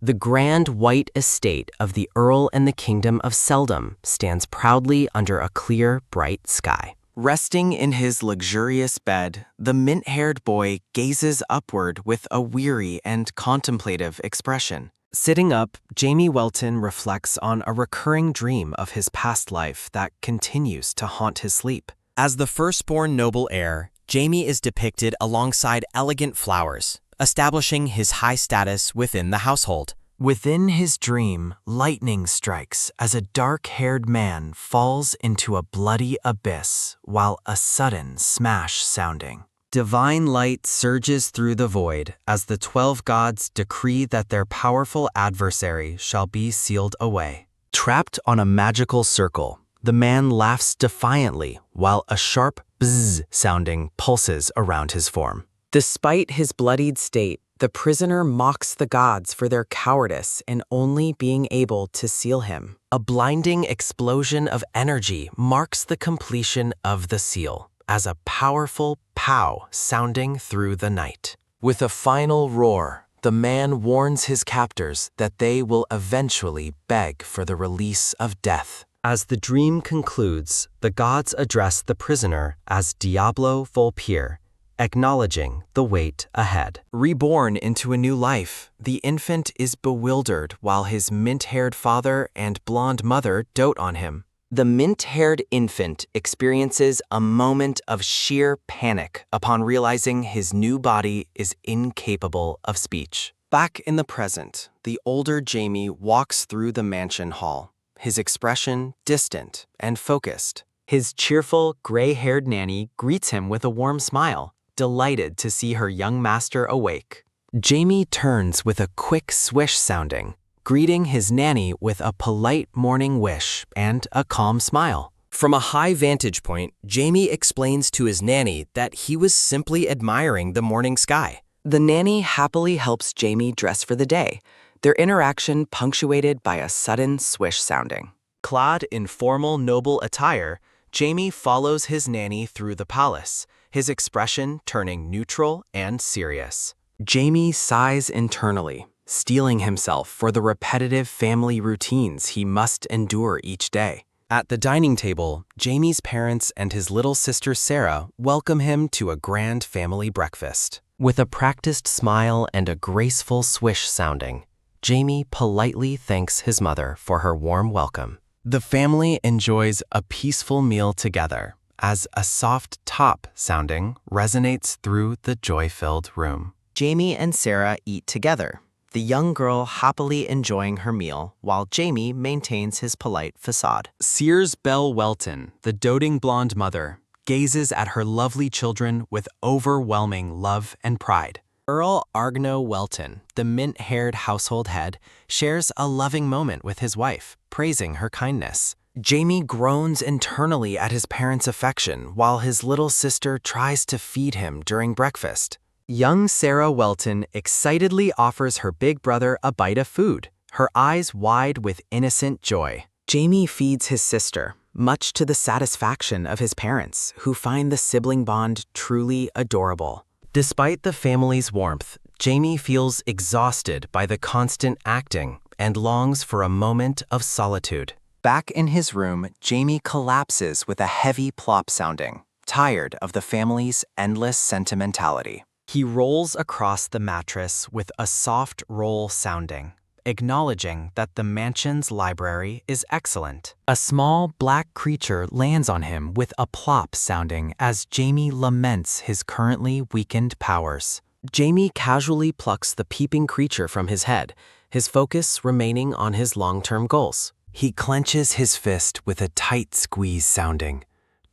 The grand white estate of the Earl and the Kingdom of Seldom stands proudly under a clear, bright sky. Resting in his luxurious bed, the mint-haired boy gazes upward with a weary and contemplative expression. Sitting up, Jamie Welton reflects on a recurring dream of his past life that continues to haunt his sleep. As the firstborn noble heir, Jamie is depicted alongside elegant flowers, establishing his high status within the household. Within his dream, lightning strikes as a dark-haired man falls into a bloody abyss while a sudden smash sounding. Divine light surges through the void as the 12 gods decree that their powerful adversary shall be sealed away. Trapped on a magical circle, the man laughs defiantly while a sharp bzzz sounding pulses around his form. Despite his bloodied state, the prisoner mocks the gods for their cowardice in only being able to seal him. A blinding explosion of energy marks the completion of the seal, as a powerful pow sounding through the night. With a final roar, the man warns his captors that they will eventually beg for the release of death. As the dream concludes, the gods address the prisoner as Diablo Volpire, acknowledging the wait ahead. Reborn into a new life, the infant is bewildered while his mint-haired father and blonde mother dote on him. The mint-haired infant experiences a moment of sheer panic upon realizing his new body is incapable of speech. Back in the present, the older Jamie walks through the mansion hall, his expression distant and focused. His cheerful, gray-haired nanny greets him with a warm smile, delighted to see her young master awake. Jamie turns with a quick swish sounding, greeting his nanny with a polite morning wish and a calm smile. From a high vantage point, Jamie explains to his nanny that he was simply admiring the morning sky. The nanny happily helps Jamie dress for the day, their interaction punctuated by a sudden swish sounding. Clad in formal noble attire, Jamie follows his nanny through the palace, his expression turning neutral and serious. Jamie sighs internally, steeling himself for the repetitive family routines he must endure each day. At the dining table, Jamie's parents and his little sister Sarah welcome him to a grand family breakfast. With a practiced smile and a graceful swish sounding, Jamie politely thanks his mother for her warm welcome. The family enjoys a peaceful meal together, as a soft top sounding resonates through the joy-filled room. Jamie and Sarah eat together, the young girl happily enjoying her meal while Jamie maintains his polite facade. Sears Belle Welton, the doting blonde mother, gazes at her lovely children with overwhelming love and pride. Earl Argno Welton, the mint-haired household head, shares a loving moment with his wife, praising her kindness. Jamie groans internally at his parents' affection while his little sister tries to feed him during breakfast. Young Sarah Welton excitedly offers her big brother a bite of food, her eyes wide with innocent joy. Jamie feeds his sister, much to the satisfaction of his parents, who find the sibling bond truly adorable. Despite the family's warmth, Jamie feels exhausted by the constant acting and longs for a moment of solitude. Back in his room, Jamie collapses with a heavy plop sounding, tired of the family's endless sentimentality. He rolls across the mattress with a soft roll sounding, acknowledging that the mansion's library is excellent. A small black creature lands on him with a plop sounding as Jamie laments his currently weakened powers. Jamie casually plucks the peeping creature from his head, his focus remaining on his long-term goals. He clenches his fist with a tight squeeze sounding,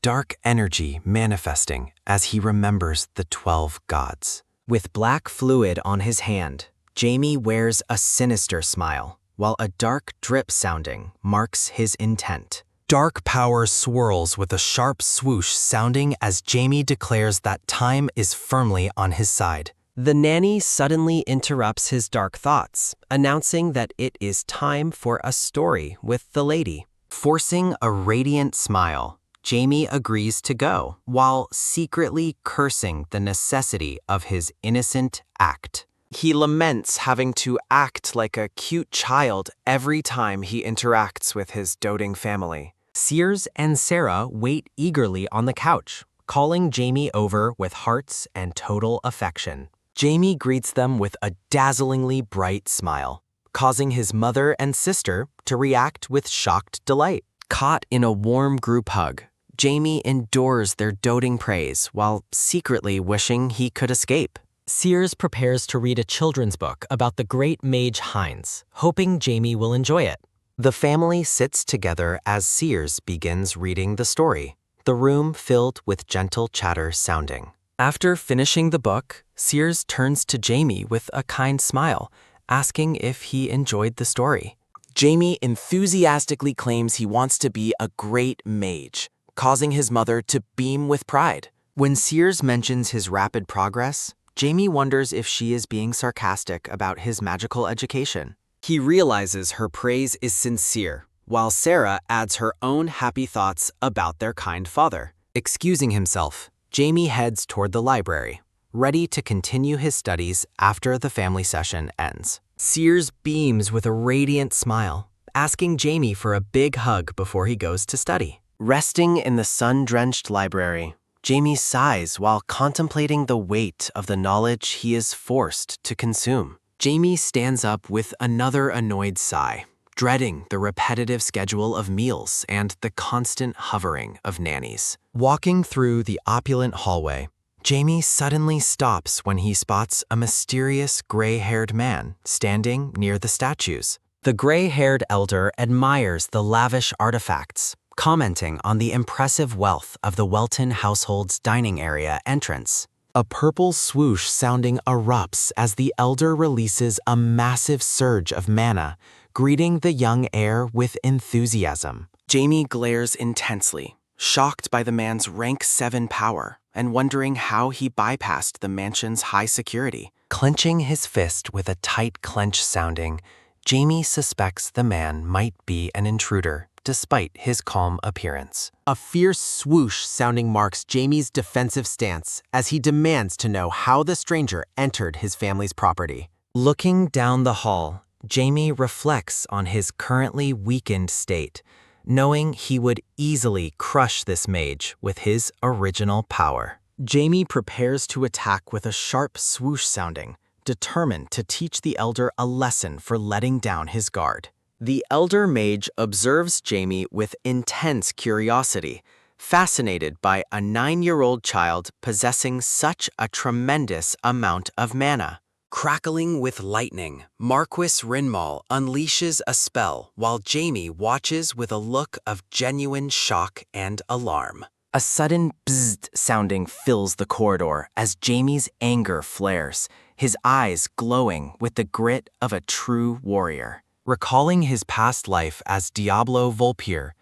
dark energy manifesting as he remembers the 12 gods. With black fluid on his hand, Jamie wears a sinister smile, while a dark drip sounding marks his intent. Dark power swirls with a sharp swoosh sounding as Jamie declares that time is firmly on his side. The nanny suddenly interrupts his dark thoughts, announcing that it is time for a story with the lady. Forcing a radiant smile, Jamie agrees to go, while secretly cursing the necessity of his innocent act. He laments having to act like a cute child every time he interacts with his doting family. Sears and Sarah wait eagerly on the couch, calling Jamie over with hearts and total affection. Jamie greets them with a dazzlingly bright smile, causing his mother and sister to react with shocked delight. Caught in a warm group hug, Jamie endures their doting praise while secretly wishing he could escape. Sears prepares to read a children's book about the great Mage Hines, hoping Jamie will enjoy it. The family sits together as Sears begins reading the story, the room filled with gentle chatter sounding. After finishing the book, Sears turns to Jamie with a kind smile, asking if he enjoyed the story. Jamie enthusiastically claims he wants to be a great mage, causing his mother to beam with pride. When Sears mentions his rapid progress, Jamie wonders if she is being sarcastic about his magical education. He realizes her praise is sincere, while Sarah adds her own happy thoughts about their kind father. Excusing himself, Jamie heads toward the library, ready to continue his studies after the family session ends. Sears beams with a radiant smile, asking Jamie for a big hug before he goes to study. Resting in the sun-drenched library, Jamie sighs while contemplating the weight of the knowledge he is forced to consume. Jamie stands up with another annoyed sigh, dreading the repetitive schedule of meals and the constant hovering of nannies. Walking through the opulent hallway, Jamie suddenly stops when he spots a mysterious gray-haired man standing near the statues. The gray-haired elder admires the lavish artifacts, commenting on the impressive wealth of the Welton household's dining area entrance. A purple swoosh sounding erupts as the elder releases a massive surge of mana, greeting the young heir with enthusiasm. Jamie glares intensely, shocked by the man's rank 7 power, and wondering how he bypassed the mansion's high security. Clenching his fist with a tight clench sounding, Jamie suspects the man might be an intruder, despite his calm appearance. A fierce swoosh sounding marks Jamie's defensive stance as he demands to know how the stranger entered his family's property. Looking down the hall, Jamie reflects on his currently weakened state, knowing he would easily crush this mage with his original power. Jamie prepares to attack with a sharp swoosh sounding, determined to teach the elder a lesson for letting down his guard. The elder mage observes Jamie with intense curiosity, fascinated by a 9-year-old child possessing such a tremendous amount of mana. Crackling with lightning, Marquis Rinmal unleashes a spell while Jamie watches with a look of genuine shock and alarm. A sudden bzzzt sounding fills the corridor as Jamie's anger flares, his eyes glowing with the grit of a true warrior. Recalling his past life as Diablo Volpire,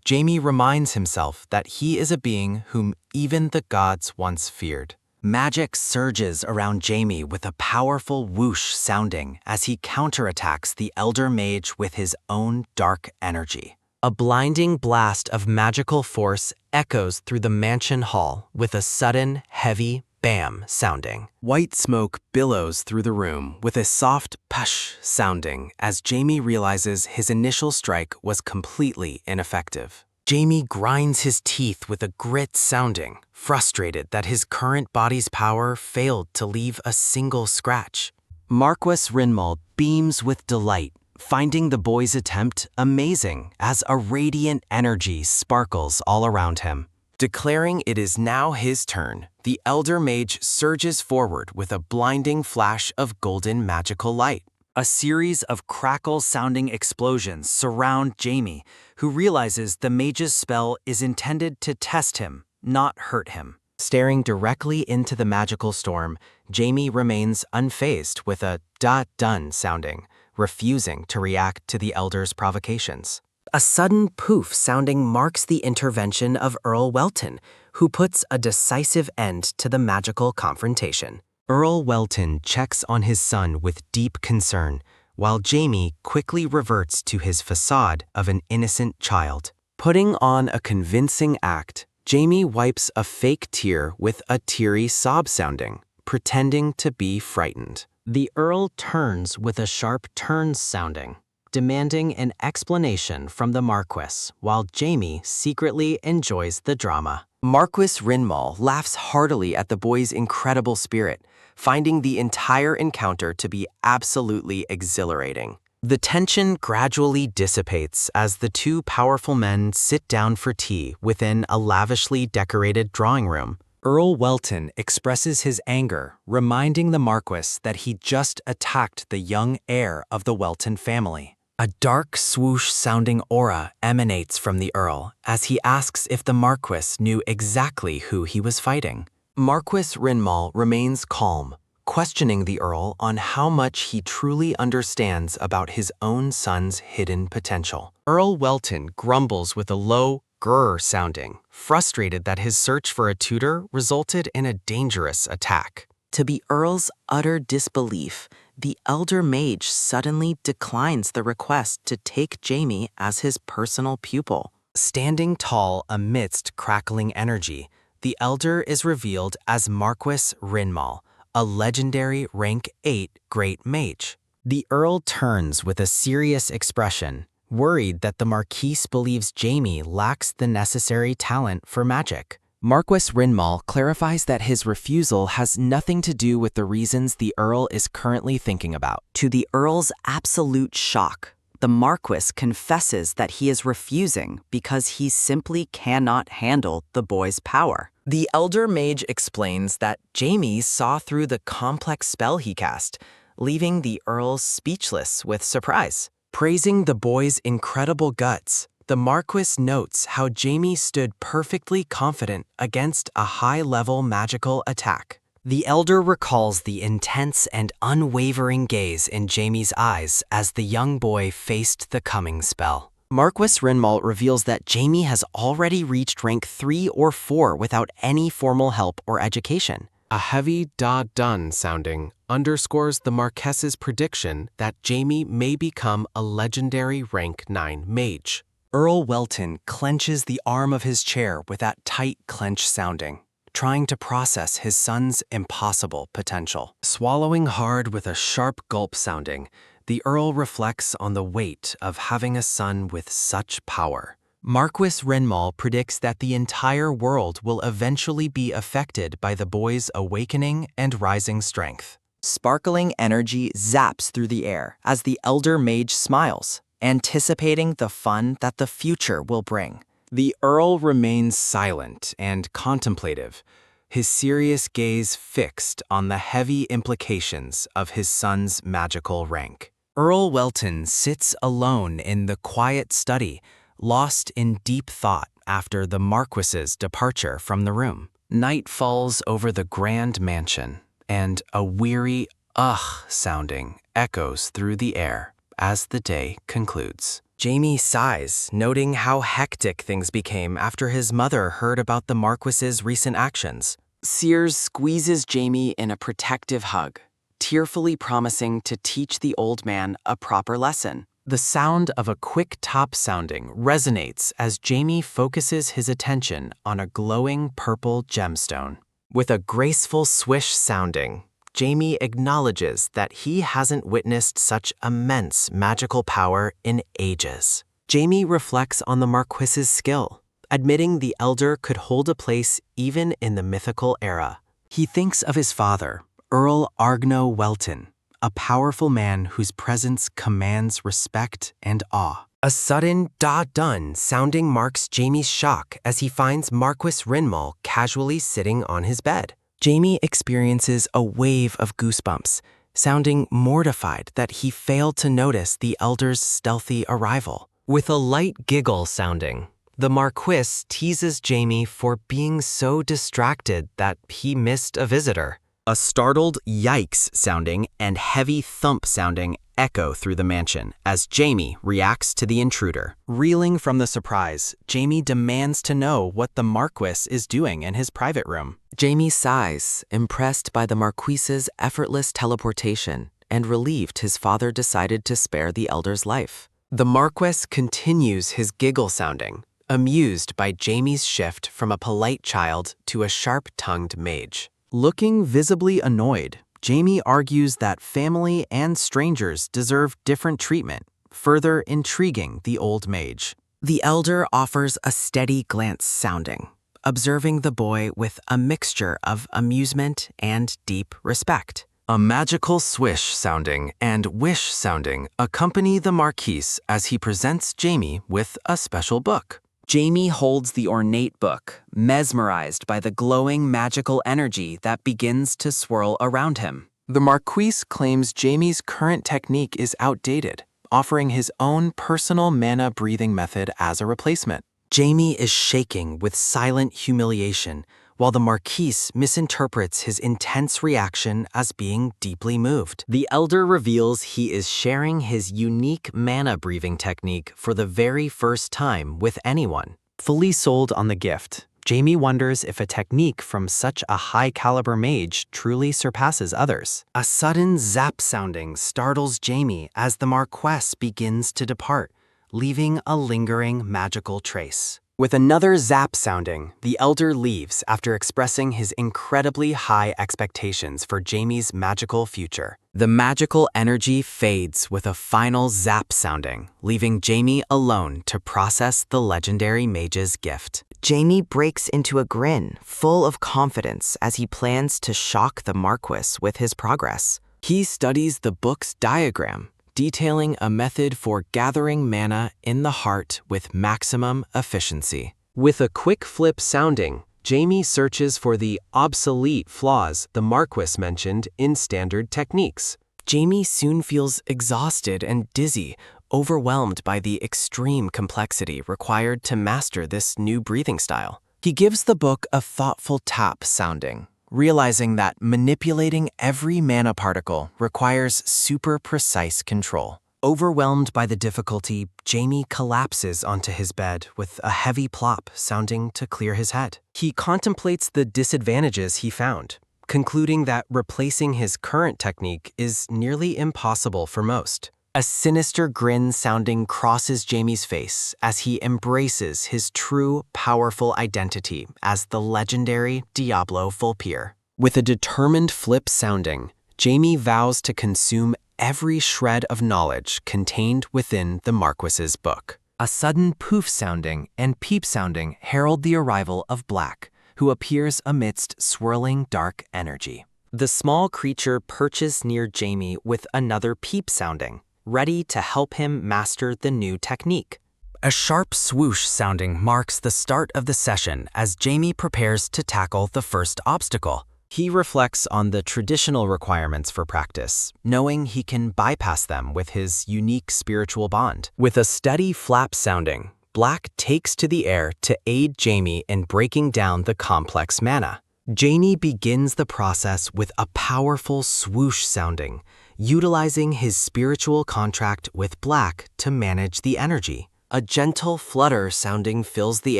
Jamie reminds himself that he is a being whom even the gods once feared. Magic surges around Jamie with a powerful whoosh sounding as he counterattacks the elder mage with his own dark energy. A blinding blast of magical force echoes through the mansion hall with a sudden, heavy bam sounding. White smoke billows through the room with a soft push sounding as Jamie realizes his initial strike was completely ineffective. Jamie grinds his teeth with a grit sounding, frustrated that his current body's power failed to leave a single scratch. Marquis Rinmal beams with delight, finding the boy's attempt amazing as a radiant energy sparkles all around him. Declaring it is now his turn, the elder mage surges forward with a blinding flash of golden magical light. A series of crackle-sounding explosions surround Jamie, who realizes the mage's spell is intended to test him, not hurt him. Staring directly into the magical storm, Jamie remains unfazed with a done sounding, refusing to react to the elder's provocations. A sudden poof sounding marks the intervention of Earl Welton, who puts a decisive end to the magical confrontation. Earl Welton checks on his son with deep concern, while Jamie quickly reverts to his facade of an innocent child. Putting on a convincing act, Jamie wipes a fake tear with a teary sob sounding, pretending to be frightened. The Earl turns with a sharp turns sounding, demanding an explanation from the Marquis, while Jamie secretly enjoys the drama. Marquis Rinmal laughs heartily at the boy's incredible spirit, finding the entire encounter to be absolutely exhilarating. The tension gradually dissipates as the two powerful men sit down for tea within a lavishly decorated drawing room. Earl Welton expresses his anger, reminding the Marquis that he just attacked the young heir of the Welton family. A dark swoosh-sounding aura emanates from the Earl as he asks if the Marquis knew exactly who he was fighting. Marquis Rinmal remains calm, questioning the Earl on how much he truly understands about his own son's hidden potential. Earl Welton grumbles with a low, grrr sounding, frustrated that his search for a tutor resulted in a dangerous attack. To the Earl's utter disbelief, the elder mage suddenly declines the request to take Jamie as his personal pupil. Standing tall amidst crackling energy, the elder is revealed as Marquis Rinmal, a legendary rank 8 great mage. The Earl turns with a serious expression, worried that the Marquis believes Jamie lacks the necessary talent for magic. Marquis Rinmal clarifies that his refusal has nothing to do with the reasons the Earl is currently thinking about. To the Earl's absolute shock, the Marquis confesses that he is refusing because he simply cannot handle the boy's power. The elder mage explains that Jamie saw through the complex spell he cast, leaving the Earl speechless with surprise. Praising the boy's incredible guts, the Marquis notes how Jamie stood perfectly confident against a high-level magical attack. The elder recalls the intense and unwavering gaze in Jamie's eyes as the young boy faced the coming spell. Marquis Rinmal reveals that Jamie has already reached rank 3 or 4 without any formal help or education. A heavy da-dun sounding underscores the Marquess's prediction that Jamie may become a legendary rank 9 mage. Earl Welton clenches the arm of his chair with that tight clench sounding, trying to process his son's impossible potential. Swallowing hard with a sharp gulp sounding, the Earl reflects on the weight of having a son with such power. Marquis Rinmal predicts that the entire world will eventually be affected by the boy's awakening and rising strength. Sparkling energy zaps through the air as the elder mage smiles, anticipating the fun that the future will bring. The Earl remains silent and contemplative, his serious gaze fixed on the heavy implications of his son's magical rank. Earl Welton sits alone in the quiet study, lost in deep thought after the Marquis's departure from the room. Night falls over the grand mansion, and a weary ugh sounding echoes through the air as the day concludes. Jamie sighs, noting how hectic things became after his mother heard about the Marquis's recent actions. Sears squeezes Jamie in a protective hug, tearfully promising to teach the old man a proper lesson. The sound of a quick top sounding resonates as Jamie focuses his attention on a glowing purple gemstone. With a graceful swish sounding, Jamie acknowledges that he hasn't witnessed such immense magical power in ages. Jamie reflects on the Marquis's skill, admitting the elder could hold a place even in the mythical era. He thinks of his father, Earl Argno Welton, a powerful man whose presence commands respect and awe. A sudden da-dun sounding marks Jamie's shock as he finds Marquis Rinmal casually sitting on his bed. Jamie experiences a wave of goosebumps, sounding mortified that he failed to notice the elder's stealthy arrival. With a light giggle sounding, the Marquis teases Jamie for being so distracted that he missed a visitor. A startled yikes sounding and heavy thump sounding echo through the mansion as Jamie reacts to the intruder. Reeling from the surprise, Jamie demands to know what the Marquis is doing in his private room. Jamie sighs, impressed by the Marquis's effortless teleportation, and relieved his father decided to spare the elder's life. The Marquis continues his giggle sounding, amused by Jamie's shift from a polite child to a sharp-tongued mage. Looking visibly annoyed, Jamie argues that family and strangers deserve different treatment, further intriguing the old mage. The elder offers a steady glance sounding, observing the boy with a mixture of amusement and deep respect. A magical swish sounding and wish sounding accompany the Marquise as he presents Jamie with a special book. Jamie holds the ornate book, mesmerized by the glowing magical energy that begins to swirl around him. The Marquise claims Jamie's current technique is outdated, offering his own personal mana breathing method as a replacement. Jamie is shaking with silent humiliation, while the Marquise misinterprets his intense reaction as being deeply moved. The elder reveals he is sharing his unique mana-breathing technique for the very first time with anyone. Fully sold on the gift, Jamie wonders if a technique from such a high-caliber mage truly surpasses others. A sudden zap sounding startles Jamie as the Marquess begins to depart, leaving a lingering magical trace. With another zap sounding, the elder leaves after expressing his incredibly high expectations for Jamie's magical future. The magical energy fades with a final zap sounding, leaving Jamie alone to process the legendary mage's gift. Jamie breaks into a grin, full of confidence as he plans to shock the Marquess with his progress. He studies the book's diagram, detailing a method for gathering mana in the heart with maximum efficiency. With a quick flip sounding, Jamie searches for the obsolete flaws the Marquess mentioned in standard techniques. Jamie soon feels exhausted and dizzy, overwhelmed by the extreme complexity required to master this new breathing style. He gives the book a thoughtful tap sounding, realizing that manipulating every mana particle requires super precise control. Overwhelmed by the difficulty, Jamie collapses onto his bed with a heavy plop sounding to clear his head. He contemplates the disadvantages he found, concluding that replacing his current technique is nearly impossible for most. A sinister grin sounding crosses Jamie's face as he embraces his true, powerful identity as the legendary Diablo Fulpier. With a determined flip sounding, Jamie vows to consume every shred of knowledge contained within the Marquess's book. A sudden poof sounding and peep sounding herald the arrival of Black, who appears amidst swirling dark energy. The small creature perches near Jamie with another peep sounding, ready to help him master the new technique. A sharp swoosh sounding marks the start of the session as Jamie prepares to tackle the first obstacle. He reflects on the traditional requirements for practice, knowing he can bypass them with his unique spiritual bond. With a steady flap sounding, Black takes to the air to aid Jamie in breaking down the complex mana. Jamie begins the process with a powerful swoosh sounding, utilizing his spiritual contract with Black to manage the energy. A gentle flutter sounding fills the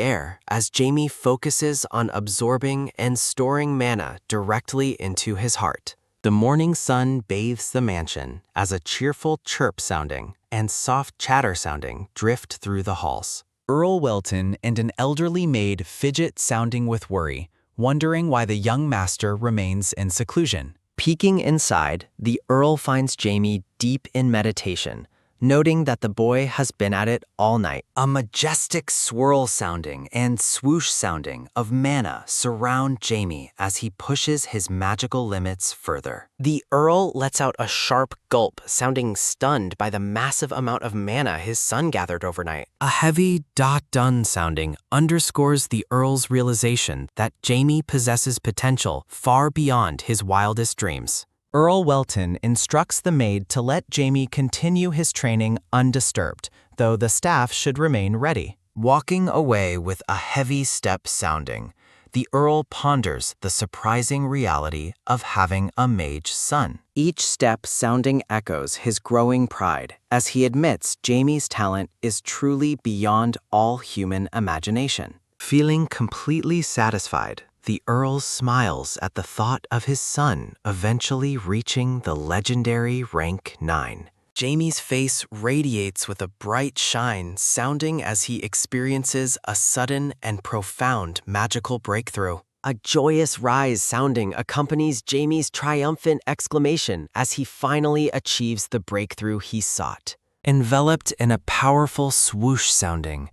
air as Jamie focuses on absorbing and storing mana directly into his heart. The morning sun bathes the mansion as a cheerful chirp sounding and soft chatter sounding drift through the halls. Earl Welton and an elderly maid fidget sounding with worry, wondering why the young master remains in seclusion. Peeking inside, the Earl finds Jamie deep in meditation, noting that the boy has been at it all night. A majestic swirl sounding and swoosh sounding of mana surround Jamie as he pushes his magical limits further. The Earl lets out a sharp gulp, sounding stunned by the massive amount of mana his son gathered overnight. A heavy dot-done sounding underscores the Earl's realization that Jamie possesses potential far beyond his wildest dreams. Earl Welton instructs the maid to let Jamie continue his training undisturbed, though the staff should remain ready. Walking away with a heavy step sounding, the Earl ponders the surprising reality of having a mage son. Each step sounding echoes his growing pride as he admits Jamie's talent is truly beyond all human imagination. Feeling completely satisfied, the Earl smiles at the thought of his son eventually reaching the legendary rank 9. Jamie's face radiates with a bright shine, sounding as he experiences a sudden and profound magical breakthrough. A joyous rise sounding accompanies Jamie's triumphant exclamation as he finally achieves the breakthrough he sought. Enveloped in a powerful swoosh sounding,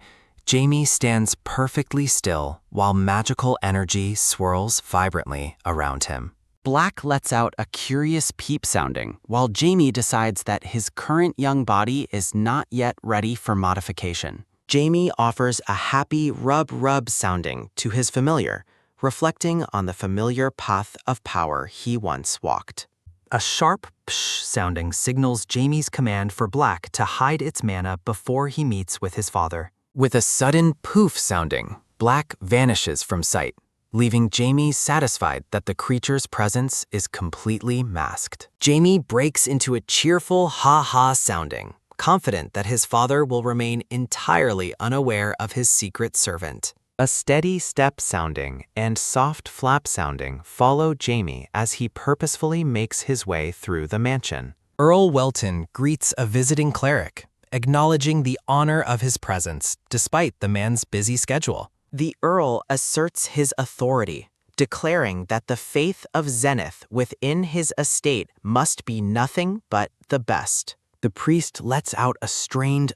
Jamie stands perfectly still while magical energy swirls vibrantly around him. Black lets out a curious peep sounding, while Jamie decides that his current young body is not yet ready for modification. Jamie offers a happy rub-rub sounding to his familiar, reflecting on the familiar path of power he once walked. A sharp psh sounding signals Jamie's command for Black to hide its mana before he meets with his father. With a sudden poof sounding, Black vanishes from sight, leaving Jamie satisfied that the creature's presence is completely masked. Jamie breaks into a cheerful ha-ha sounding, confident that his father will remain entirely unaware of his secret servant. A steady step sounding and soft flap sounding follow Jamie as he purposefully makes his way through the mansion. Earl Welton greets a visiting cleric, acknowledging the honor of his presence despite the man's busy schedule. The Earl asserts his authority, declaring that the faith of Zenith within his estate must be nothing but the best. The priest lets out a strained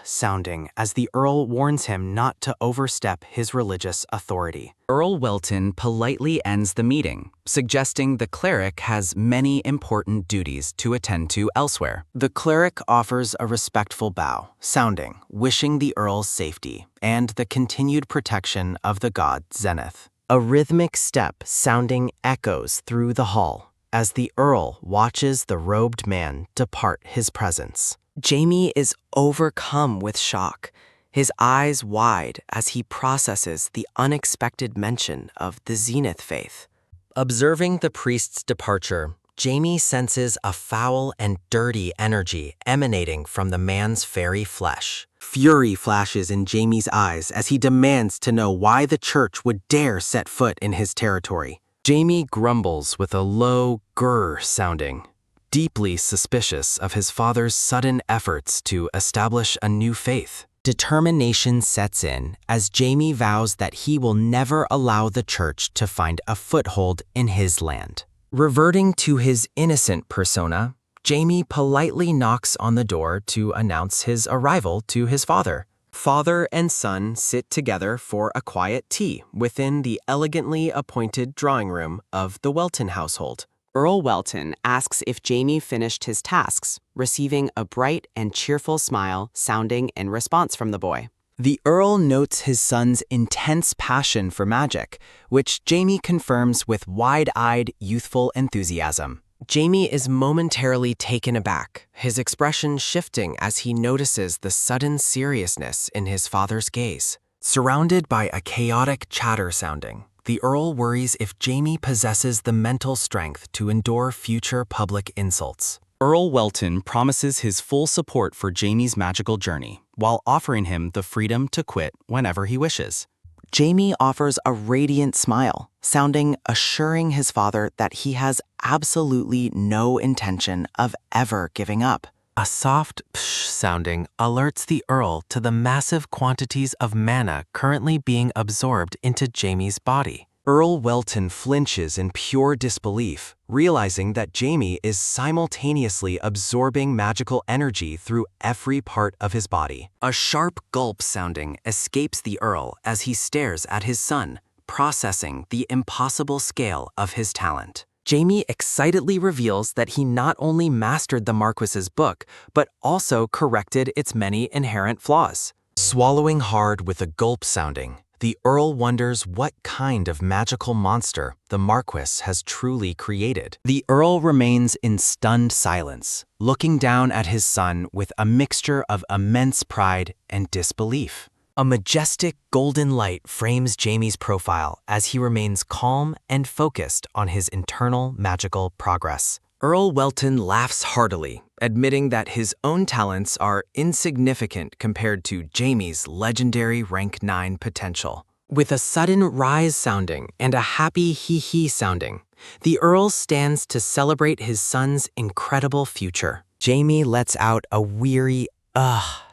sounding as the Earl warns him not to overstep his religious authority. Earl Welton politely ends the meeting, suggesting the cleric has many important duties to attend to elsewhere. The cleric offers a respectful bow, sounding, wishing the Earl's safety and the continued protection of the god Zenith. A rhythmic step sounding echoes through the hall as the Earl watches the robed man depart his presence. Jamie is overcome with shock, his eyes wide as he processes the unexpected mention of the Zenith faith. Observing the priest's departure, Jamie senses a foul and dirty energy emanating from the man's fairy flesh. Fury flashes in Jamie's eyes as he demands to know why the church would dare set foot in his territory. Jamie grumbles with a low grr sounding, deeply suspicious of his father's sudden efforts to establish a new faith. Determination sets in as Jamie vows that he will never allow the church to find a foothold in his land. Reverting to his innocent persona, Jamie politely knocks on the door to announce his arrival to his father. Father and son sit together for a quiet tea within the elegantly appointed drawing room of the Welton household. Earl Welton asks if Jamie finished his tasks, receiving a bright and cheerful smile sounding in response from the boy. The Earl notes his son's intense passion for magic, which Jamie confirms with wide-eyed, youthful enthusiasm. Jamie is momentarily taken aback, his expression shifting as he notices the sudden seriousness in his father's gaze. Surrounded by a chaotic chatter sounding, the Earl worries if Jamie possesses the mental strength to endure future public insults. Earl Welton promises his full support for Jamie's magical journey, while offering him the freedom to quit whenever he wishes. Jamie offers a radiant smile, assuring his father that he has absolutely no intention of ever giving up. A soft psh sounding alerts the Earl to the massive quantities of mana currently being absorbed into Jamie's body. Earl Welton flinches in pure disbelief, realizing that Jamie is simultaneously absorbing magical energy through every part of his body. A sharp gulp sounding escapes the Earl as he stares at his son, processing the impossible scale of his talent. Jamie excitedly reveals that he not only mastered the Marquis's book, but also corrected its many inherent flaws. Swallowing hard with a gulp sounding, the Earl wonders what kind of magical monster the Marquis has truly created. The Earl remains in stunned silence, looking down at his son with a mixture of immense pride and disbelief. A majestic golden light frames Jamie's profile as he remains calm and focused on his internal magical progress. Earl Welton laughs heartily, admitting that his own talents are insignificant compared to Jamie's legendary rank 9 potential. With a sudden rise sounding and a happy hee-hee sounding, the Earl stands to celebrate his son's incredible future. Jamie lets out a weary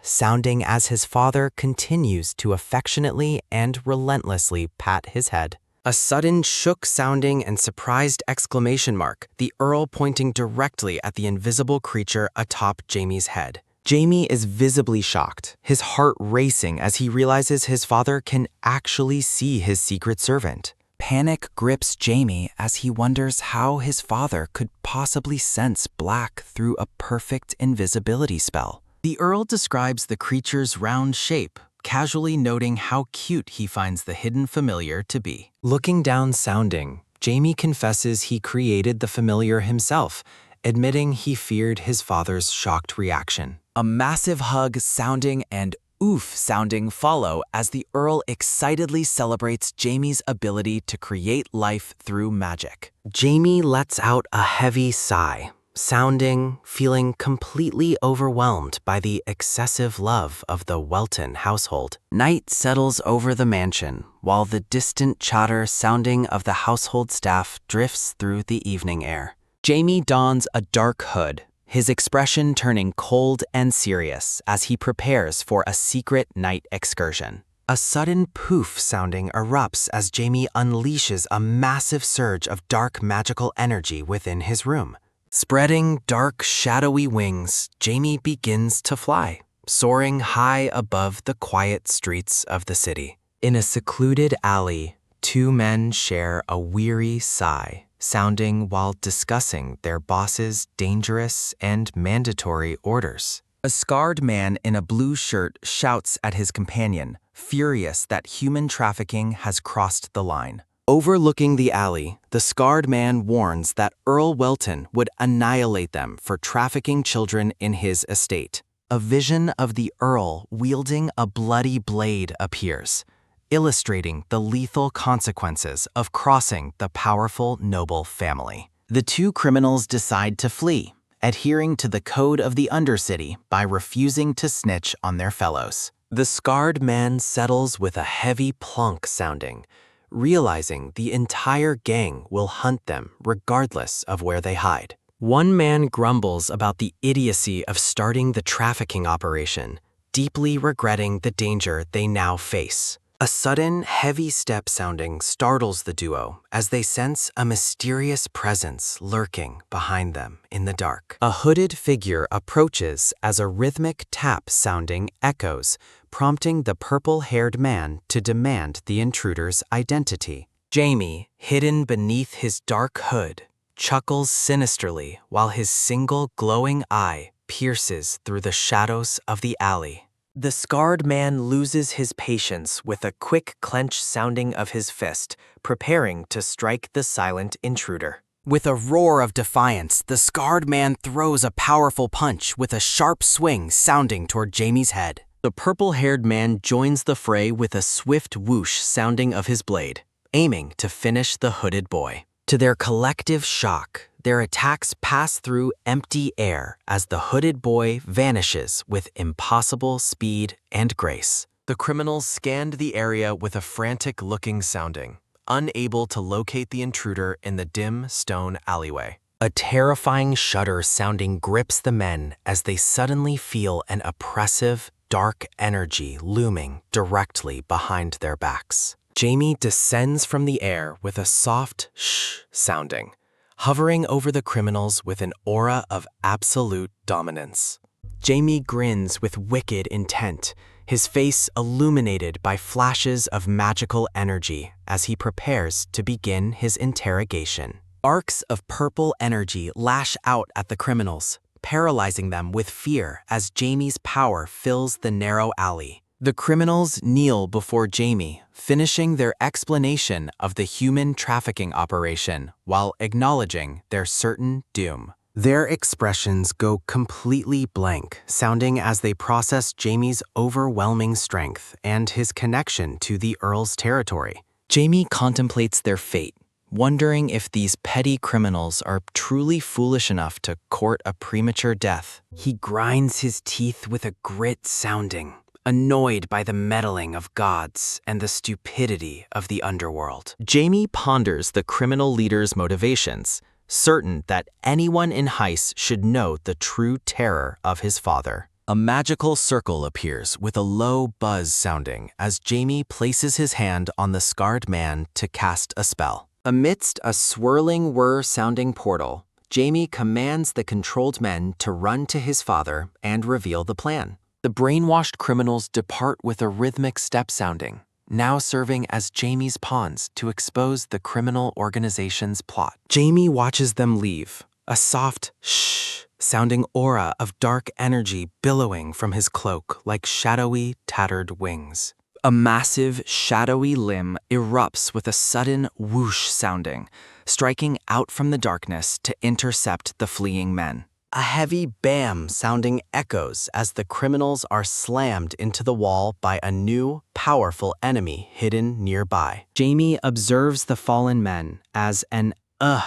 sounding as his father continues to affectionately and relentlessly pat his head. A sudden shook-sounding and surprised exclamation mark, the Earl pointing directly at the invisible creature atop Jamie's head. Jamie is visibly shocked, his heart racing as he realizes his father can actually see his secret servant. Panic grips Jamie as he wonders how his father could possibly sense black through a perfect invisibility spell. The Earl describes the creature's round shape, casually noting how cute he finds the hidden familiar to be. Looking down sounding, Jamie confesses he created the familiar himself, admitting he feared his father's shocked reaction. A massive hug sounding and oof sounding follow as the Earl excitedly celebrates Jamie's ability to create life through magic. Jamie lets out a heavy sigh, sounding, feeling completely overwhelmed by the excessive love of the Welton household. Night settles over the mansion, while the distant chatter sounding of the household staff drifts through the evening air. Jamie dons a dark hood, his expression turning cold and serious as he prepares for a secret night excursion. A sudden poof sounding erupts as Jamie unleashes a massive surge of dark magical energy within his room. Spreading dark, shadowy wings, Jamie begins to fly, soaring high above the quiet streets of the city. In a secluded alley, two men share a weary sigh, sounding while discussing their boss's dangerous and mandatory orders. A scarred man in a blue shirt shouts at his companion, furious that human trafficking has crossed the line. Overlooking the alley, the scarred man warns that Earl Welton would annihilate them for trafficking children in his estate. A vision of the Earl wielding a bloody blade appears, illustrating the lethal consequences of crossing the powerful noble family. The two criminals decide to flee, adhering to the code of the Undercity by refusing to snitch on their fellows. The scarred man settles with a heavy plunk sounding, realizing the entire gang will hunt them regardless of where they hide. One man grumbles about the idiocy of starting the trafficking operation, deeply regretting the danger they now face. A sudden, heavy step sounding startles the duo as they sense a mysterious presence lurking behind them in the dark. A hooded figure approaches as a rhythmic tap sounding echoes, prompting the purple-haired man to demand the intruder's identity. Jamie, hidden beneath his dark hood, chuckles sinisterly while his single glowing eye pierces through the shadows of the alley. The scarred man loses his patience with a quick clench sounding of his fist, preparing to strike the silent intruder. With a roar of defiance, the scarred man throws a powerful punch with a sharp swing sounding toward Jamie's head. The purple-haired man joins the fray with a swift whoosh sounding of his blade, aiming to finish the hooded boy. To their collective shock, their attacks pass through empty air as the hooded boy vanishes with impossible speed and grace. The criminals scanned the area with a frantic-looking sounding, unable to locate the intruder in the dim stone alleyway. A terrifying shudder sounding grips the men as they suddenly feel an oppressive, dark energy looming directly behind their backs. Jamie descends from the air with a soft shh sounding, hovering over the criminals with an aura of absolute dominance. Jamie grins with wicked intent, his face illuminated by flashes of magical energy as he prepares to begin his interrogation. Arcs of purple energy lash out at the criminals, paralyzing them with fear as Jamie's power fills the narrow alley. The criminals kneel before Jamie, finishing their explanation of the human trafficking operation while acknowledging their certain doom. Their expressions go completely blank, sounding as they process Jamie's overwhelming strength and his connection to the Earl's territory. Jamie contemplates their fate, wondering if these petty criminals are truly foolish enough to court a premature death. He grinds his teeth with a grit sounding, annoyed by the meddling of gods and the stupidity of the underworld. Jamie ponders the criminal leader's motivations, certain that anyone in Heiss should know the true terror of his father. A magical circle appears with a low buzz sounding as Jamie places his hand on the scarred man to cast a spell. Amidst a swirling whir-sounding portal, Jamie commands the controlled men to run to his father and reveal the plan. The brainwashed criminals depart with a rhythmic step sounding, now serving as Jamie's pawns to expose the criminal organization's plot. Jamie watches them leave, a soft shh sounding aura of dark energy billowing from his cloak like shadowy, tattered wings. A massive, shadowy limb erupts with a sudden whoosh sounding, striking out from the darkness to intercept the fleeing men. A heavy bam sounding echoes as the criminals are slammed into the wall by a new, powerful enemy hidden nearby. Jamie observes the fallen men as an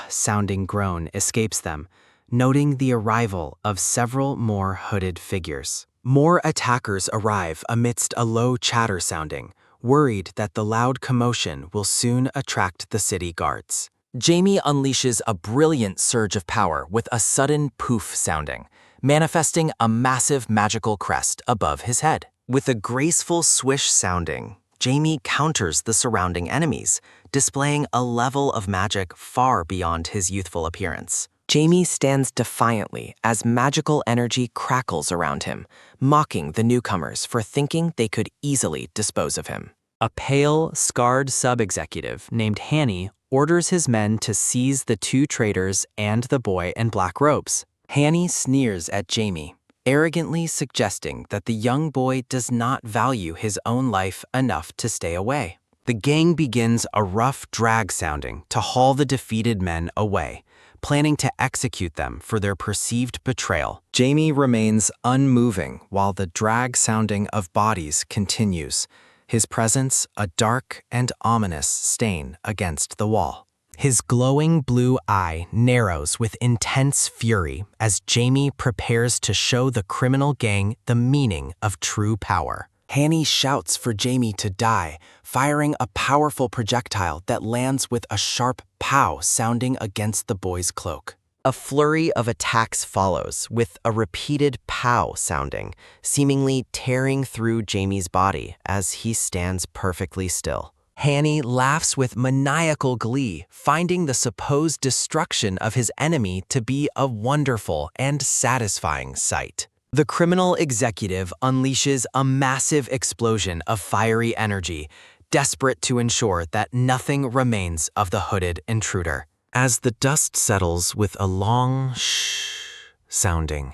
sounding groan escapes them, noting the arrival of several more hooded figures. More attackers arrive amidst a low chatter sounding, worried that the loud commotion will soon attract the city guards. Jamie unleashes a brilliant surge of power with a sudden poof sounding, manifesting a massive magical crest above his head. With a graceful swish sounding, Jamie counters the surrounding enemies, displaying a level of magic far beyond his youthful appearance. Jamie stands defiantly as magical energy crackles around him, mocking the newcomers for thinking they could easily dispose of him. A pale, scarred sub-executive named Hanny orders his men to seize the two traitors and the boy in black robes. Hanny sneers at Jamie, arrogantly suggesting that the young boy does not value his own life enough to stay away. The gang begins a rough drag sounding to haul the defeated men away, planning to execute them for their perceived betrayal. Jamie remains unmoving while the drag sounding of bodies continues, his presence a dark and ominous stain against the wall. His glowing blue eye narrows with intense fury as Jamie prepares to show the criminal gang the meaning of true power. Hanny shouts for Jamie to die, firing a powerful projectile that lands with a sharp pow sounding against the boy's cloak. A flurry of attacks follows, with a repeated pow sounding, seemingly tearing through Jamie's body as he stands perfectly still. Hanny laughs with maniacal glee, finding the supposed destruction of his enemy to be a wonderful and satisfying sight. The criminal executive unleashes a massive explosion of fiery energy, desperate to ensure that nothing remains of the hooded intruder. As the dust settles with a long shh sounding,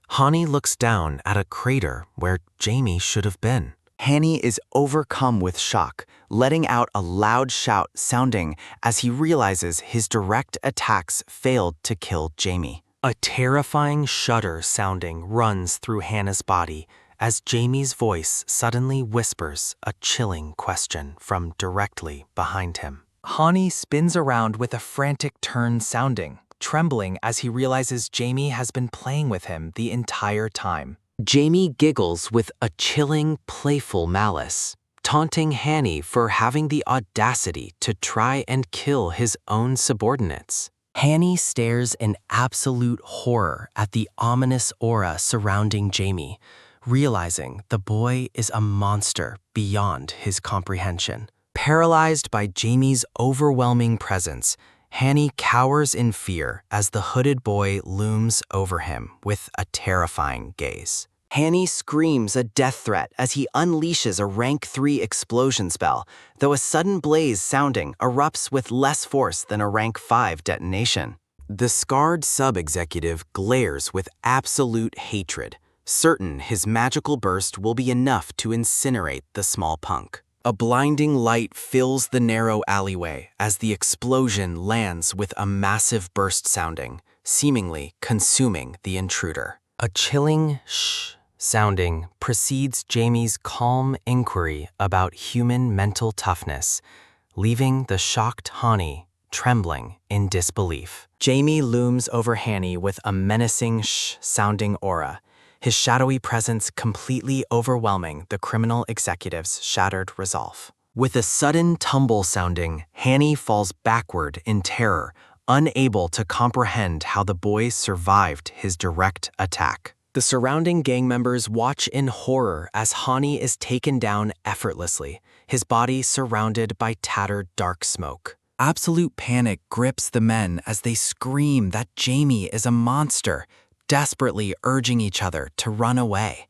Hanny looks down at a crater where Jamie should have been. Hanny is overcome with shock, letting out a loud shout sounding as he realizes his direct attacks failed to kill Jamie. A terrifying shudder sounding runs through Hannah's body as Jamie's voice suddenly whispers a chilling question from directly behind him. Hanny spins around with a frantic turn sounding, trembling as he realizes Jamie has been playing with him the entire time. Jamie giggles with a chilling, playful malice, taunting Hanny for having the audacity to try and kill his own subordinates. Hanny stares in absolute horror at the ominous aura surrounding Jamie, realizing the boy is a monster beyond his comprehension. Paralyzed by Jamie's overwhelming presence, Hanny cowers in fear as the hooded boy looms over him with a terrifying gaze. Hanny screams a death threat as he unleashes a rank 3 explosion spell, though a sudden blaze sounding erupts with less force than a rank 5 detonation. The scarred sub-executive glares with absolute hatred, certain his magical burst will be enough to incinerate the small punk. A blinding light fills the narrow alleyway as the explosion lands with a massive burst sounding, seemingly consuming the intruder. A chilling shh sounding precedes Jamie's calm inquiry about human mental toughness, leaving the shocked Hanny trembling in disbelief. Jamie looms over Hanny with a menacing shh-sounding aura, his shadowy presence completely overwhelming the criminal executive's shattered resolve. With a sudden tumble sounding, Hanny falls backward in terror, unable to comprehend how the boy survived his direct attack. The surrounding gang members watch in horror as Hani is taken down effortlessly, his body surrounded by tattered dark smoke. Absolute panic grips the men as they scream that Jamie is a monster, desperately urging each other to run away.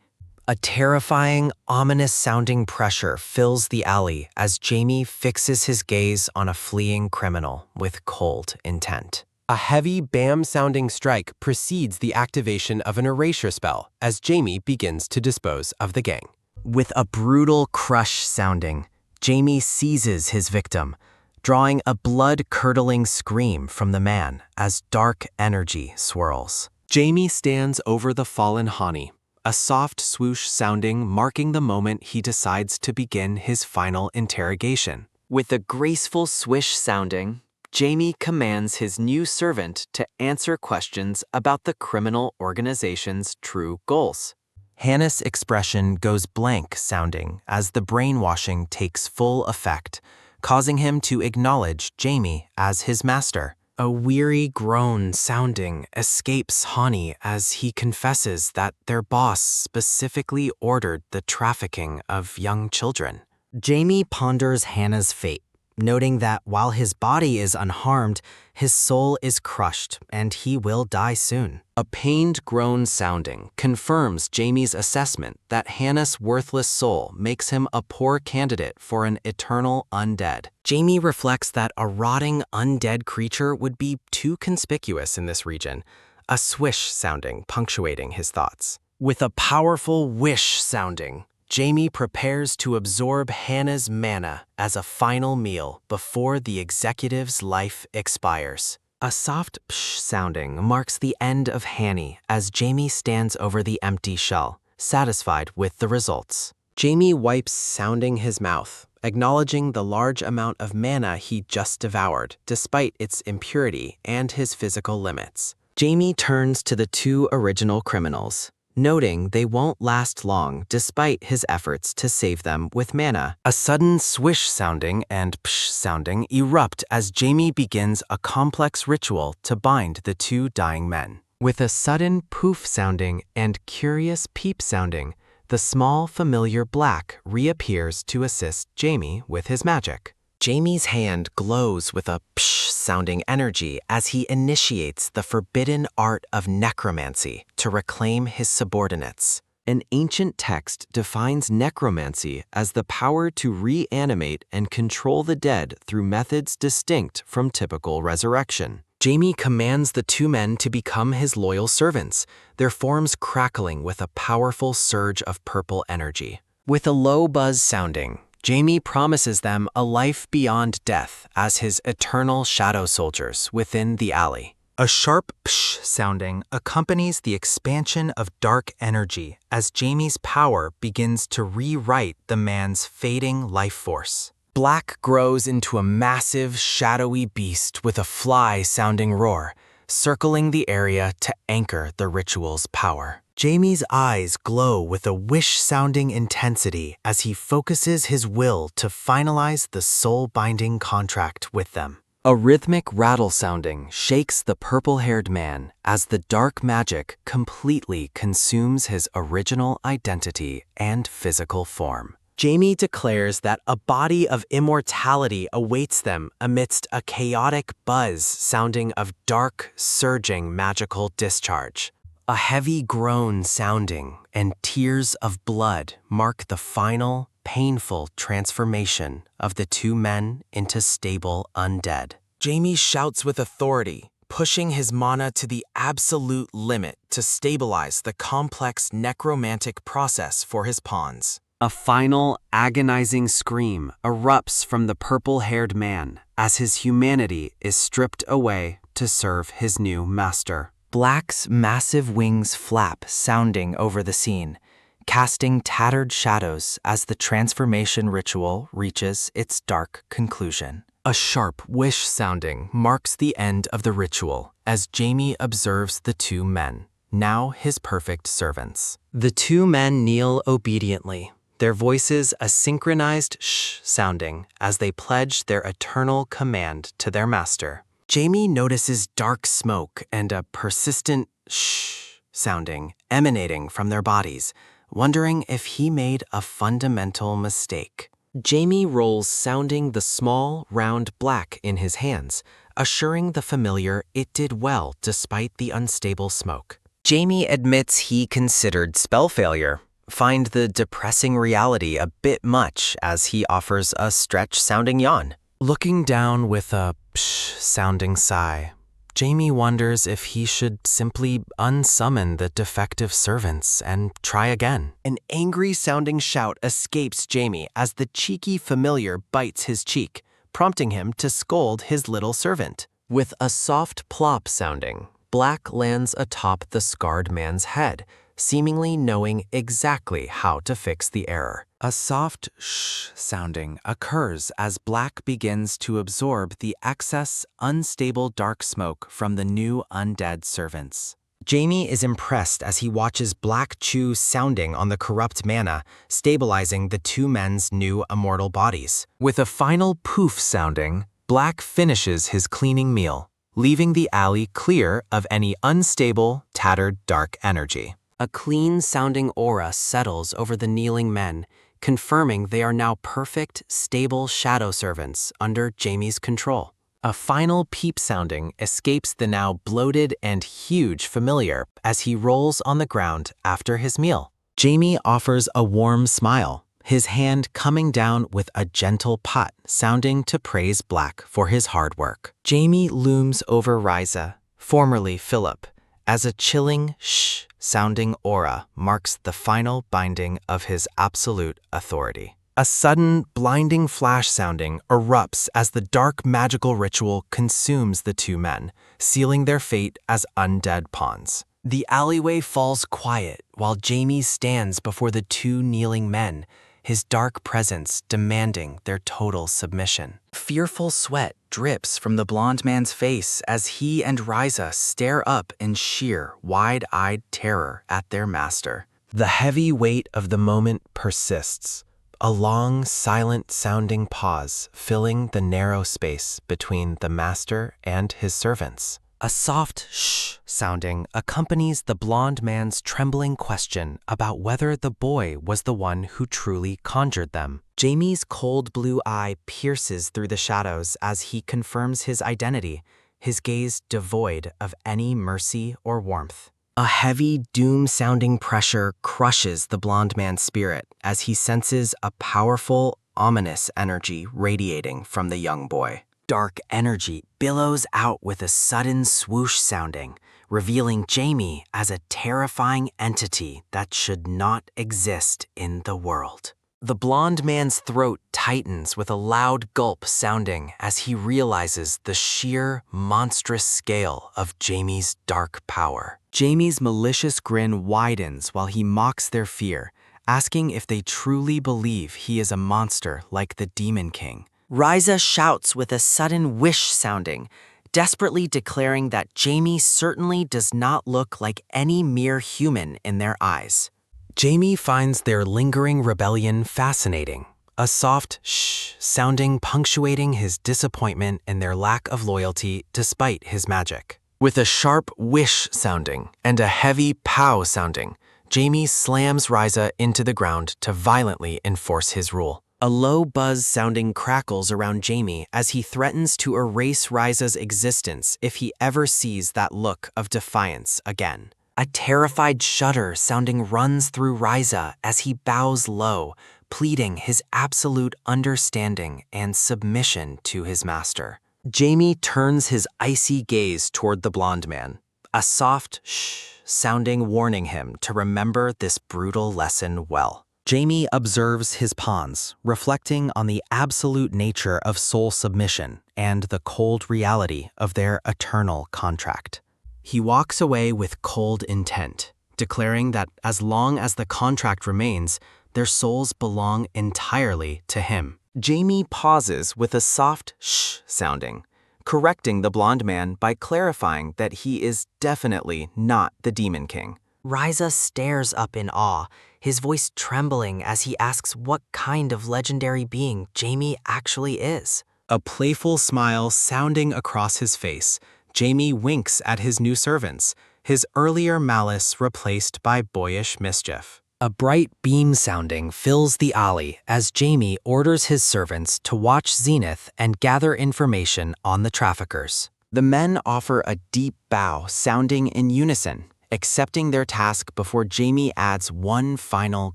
A terrifying, ominous-sounding pressure fills the alley as Jamie fixes his gaze on a fleeing criminal with cold intent. A heavy bam-sounding strike precedes the activation of an erasure spell as Jamie begins to dispose of the gang. With a brutal crush sounding, Jamie seizes his victim, drawing a blood-curdling scream from the man as dark energy swirls. Jamie stands over the fallen Hani, a soft swoosh sounding marking the moment he decides to begin his final interrogation. With a graceful swish sounding, Jamie commands his new servant to answer questions about the criminal organization's true goals. Hannah's expression goes blank sounding as the brainwashing takes full effect, causing him to acknowledge Jamie as his master. A weary groan sounding escapes Hani as he confesses that their boss specifically ordered the trafficking of young children. Jamie ponders Hannah's fate, noting that while his body is unharmed, his soul is crushed and he will die soon. A pained groan sounding confirms Jamie's assessment that Hannah's worthless soul makes him a poor candidate for an eternal undead. Jamie reflects that a rotting undead creature would be too conspicuous in this region, a swish sounding punctuating his thoughts. With a powerful wish sounding, Jamie prepares to absorb Hannah's mana as a final meal before the executive's life expires. A soft psh sounding marks the end of Hanny as Jamie stands over the empty shell, satisfied with the results. Jamie wipes sounding his mouth, acknowledging the large amount of mana he just devoured, despite its impurity and his physical limits. Jamie turns to the two original criminals, noting they won't last long despite his efforts to save them with mana. A sudden swish sounding and psh sounding erupt as Jamie begins a complex ritual to bind the two dying men. With a sudden poof sounding and curious peep sounding, the small familiar black reappears to assist Jamie with his magic. Jamie's hand glows with a psh-sounding energy as he initiates the forbidden art of necromancy to reclaim his subordinates. An ancient text defines necromancy as the power to reanimate and control the dead through methods distinct from typical resurrection. Jamie commands the two men to become his loyal servants, their forms crackling with a powerful surge of purple energy. With a low buzz sounding, Jamie promises them a life beyond death as his eternal shadow soldiers within the alley. A sharp psh sounding accompanies the expansion of dark energy as Jamie's power begins to rewrite the man's fading life force. Black grows into a massive, shadowy beast with a fly-sounding roar, circling the area to anchor the ritual's power. Jamie's eyes glow with a wish-sounding intensity as he focuses his will to finalize the soul-binding contract with them. A rhythmic rattle sounding shakes the purple-haired man as the dark magic completely consumes his original identity and physical form. Jamie declares that a body of immortality awaits them amidst a chaotic buzz sounding of dark, surging magical discharge. A heavy groan sounding and tears of blood mark the final, painful transformation of the two men into stable undead. Jamie shouts with authority, pushing his mana to the absolute limit to stabilize the complex necromantic process for his pawns. A final, agonizing scream erupts from the purple-haired man as his humanity is stripped away to serve his new master. Black's massive wings flap, sounding over the scene, casting tattered shadows as the transformation ritual reaches its dark conclusion. A sharp wish sounding marks the end of the ritual as Jamie observes the two men, now his perfect servants. The two men kneel obediently, their voices a synchronized shh sounding as they pledge their eternal command to their master. Jamie notices dark smoke and a persistent shh sounding emanating from their bodies, wondering if he made a fundamental mistake. Jamie rolls sounding the small, round black in his hands, assuring the familiar it did well despite the unstable smoke. Jamie admits he considered spell failure, find the depressing reality a bit much as he offers a stretch-sounding yawn. Looking down with a psh-sounding sigh, Jamie wonders if he should simply unsummon the defective servants and try again. An angry-sounding shout escapes Jamie as the cheeky familiar bites his cheek, prompting him to scold his little servant. With a soft plop sounding, Black lands atop the scarred man's head, seemingly knowing exactly how to fix the error. A soft shh sounding occurs as Black begins to absorb the excess, unstable dark smoke from the new undead servants. Jamie is impressed as he watches Black chew sounding on the corrupt mana, stabilizing the two men's new immortal bodies. With a final poof sounding, Black finishes his cleaning meal, leaving the alley clear of any unstable, tattered dark energy. A clean-sounding aura settles over the kneeling men, confirming they are now perfect, stable shadow servants under Jamie's control. A final peep sounding escapes the now bloated and huge familiar as he rolls on the ground after his meal. Jamie offers a warm smile, his hand coming down with a gentle pat, sounding to praise Black for his hard work. Jamie looms over Ryza, formerly Philip, as a chilling shh-sounding aura marks the final binding of his absolute authority. A sudden, blinding flash sounding erupts as the dark magical ritual consumes the two men, sealing their fate as undead pawns. The alleyway falls quiet while Jamie stands before the two kneeling men, his dark presence demanding their total submission. Fearful sweat drips from the blond man's face as he and Ryza stare up in sheer, wide-eyed terror at their master. The heavy weight of the moment persists, a long, silent-sounding pause filling the narrow space between the master and his servants. A soft shh sounding accompanies the blond man's trembling question about whether the boy was the one who truly conjured them. Jamie's cold blue eye pierces through the shadows as he confirms his identity, his gaze devoid of any mercy or warmth. A heavy, doom-sounding pressure crushes the blond man's spirit as he senses a powerful, ominous energy radiating from the young boy. Dark energy billows out with a sudden swoosh sounding, revealing Jamie as a terrifying entity that should not exist in the world. The blond man's throat tightens with a loud gulp sounding as he realizes the sheer, monstrous scale of Jamie's dark power. Jamie's malicious grin widens while he mocks their fear, asking if they truly believe he is a monster like the Demon King. Ryza shouts with a sudden wish sounding, desperately declaring that Jamie certainly does not look like any mere human in their eyes. Jamie finds their lingering rebellion fascinating, a soft shh sounding punctuating his disappointment in their lack of loyalty despite his magic. With a sharp wish sounding and a heavy pow sounding, Jamie slams Ryza into the ground to violently enforce his rule. A low buzz sounding crackles around Jamie as he threatens to erase Ryza's existence if he ever sees that look of defiance again. A terrified shudder sounding runs through Ryza as he bows low, pleading his absolute understanding and submission to his master. Jamie turns his icy gaze toward the blond man, a soft shh sounding warning him to remember this brutal lesson well. Jamie observes his pawns, reflecting on the absolute nature of soul submission and the cold reality of their eternal contract. He walks away with cold intent, declaring that as long as the contract remains, their souls belong entirely to him. Jamie pauses with a soft shh sounding, correcting the blond man by clarifying that he is definitely not the Demon King. Ryza stares up in awe, his voice trembling as he asks what kind of legendary being Jamie actually is. A playful smile sounding across his face, Jamie winks at his new servants, his earlier malice replaced by boyish mischief. A bright beam sounding fills the alley as Jamie orders his servants to watch Zenith and gather information on the traffickers. The men offer a deep bow sounding in unison, accepting their task before Jamie adds one final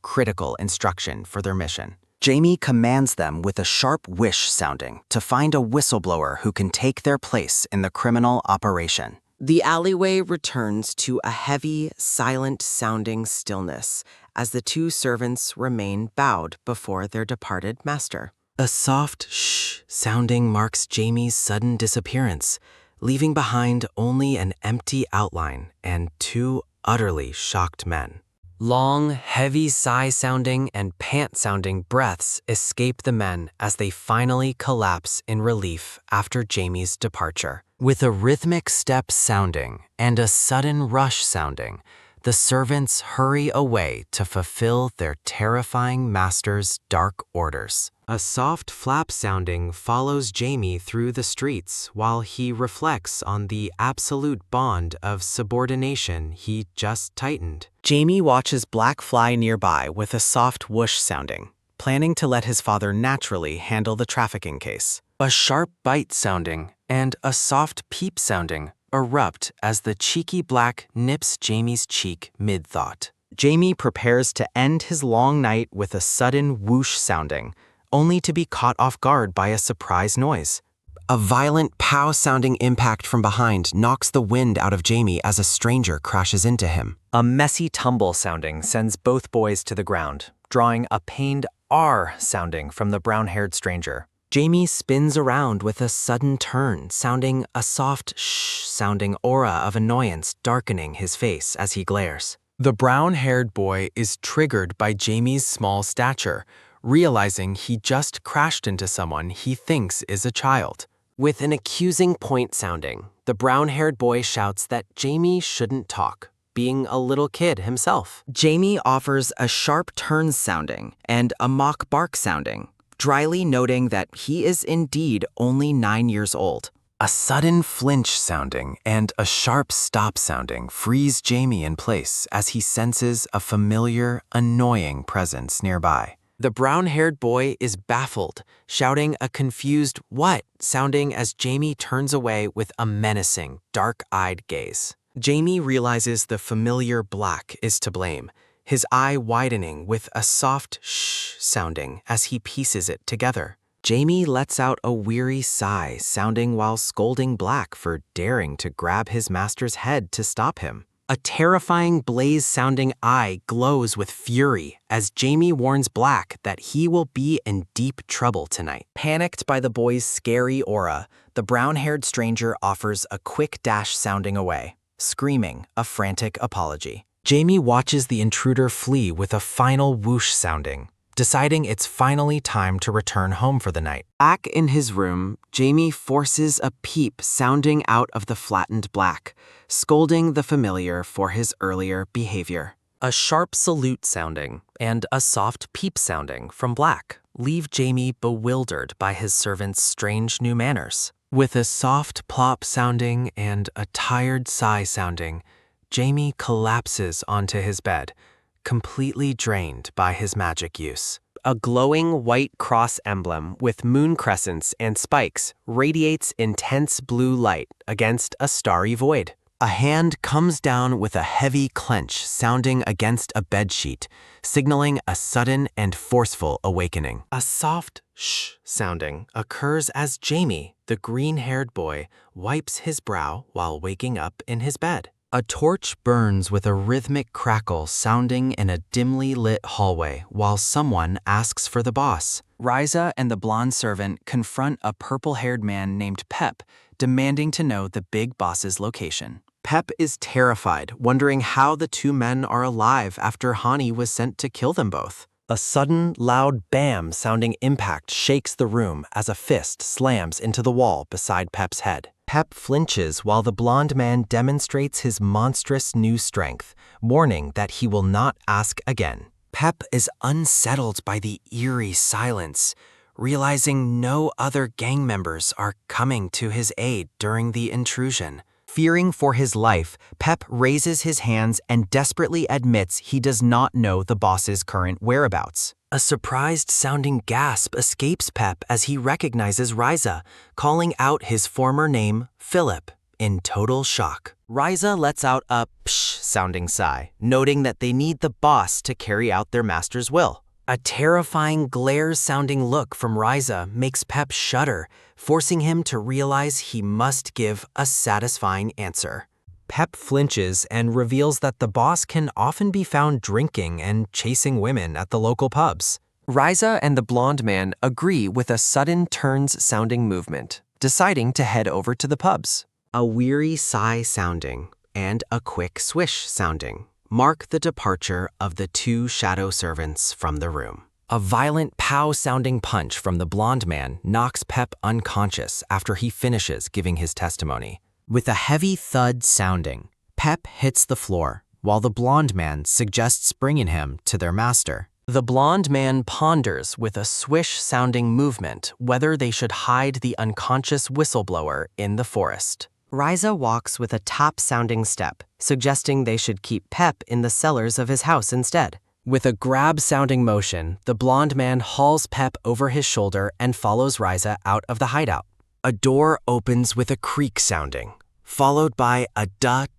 critical instruction for their mission. Jamie commands them with a sharp wish sounding to find a whistleblower who can take their place in the criminal operation. The alleyway returns to a heavy, silent-sounding stillness as the two servants remain bowed before their departed master. A soft shh sounding marks Jamie's sudden disappearance, leaving behind only an empty outline and two utterly shocked men. Long, heavy sigh-sounding and pant-sounding breaths escape the men as they finally collapse in relief after Jamie's departure. With a rhythmic step sounding and a sudden rush sounding, the servants hurry away to fulfill their terrifying master's dark orders. A soft flap sounding follows Jamie through the streets while he reflects on the absolute bond of subordination he just tightened. Jamie watches Black fly nearby with a soft whoosh sounding, planning to let his father naturally handle the trafficking case. A sharp bite sounding and a soft peep sounding erupt as the cheeky Black nips Jamie's cheek mid-thought. Jamie prepares to end his long night with a sudden whoosh sounding, only to be caught off guard by a surprise noise. A violent pow-sounding impact from behind knocks the wind out of Jamie as a stranger crashes into him. A messy tumble sounding sends both boys to the ground, drawing a pained R sounding from the brown-haired stranger. Jamie spins around with a sudden turn, sounding a soft shh-sounding aura of annoyance darkening his face as he glares. The brown-haired boy is triggered by Jamie's small stature, realizing he just crashed into someone he thinks is a child. With an accusing point sounding, the brown-haired boy shouts that Jamie shouldn't talk, being a little kid himself. Jamie offers a sharp turn sounding and a mock bark sounding, dryly noting that he is indeed only 9 years old. A sudden flinch sounding and a sharp stop sounding freeze Jamie in place as he senses a familiar, annoying presence nearby. The brown-haired boy is baffled, shouting a confused "what" sounding as Jamie turns away with a menacing, dark-eyed gaze. Jamie realizes the familiar Black is to blame, his eye widening with a soft shh sounding as he pieces it together. Jamie lets out a weary sigh sounding while scolding Black for daring to grab his master's head to stop him. A terrifying blaze-sounding eye glows with fury as Jamie warns Black that he will be in deep trouble tonight. Panicked by the boy's scary aura, the brown-haired stranger offers a quick dash sounding away, screaming a frantic apology. Jamie watches the intruder flee with a final whoosh sounding, deciding it's finally time to return home for the night. Back in his room, Jamie forces a peep sounding out of the flattened Black, scolding the familiar for his earlier behavior. A sharp salute sounding and a soft peep sounding from Black leave Jamie bewildered by his servant's strange new manners. With a soft plop sounding and a tired sigh sounding, Jamie collapses onto his bed, completely drained by his magic use. A glowing white cross emblem with moon crescents and spikes radiates intense blue light against a starry void. A hand comes down with a heavy clench sounding against a bedsheet, signaling a sudden and forceful awakening. A soft shh sounding occurs as Jamie, the green-haired boy, wipes his brow while waking up in his bed. A torch burns with a rhythmic crackle sounding in a dimly lit hallway while someone asks for the boss. Riza and the blonde servant confront a purple-haired man named Pep, demanding to know the big boss's location. Pep is terrified, wondering how the two men are alive after Hani was sent to kill them both. A sudden, loud bam-sounding impact shakes the room as a fist slams into the wall beside Pep's head. Pep flinches while the blonde man demonstrates his monstrous new strength, warning that he will not ask again. Pep is unsettled by the eerie silence, realizing no other gang members are coming to his aid during the intrusion. Fearing for his life, Pep raises his hands and desperately admits he does not know the boss's current whereabouts. A surprised-sounding gasp escapes Pep as he recognizes Ryza, calling out his former name, Philip, in total shock. Ryza lets out a psh-sounding sigh, noting that they need the boss to carry out their master's will. A terrifying glare-sounding look from Ryza makes Pep shudder, forcing him to realize he must give a satisfying answer. Pep flinches and reveals that the boss can often be found drinking and chasing women at the local pubs. Ryza and the blonde man agree with a sudden turns-sounding movement, deciding to head over to the pubs. A weary sigh sounding and a quick swish sounding mark the departure of the two shadow servants from the room. A violent pow-sounding punch from the blonde man knocks Pep unconscious after he finishes giving his testimony. With a heavy thud sounding, Pep hits the floor, while the blonde man suggests bringing him to their master. The blonde man ponders with a swish-sounding movement whether they should hide the unconscious whistleblower in the forest. Ryza walks with a tap-sounding step, suggesting they should keep Pep in the cellars of his house instead. With a grab-sounding motion, the blonde man hauls Pep over his shoulder and follows Ryza out of the hideout. A door opens with a creak sounding, followed by a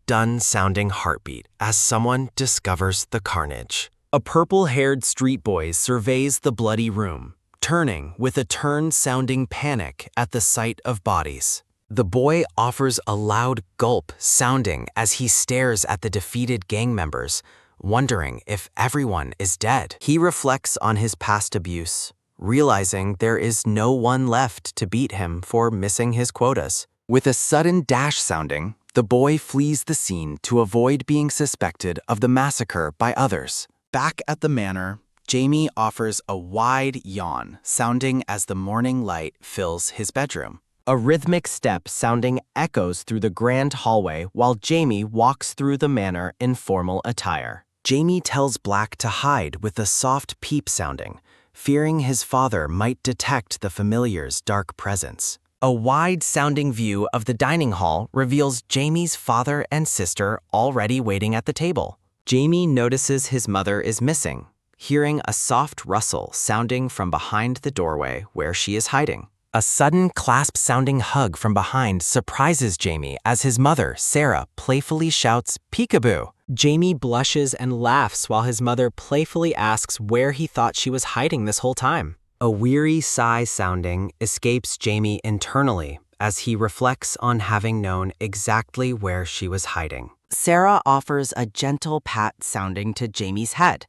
dun sounding heartbeat as someone discovers the carnage. A purple-haired street boy surveys the bloody room, turning with a turn-sounding panic at the sight of bodies. The boy offers a loud gulp sounding as he stares at the defeated gang members, wondering if everyone is dead. He reflects on his past abuse, realizing there is no one left to beat him for missing his quotas. With a sudden dash sounding, the boy flees the scene to avoid being suspected of the massacre by others. Back at the manor, Jamie offers a wide yawn sounding as the morning light fills his bedroom. A rhythmic step sounding echoes through the grand hallway while Jamie walks through the manor in formal attire. Jamie tells Black to hide with a soft peep sounding, fearing his father might detect the familiar's dark presence. A wide-sounding view of the dining hall reveals Jamie's father and sister already waiting at the table. Jamie notices his mother is missing, hearing a soft rustle sounding from behind the doorway where she is hiding. A sudden clasp-sounding hug from behind surprises Jamie as his mother, Sarah, playfully shouts, "Peekaboo!" Jamie blushes and laughs while his mother playfully asks where he thought she was hiding this whole time. A weary sigh sounding escapes Jamie internally as he reflects on having known exactly where she was hiding. Sarah offers a gentle pat sounding to Jamie's head,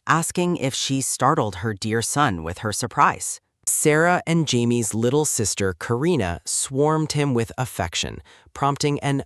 asking if she startled her dear son with her surprise. Sarah and Jamie's little sister, Karina, swarmed him with affection, prompting an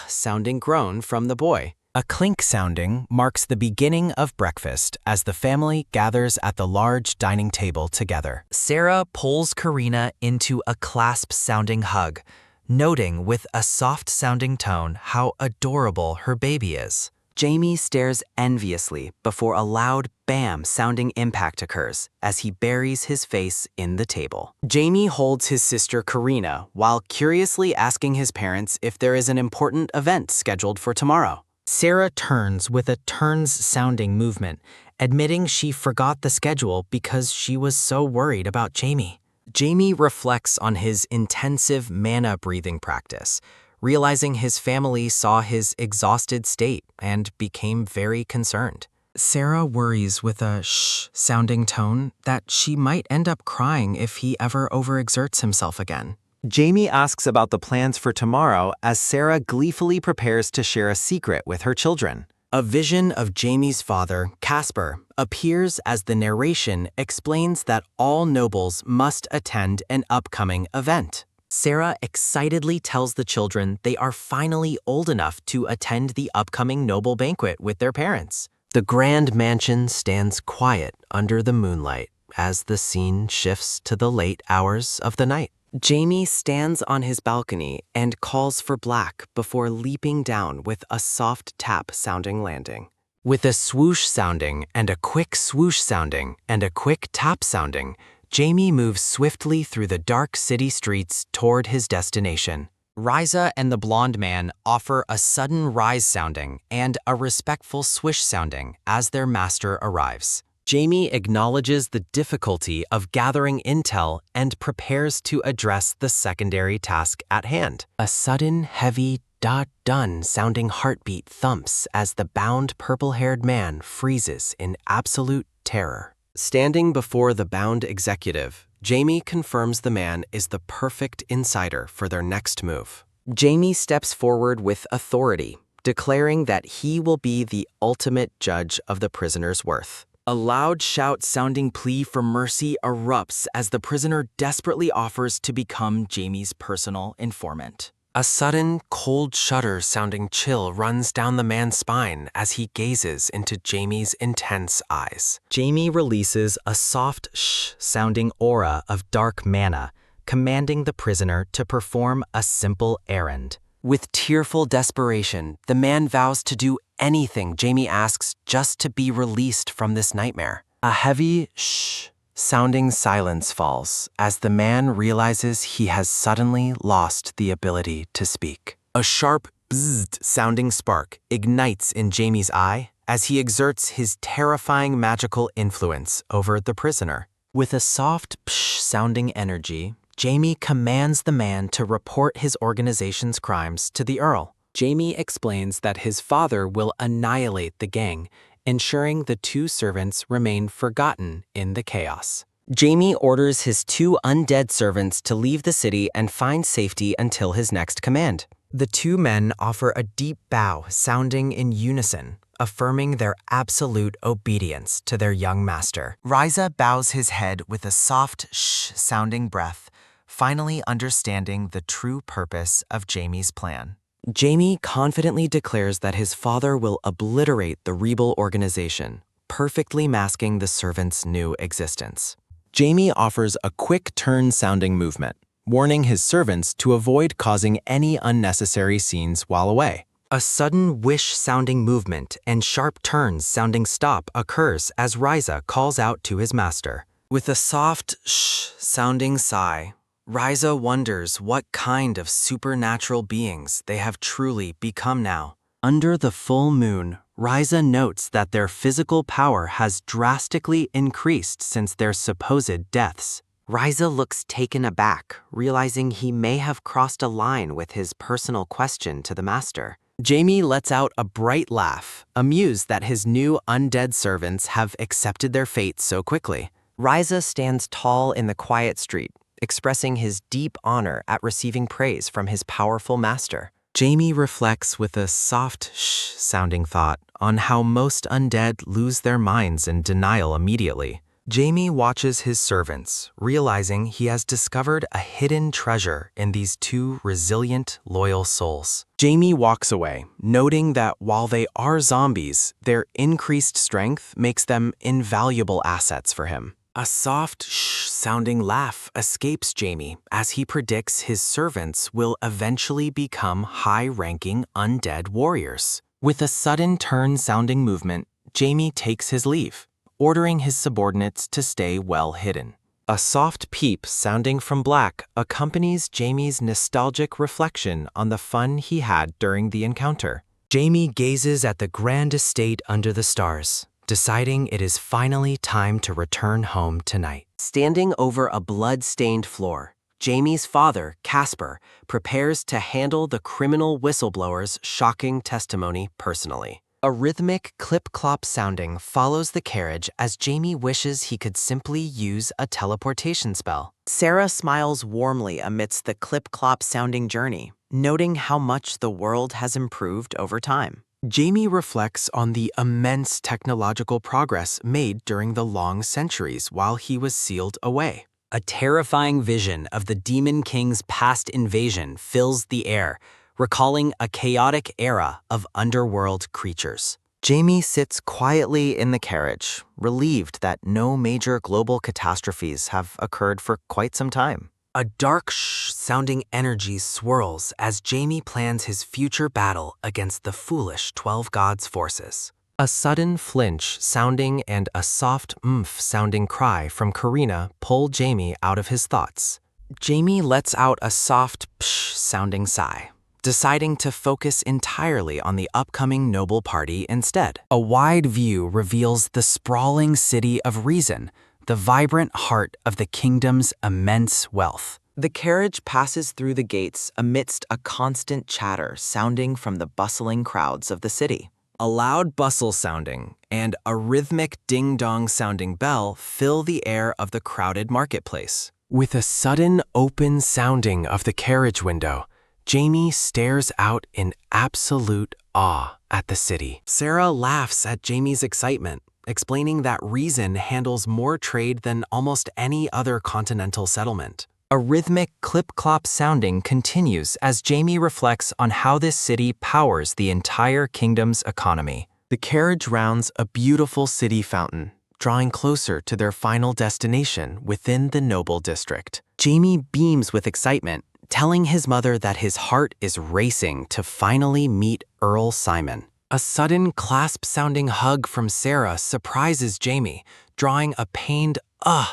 sounding groan from the boy. A clink sounding marks the beginning of breakfast as the family gathers at the large dining table together. Sarah pulls Karina into a clasp-sounding hug, noting with a soft-sounding tone how adorable her baby is. Jamie stares enviously before a loud bam-sounding impact occurs as he buries his face in the table. Jamie holds his sister Karina while curiously asking his parents if there is an important event scheduled for tomorrow. Sarah turns with a turns-sounding movement, admitting she forgot the schedule because she was so worried about Jamie. Jamie reflects on his intensive mana breathing practice, realizing his family saw his exhausted state and became very concerned. Sarah worries with a shh-sounding tone that she might end up crying if he ever overexerts himself again. Jamie asks about the plans for tomorrow as Sarah gleefully prepares to share a secret with her children. A vision of Jamie's father, Casper, appears as the narration explains that all nobles must attend an upcoming event. Sarah excitedly tells the children they are finally old enough to attend the upcoming noble banquet with their parents. The grand mansion stands quiet under the moonlight as the scene shifts to the late hours of the night. Jamie stands on his balcony and calls for Black before leaping down with a soft tap-sounding landing. With a swoosh sounding and a quick swoosh sounding and a quick tap sounding, Jamie moves swiftly through the dark city streets toward his destination. Ryza and the blonde man offer a sudden rise sounding and a respectful swish sounding as their master arrives. Jamie acknowledges the difficulty of gathering intel and prepares to address the secondary task at hand. A sudden, heavy, dun sounding heartbeat thumps as the bound purple-haired man freezes in absolute terror. Standing before the bound executive, Jamie confirms the man is the perfect insider for their next move. Jamie steps forward with authority, declaring that he will be the ultimate judge of the prisoner's worth. A loud shout-sounding plea for mercy erupts as the prisoner desperately offers to become Jamie's personal informant. A sudden, cold shudder-sounding chill runs down the man's spine as he gazes into Jamie's intense eyes. Jamie releases a soft shh-sounding aura of dark mana, commanding the prisoner to perform a simple errand. With tearful desperation, the man vows to do anything Jamie asks just to be released from this nightmare. A heavy shh-sounding silence falls as the man realizes he has suddenly lost the ability to speak. A sharp bzzz-sounding spark ignites in Jamie's eye as he exerts his terrifying magical influence over the prisoner. With a soft psh-sounding energy, Jamie commands the man to report his organization's crimes to the Earl. Jamie explains that his father will annihilate the gang, ensuring the two servants remain forgotten in the chaos. Jamie orders his two undead servants to leave the city and find safety until his next command. The two men offer a deep bow sounding in unison, affirming their absolute obedience to their young master. Ryza bows his head with a soft shh-sounding breath, finally understanding the true purpose of Jamie's plan. Jamie confidently declares that his father will obliterate the rebel organization, perfectly masking the servants' new existence. Jamie offers a quick turn-sounding movement, warning his servants to avoid causing any unnecessary scenes while away. A sudden wish-sounding movement and sharp turns-sounding stop occurs as Ryza calls out to his master. With a soft shh-sounding sigh, Ryza wonders what kind of supernatural beings they have truly become now. Under the full moon, Ryza notes that their physical power has drastically increased since their supposed deaths. Ryza looks taken aback, realizing he may have crossed a line with his personal question to the master. Jamie lets out a bright laugh, amused that his new undead servants have accepted their fate so quickly. Ryza stands tall in the quiet street, expressing his deep honor at receiving praise from his powerful master. Jamie reflects with a soft shh-sounding thought on how most undead lose their minds in denial immediately. Jamie watches his servants, realizing he has discovered a hidden treasure in these two resilient, loyal souls. Jamie walks away, noting that while they are zombies, their increased strength makes them invaluable assets for him. A soft shh-sounding laugh escapes Jamie as he predicts his servants will eventually become high-ranking undead warriors. With a sudden turn-sounding movement, Jamie takes his leave, ordering his subordinates to stay well hidden. A soft peep sounding from Black accompanies Jamie's nostalgic reflection on the fun he had during the encounter. Jamie gazes at the grand estate under the stars, deciding it is finally time to return home tonight. Standing over a blood-stained floor, Jamie's father, Casper, prepares to handle the criminal whistleblower's shocking testimony personally. A rhythmic clip-clop sounding follows the carriage as Jamie wishes he could simply use a teleportation spell. Sarah smiles warmly amidst the clip-clop sounding journey, noting how much the world has improved over time. Jamie reflects on the immense technological progress made during the long centuries while he was sealed away. A terrifying vision of the Demon King's past invasion fills the air, recalling a chaotic era of underworld creatures. Jamie sits quietly in the carriage, relieved that no major global catastrophes have occurred for quite some time. A dark shh-sounding energy swirls as Jamie plans his future battle against the foolish 12 Gods' forces. A sudden flinch sounding and a soft sounding cry from Karina pull Jamie out of his thoughts. Jamie lets out a soft psh-sounding sigh, deciding to focus entirely on the upcoming noble party instead. A wide view reveals the sprawling city of Reason, the vibrant heart of the kingdom's immense wealth. The carriage passes through the gates amidst a constant chatter sounding from the bustling crowds of the city. A loud bustle sounding and a rhythmic ding-dong sounding bell fill the air of the crowded marketplace. With a sudden open sounding of the carriage window, Jamie stares out in absolute awe at the city. Sarah laughs at Jamie's excitement, explaining that Reason handles more trade than almost any other continental settlement. A rhythmic clip-clop sounding continues as Jamie reflects on how this city powers the entire kingdom's economy. The carriage rounds a beautiful city fountain, drawing closer to their final destination within the noble district. Jamie beams with excitement, telling his mother that his heart is racing to finally meet Earl Simon. A sudden clasp-sounding hug from Sarah surprises Jamie, drawing a pained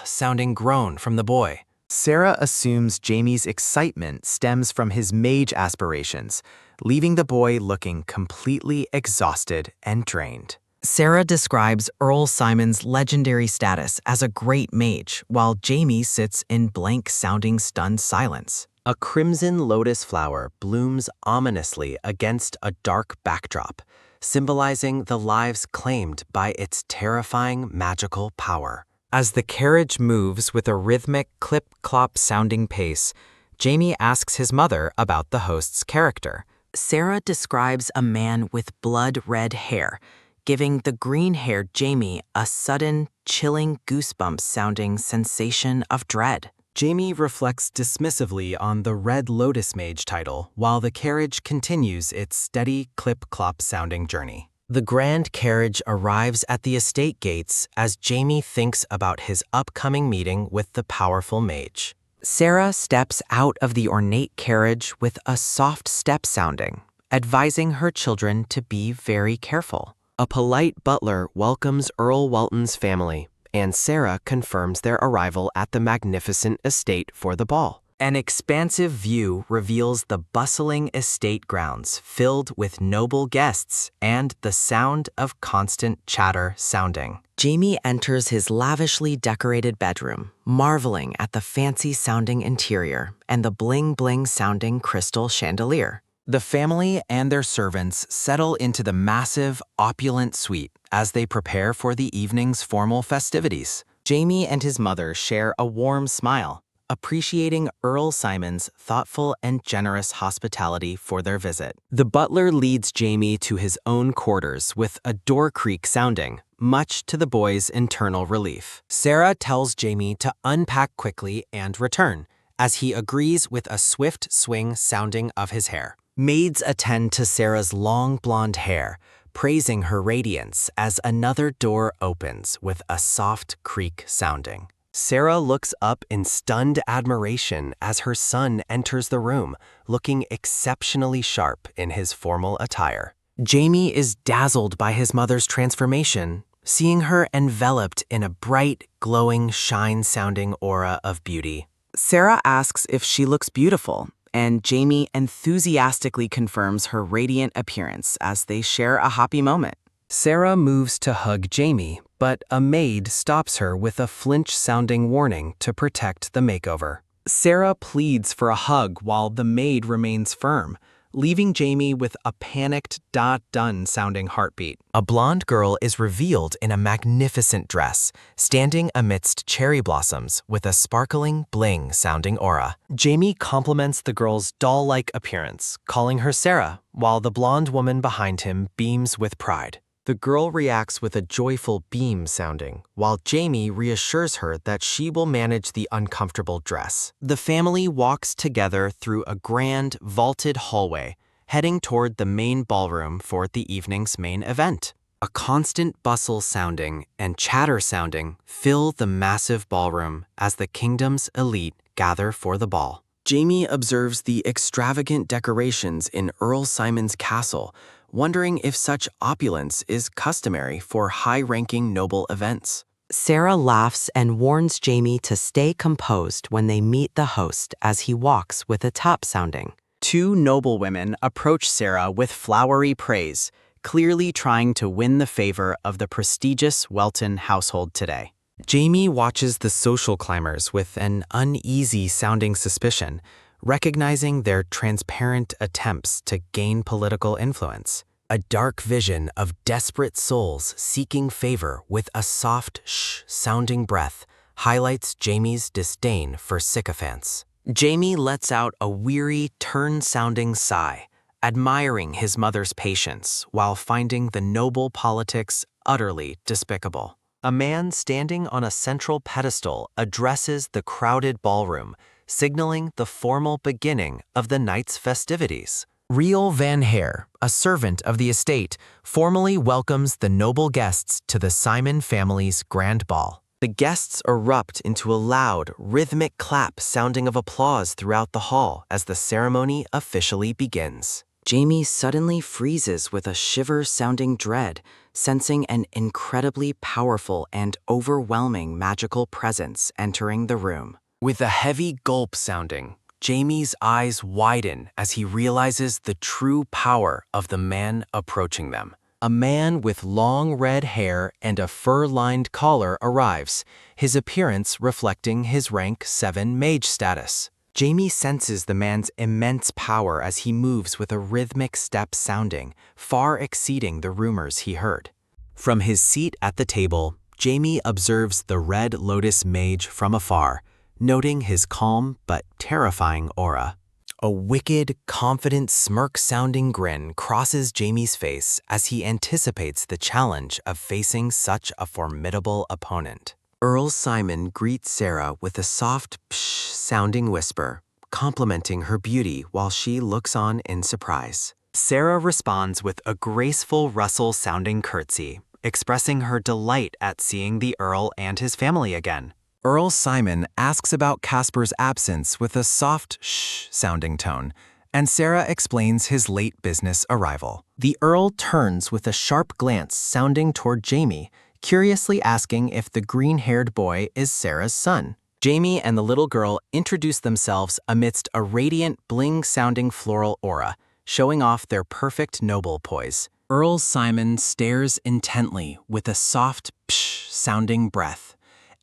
sounding groan from the boy. Sarah assumes Jamie's excitement stems from his mage aspirations, leaving the boy looking completely exhausted and drained. Sarah describes Earl Simon's legendary status as a great mage, while Jamie sits in blank-sounding stunned silence. A crimson lotus flower blooms ominously against a dark backdrop, symbolizing the lives claimed by its terrifying magical power. As the carriage moves with a rhythmic clip-clop sounding pace, Jamie asks his mother about the host's character. Sarah describes a man with blood-red hair, giving the green-haired Jamie a sudden, chilling goosebumps-sounding sensation of dread. Jamie reflects dismissively on the Red Lotus Mage title while the carriage continues its steady clip-clop-sounding journey. The grand carriage arrives at the estate gates as Jamie thinks about his upcoming meeting with the powerful mage. Sarah steps out of the ornate carriage with a soft step sounding, advising her children to be very careful. A polite butler welcomes Earl Walton's family, and Sarah confirms their arrival at the magnificent estate for the ball. An expansive view reveals the bustling estate grounds filled with noble guests and the sound of constant chatter sounding. Jamie enters his lavishly decorated bedroom, marveling at the fancy-sounding interior and the bling-bling sounding crystal chandelier. The family and their servants settle into the massive, opulent suite as they prepare for the evening's formal festivities. Jamie and his mother share a warm smile, appreciating Earl Simon's thoughtful and generous hospitality for their visit. The butler leads Jamie to his own quarters with a door creak sounding, much to the boy's internal relief. Sarah tells Jamie to unpack quickly and return, as he agrees with a swift swing sounding of his hair. Maids attend to Sarah's long blonde hair, praising her radiance as another door opens with a soft creak sounding. Sarah looks up in stunned admiration as her son enters the room, looking exceptionally sharp in his formal attire. Jamie is dazzled by his mother's transformation, seeing her enveloped in a bright, glowing, shine-sounding aura of beauty. Sarah asks if she looks beautiful, and Jamie enthusiastically confirms her radiant appearance as they share a happy moment. Sarah moves to hug Jamie, but a maid stops her with a flinch-sounding warning to protect the makeover. Sarah pleads for a hug while the maid remains firm, leaving Jamie with a panicked done-sounding heartbeat. A blonde girl is revealed in a magnificent dress, standing amidst cherry blossoms with a sparkling, bling-sounding aura. Jamie compliments the girl's doll-like appearance, calling her Sarah, while the blonde woman behind him beams with pride. The girl reacts with a joyful beam sounding, while Jamie reassures her that she will manage the uncomfortable dress. The family walks together through a grand, vaulted hallway, heading toward the main ballroom for the evening's main event. A constant bustle sounding and chatter sounding fill the massive ballroom as the kingdom's elite gather for the ball. Jamie observes the extravagant decorations in Earl Simon's castle, wondering if such opulence is customary for high-ranking noble events. Sarah laughs and warns Jamie to stay composed when they meet the host as he walks with a top sounding. Two noblewomen approach Sarah with flowery praise, clearly trying to win the favor of the prestigious Welton household today. Jamie watches the social climbers with an uneasy-sounding suspicion, recognizing their transparent attempts to gain political influence. A dark vision of desperate souls seeking favor with a soft shh-sounding breath highlights Jamie's disdain for sycophants. Jamie lets out a weary, turn-sounding sigh, admiring his mother's patience while finding the noble politics utterly despicable. A man standing on a central pedestal addresses the crowded ballroom, signaling the formal beginning of the night's festivities. Riel van Hare, a servant of the estate, formally welcomes the noble guests to the Simon family's grand ball. The guests erupt into a loud, rhythmic clap sounding of applause throughout the hall as the ceremony officially begins. Jamie suddenly freezes with a shiver-sounding dread, sensing an incredibly powerful and overwhelming magical presence entering the room. With a heavy gulp sounding, Jamie's eyes widen as he realizes the true power of the man approaching them. A man with long red hair and a fur-lined collar arrives, his appearance reflecting his rank 7 mage status. Jamie senses the man's immense power as he moves with a rhythmic step sounding, far exceeding the rumors he heard. From his seat at the table, Jamie observes the Red Lotus Mage from afar, noting his calm but terrifying aura. A wicked, confident, smirk-sounding grin crosses Jamie's face as he anticipates the challenge of facing such a formidable opponent. Earl Simon greets Sarah with a soft, psh-sounding whisper, complimenting her beauty while she looks on in surprise. Sarah responds with a graceful rustle-sounding curtsy, expressing her delight at seeing the Earl and his family again. Earl Simon asks about Casper's absence with a soft shh-sounding tone, and Sarah explains his late business arrival. The Earl turns with a sharp glance sounding toward Jamie, curiously asking if the green-haired boy is Sarah's son. Jamie and the little girl introduce themselves amidst a radiant, bling-sounding floral aura, showing off their perfect noble poise. Earl Simon stares intently with a soft, psh-sounding breath,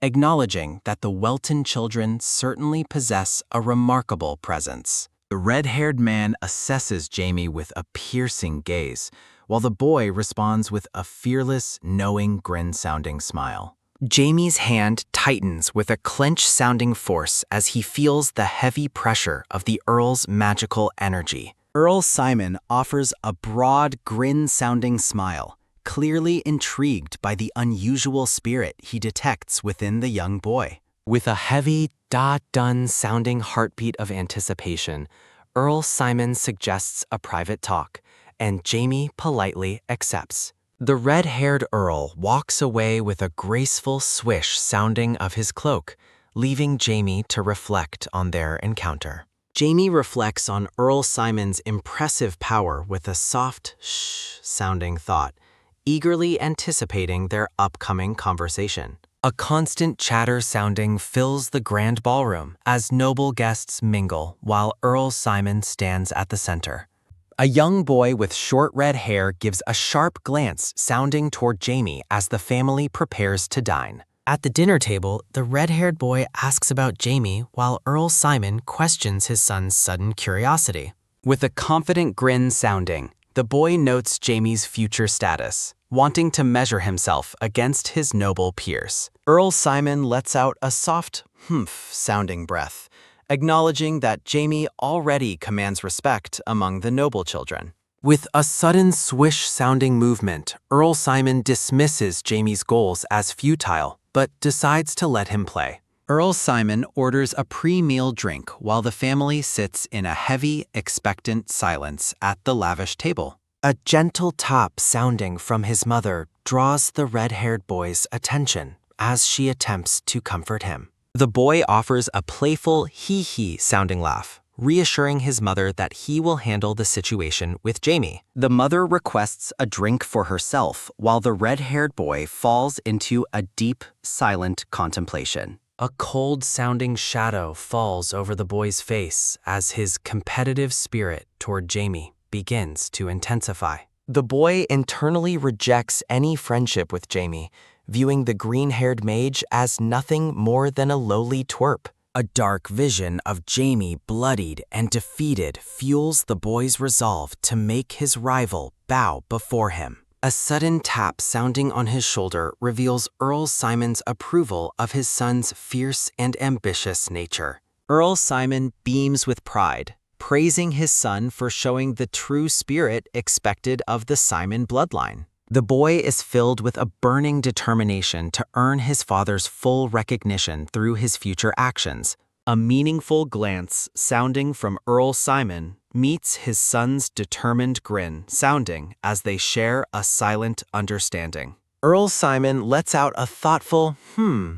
acknowledging that the Welton children certainly possess a remarkable presence. The red-haired man assesses Jamie with a piercing gaze, while the boy responds with a fearless, knowing, grin-sounding smile. Jamie's hand tightens with a clench-sounding force as he feels the heavy pressure of the Earl's magical energy. Earl Simon offers a broad, grin-sounding smile, clearly intrigued by the unusual spirit he detects within the young boy. With a heavy, da-dun-sounding heartbeat of anticipation, Earl Simon suggests a private talk, and Jamie politely accepts. The red-haired Earl walks away with a graceful swish sounding of his cloak, leaving Jamie to reflect on their encounter. Jamie reflects on Earl Simon's impressive power with a soft, shh-sounding thought, eagerly anticipating their upcoming conversation. A constant chatter sounding fills the grand ballroom as noble guests mingle while Earl Simon stands at the center. A young boy with short red hair gives a sharp glance sounding toward Jamie as the family prepares to dine. At the dinner table, the red-haired boy asks about Jamie while Earl Simon questions his son's sudden curiosity. With a confident grin sounding, the boy notes Jamie's future status, wanting to measure himself against his noble peers. Earl Simon lets out a soft, humph-sounding breath, acknowledging that Jamie already commands respect among the noble children. With a sudden swish-sounding movement, Earl Simon dismisses Jamie's goals as futile, but decides to let him play. Earl Simon orders a pre-meal drink while the family sits in a heavy, expectant silence at the lavish table. A gentle tap sounding from his mother draws the red-haired boy's attention as she attempts to comfort him. The boy offers a playful hee-hee sounding laugh, reassuring his mother that he will handle the situation with Jamie. The mother requests a drink for herself while the red-haired boy falls into a deep, silent contemplation. A cold-sounding shadow falls over the boy's face as his competitive spirit toward Jamie begins to intensify. The boy internally rejects any friendship with Jamie, viewing the green-haired mage as nothing more than a lowly twerp. A dark vision of Jamie bloodied and defeated fuels the boy's resolve to make his rival bow before him. A sudden tap sounding on his shoulder reveals Earl Simon's approval of his son's fierce and ambitious nature. Earl Simon beams with pride, praising his son for showing the true spirit expected of the Simon bloodline. The boy is filled with a burning determination to earn his father's full recognition through his future actions. A meaningful glance sounding from Earl Simon meets his son's determined grin sounding as they share a silent understanding. Earl Simon lets out a thoughtful,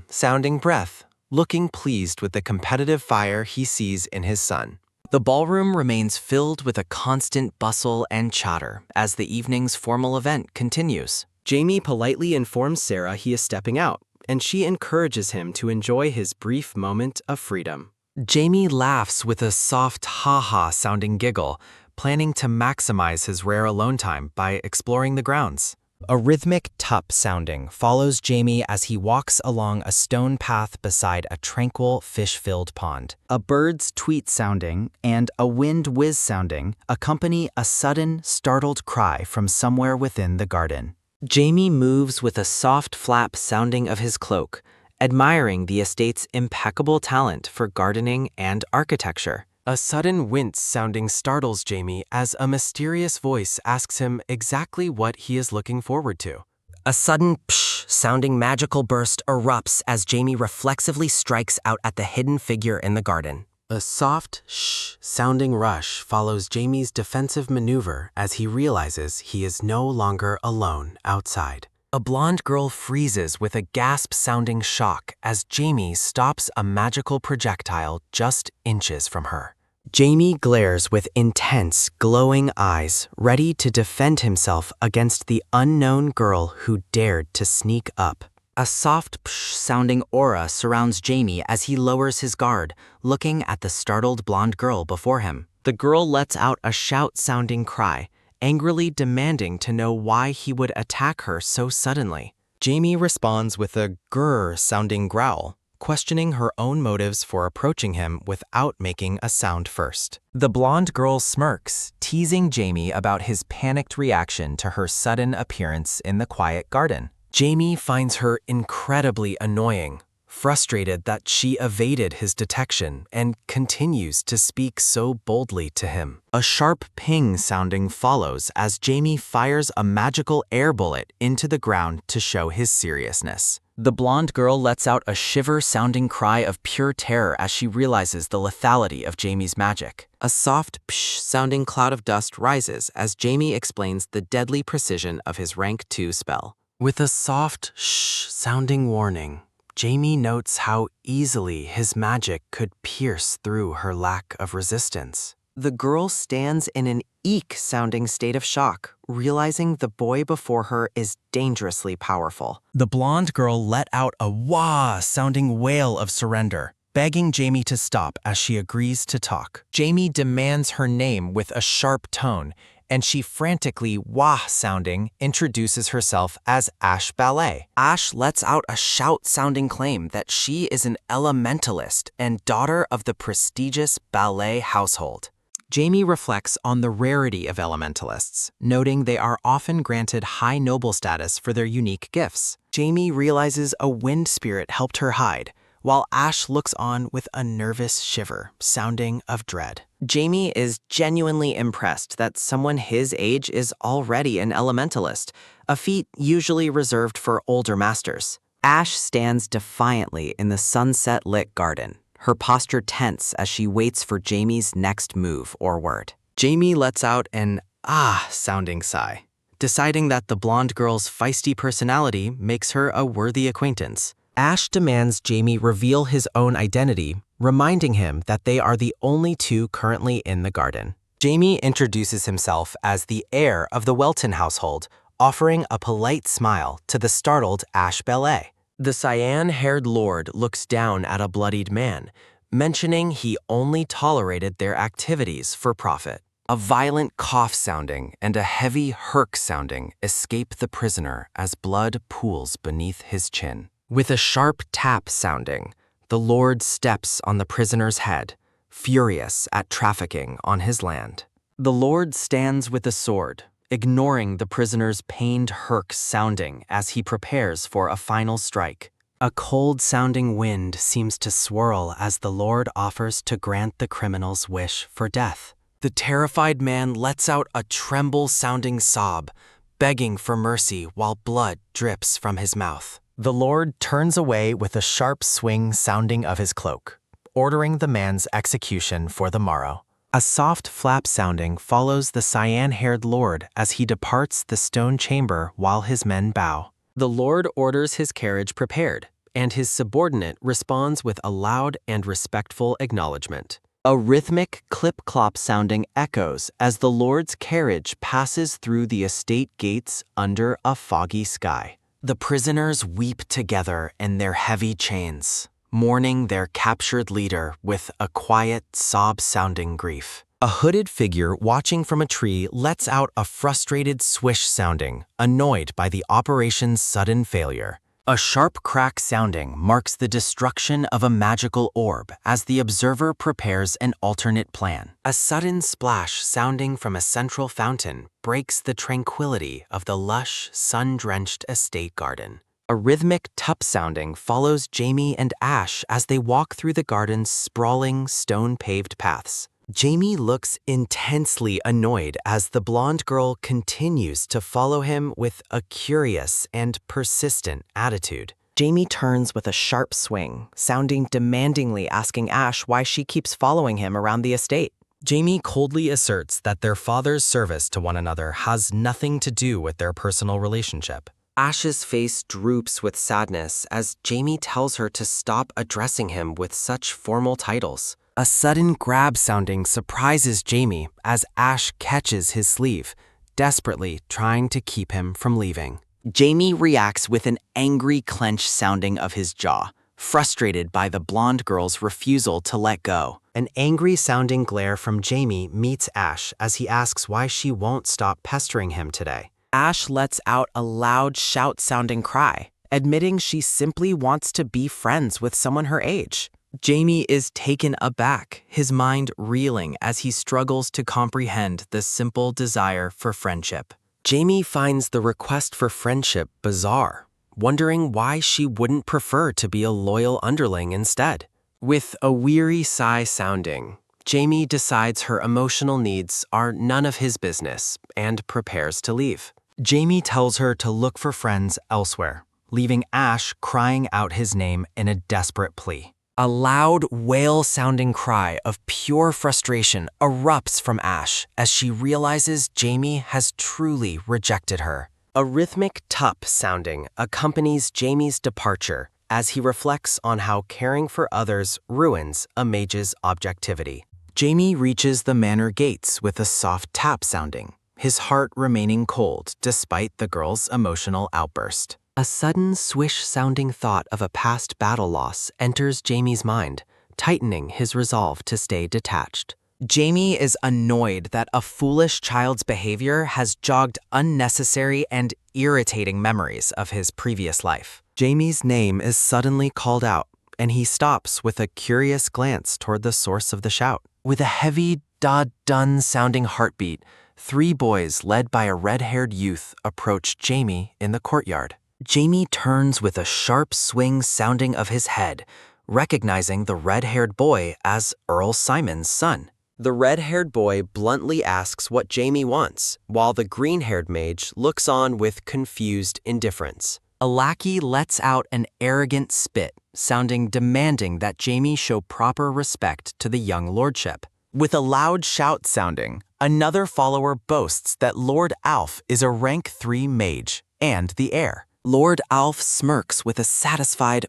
sounding breath, looking pleased with the competitive fire he sees in his son. The ballroom remains filled with a constant bustle and chatter as the evening's formal event continues. Jamie politely informs Sarah he is stepping out, and she encourages him to enjoy his brief moment of freedom. Jamie laughs with a soft ha-ha sounding giggle, planning to maximize his rare alone time by exploring the grounds. A rhythmic tup sounding follows Jamie as he walks along a stone path beside a tranquil fish-filled pond. A bird's tweet sounding and a wind whiz sounding accompany a sudden, startled cry from somewhere within the garden. Jamie moves with a soft flap sounding of his cloak, admiring the estate's impeccable talent for gardening and architecture. A sudden wince sounding startles Jamie as a mysterious voice asks him exactly what he is looking forward to. A sudden psh sounding magical burst erupts as Jamie reflexively strikes out at the hidden figure in the garden. A soft shh sounding rush follows Jamie's defensive maneuver as he realizes he is no longer alone outside. A blonde girl freezes with a gasp-sounding shock as Jamie stops a magical projectile just inches from her. Jamie glares with intense, glowing eyes, ready to defend himself against the unknown girl who dared to sneak up. A soft psh-sounding aura surrounds Jamie as he lowers his guard, looking at the startled blonde girl before him. The girl lets out a shout-sounding cry, angrily demanding to know why he would attack her so suddenly. Jamie responds with a grrr-sounding growl, questioning her own motives for approaching him without making a sound first. The blonde girl smirks, teasing Jamie about his panicked reaction to her sudden appearance in the quiet garden. Jamie finds her incredibly annoying, frustrated that she evaded his detection and continues to speak so boldly to him. A sharp ping sounding follows as Jamie fires a magical air bullet into the ground to show his seriousness. The blonde girl lets out a shiver-sounding cry of pure terror as she realizes the lethality of Jamie's magic. A soft psh-sounding cloud of dust rises as Jamie explains the deadly precision of his rank 2 spell. With a soft shh-sounding warning, Jamie notes how easily his magic could pierce through her lack of resistance. The girl stands in an eek-sounding state of shock, realizing the boy before her is dangerously powerful. The blonde girl let out a wah-sounding wail of surrender, begging Jamie to stop as she agrees to talk. Jamie demands her name with a sharp tone, and she frantically wah-sounding introduces herself as Ash Ballet. Ash lets out a shout-sounding claim that she is an elementalist and daughter of the prestigious ballet household. Jamie reflects on the rarity of elementalists, noting they are often granted high noble status for their unique gifts. Jamie realizes a wind spirit helped her hide, while Ash looks on with a nervous shiver, sounding of dread. Jamie is genuinely impressed that someone his age is already an elementalist, a feat usually reserved for older masters. Ash stands defiantly in the sunset-lit garden, her posture tense as she waits for Jamie's next move or word. Jamie lets out an ah-sounding sigh, deciding that the blonde girl's feisty personality makes her a worthy acquaintance. Ash demands Jamie reveal his own identity, reminding him that they are the only two currently in the garden. Jamie introduces himself as the heir of the Welton household, offering a polite smile to the startled Ash Ballet. The cyan-haired lord looks down at a bloodied man, mentioning he only tolerated their activities for profit. A violent cough sounding and a heavy herk sounding escape the prisoner as blood pools beneath his chin. With a sharp tap sounding, the lord steps on the prisoner's head, furious at trafficking on his land. The lord stands with a sword, ignoring the prisoner's pained herk sounding as he prepares for a final strike. A cold-sounding wind seems to swirl as the lord offers to grant the criminal's wish for death. The terrified man lets out a tremble-sounding sob, begging for mercy while blood drips from his mouth. The lord turns away with a sharp swing sounding of his cloak, ordering the man's execution for the morrow. A soft flap sounding follows the cyan-haired lord as he departs the stone chamber while his men bow. The lord orders his carriage prepared, and his subordinate responds with a loud and respectful acknowledgement. A rhythmic clip-clop sounding echoes as the lord's carriage passes through the estate gates under a foggy sky. The prisoners weep together in their heavy chains, mourning their captured leader with a quiet, sob-sounding grief. A hooded figure watching from a tree lets out a frustrated swish sounding, annoyed by the operation's sudden failure. A sharp crack sounding marks the destruction of a magical orb as the observer prepares an alternate plan. A sudden splash sounding from a central fountain breaks the tranquility of the lush, sun-drenched estate garden. A rhythmic tup sounding follows Jamie and Ash as they walk through the garden's sprawling, stone-paved paths. Jamie looks intensely annoyed as the blonde girl continues to follow him with a curious and persistent attitude. Jamie turns with a sharp swing, sounding demandingly asking Ash why she keeps following him around the estate. Jamie coldly asserts that their father's service to one another has nothing to do with their personal relationship. Ash's face droops with sadness as Jamie tells her to stop addressing him with such formal titles. A sudden grab sounding surprises Jamie as Ash catches his sleeve, desperately trying to keep him from leaving. Jamie reacts with an angry clench sounding of his jaw, frustrated by the blonde girl's refusal to let go. An angry sounding glare from Jamie meets Ash as he asks why she won't stop pestering him today. Ash lets out a loud shout-sounding cry, admitting she simply wants to be friends with someone her age. Jamie is taken aback, his mind reeling as he struggles to comprehend the simple desire for friendship. Jamie finds the request for friendship bizarre, wondering why she wouldn't prefer to be a loyal underling instead. With a weary sigh sounding, Jamie decides her emotional needs are none of his business and prepares to leave. Jamie tells her to look for friends elsewhere, leaving Ash crying out his name in a desperate plea. A loud, wail-sounding cry of pure frustration erupts from Ash as she realizes Jamie has truly rejected her. A rhythmic tup sounding accompanies Jamie's departure as he reflects on how caring for others ruins a mage's objectivity. Jamie reaches the manor gates with a soft tap sounding, his heart remaining cold despite the girl's emotional outburst. A sudden swish-sounding thought of a past battle loss enters Jamie's mind, tightening his resolve to stay detached. Jamie is annoyed that a foolish child's behavior has jogged unnecessary and irritating memories of his previous life. Jamie's name is suddenly called out, and he stops with a curious glance toward the source of the shout. With a heavy, da-dun-sounding heartbeat, 3 boys led by a red-haired youth approach Jamie in the courtyard. Jamie turns with a sharp swing sounding of his head, recognizing the red-haired boy as Earl Simon's son. The red-haired boy bluntly asks what Jamie wants, while the green-haired mage looks on with confused indifference. A lackey lets out an arrogant spit, sounding demanding that Jamie show proper respect to the young lordship. With a loud shout sounding, another follower boasts that Lord Alf is a rank 3 mage and the heir. Lord Alf smirks with a satisfied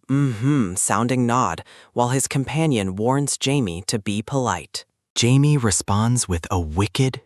sounding nod, while his companion warns Jamie to be polite. Jamie responds with a wicked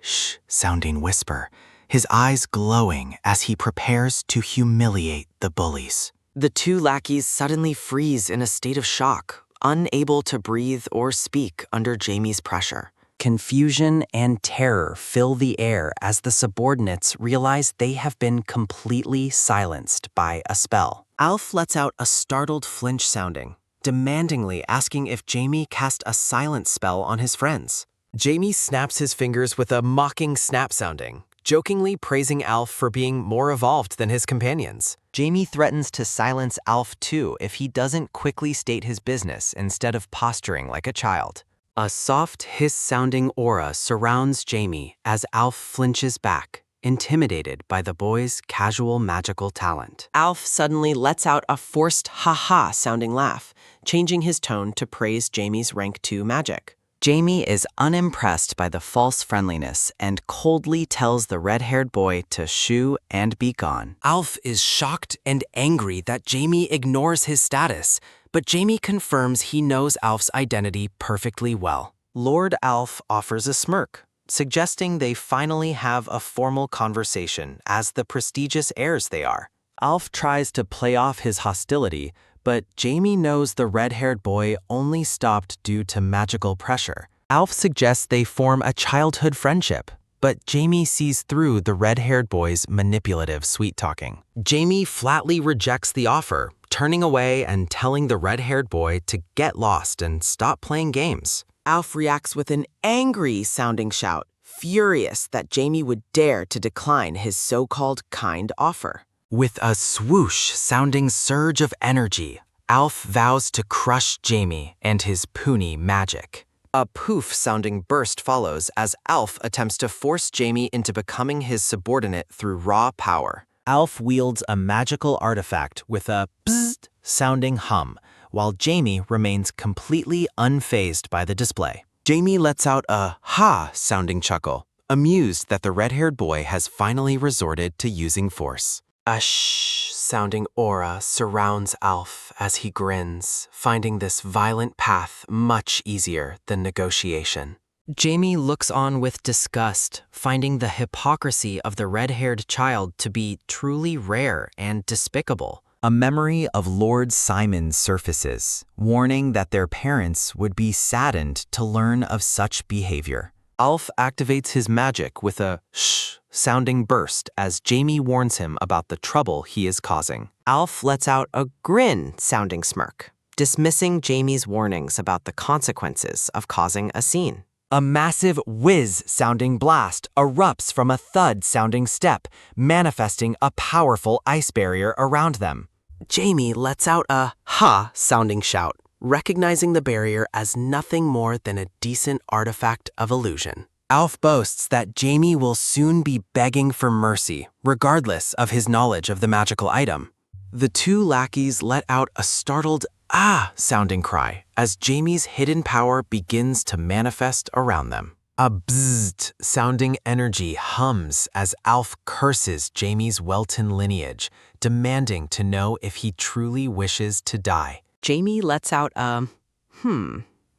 sounding whisper, his eyes glowing as he prepares to humiliate the bullies. The two lackeys suddenly freeze in a state of shock, unable to breathe or speak under Jamie's pressure. Confusion and terror fill the air as the subordinates realize they have been completely silenced by a spell. Alf lets out a startled flinch sounding, demandingly asking if Jamie cast a silence spell on his friends. Jamie snaps his fingers with a mocking snap sounding, jokingly praising Alf for being more evolved than his companions. Jamie threatens to silence Alf too if he doesn't quickly state his business instead of posturing like a child. A soft hiss-sounding aura surrounds Jamie as Alf flinches back, intimidated by the boy's casual magical talent. Alf suddenly lets out a forced ha-ha sounding laugh, changing his tone to praise Jamie's rank 2 magic. Jamie is unimpressed by the false friendliness and coldly tells the red-haired boy to shoo and be gone. Alf is shocked and angry that Jamie ignores his status, but Jamie confirms he knows Alf's identity perfectly well. Lord Alf offers a smirk, suggesting they finally have a formal conversation as the prestigious heirs they are. Alf tries to play off his hostility, but Jamie knows the red-haired boy only stopped due to magical pressure. Alf suggests they form a childhood friendship, but Jamie sees through the red-haired boy's manipulative sweet-talking. Jamie flatly rejects the offer, turning away and telling the red-haired boy to get lost and stop playing games. Alf reacts with an angry-sounding shout, furious that Jamie would dare to decline his so-called kind offer. With a swoosh-sounding surge of energy, Alf vows to crush Jamie and his puny magic. A poof-sounding burst follows as Alf attempts to force Jamie into becoming his subordinate through raw power. Alf wields a magical artifact with a bzzzt-sounding hum, while Jamie remains completely unfazed by the display. Jamie lets out a ha-sounding chuckle, amused that the red-haired boy has finally resorted to using force. A shh-sounding aura surrounds Alf as he grins, finding this violent path much easier than negotiation. Jamie looks on with disgust, finding the hypocrisy of the red-haired child to be truly rare and despicable. A memory of Lord Simon surfaces, warning that their parents would be saddened to learn of such behavior. Alf activates his magic with a shh-sounding burst as Jamie warns him about the trouble he is causing. Alf lets out a grin-sounding smirk, dismissing Jamie's warnings about the consequences of causing a scene. A massive whiz-sounding blast erupts from a thud-sounding step, manifesting a powerful ice barrier around them. Jamie lets out a ha-sounding shout, recognizing the barrier as nothing more than a decent artifact of illusion. Alf boasts that Jamie will soon be begging for mercy, regardless of his knowledge of the magical item. The two lackeys let out a startled ah-sounding cry as Jamie's hidden power begins to manifest around them. A bzzzt-sounding energy hums as Alf curses Jamie's Welton lineage, demanding to know if he truly wishes to die. Jamie lets out a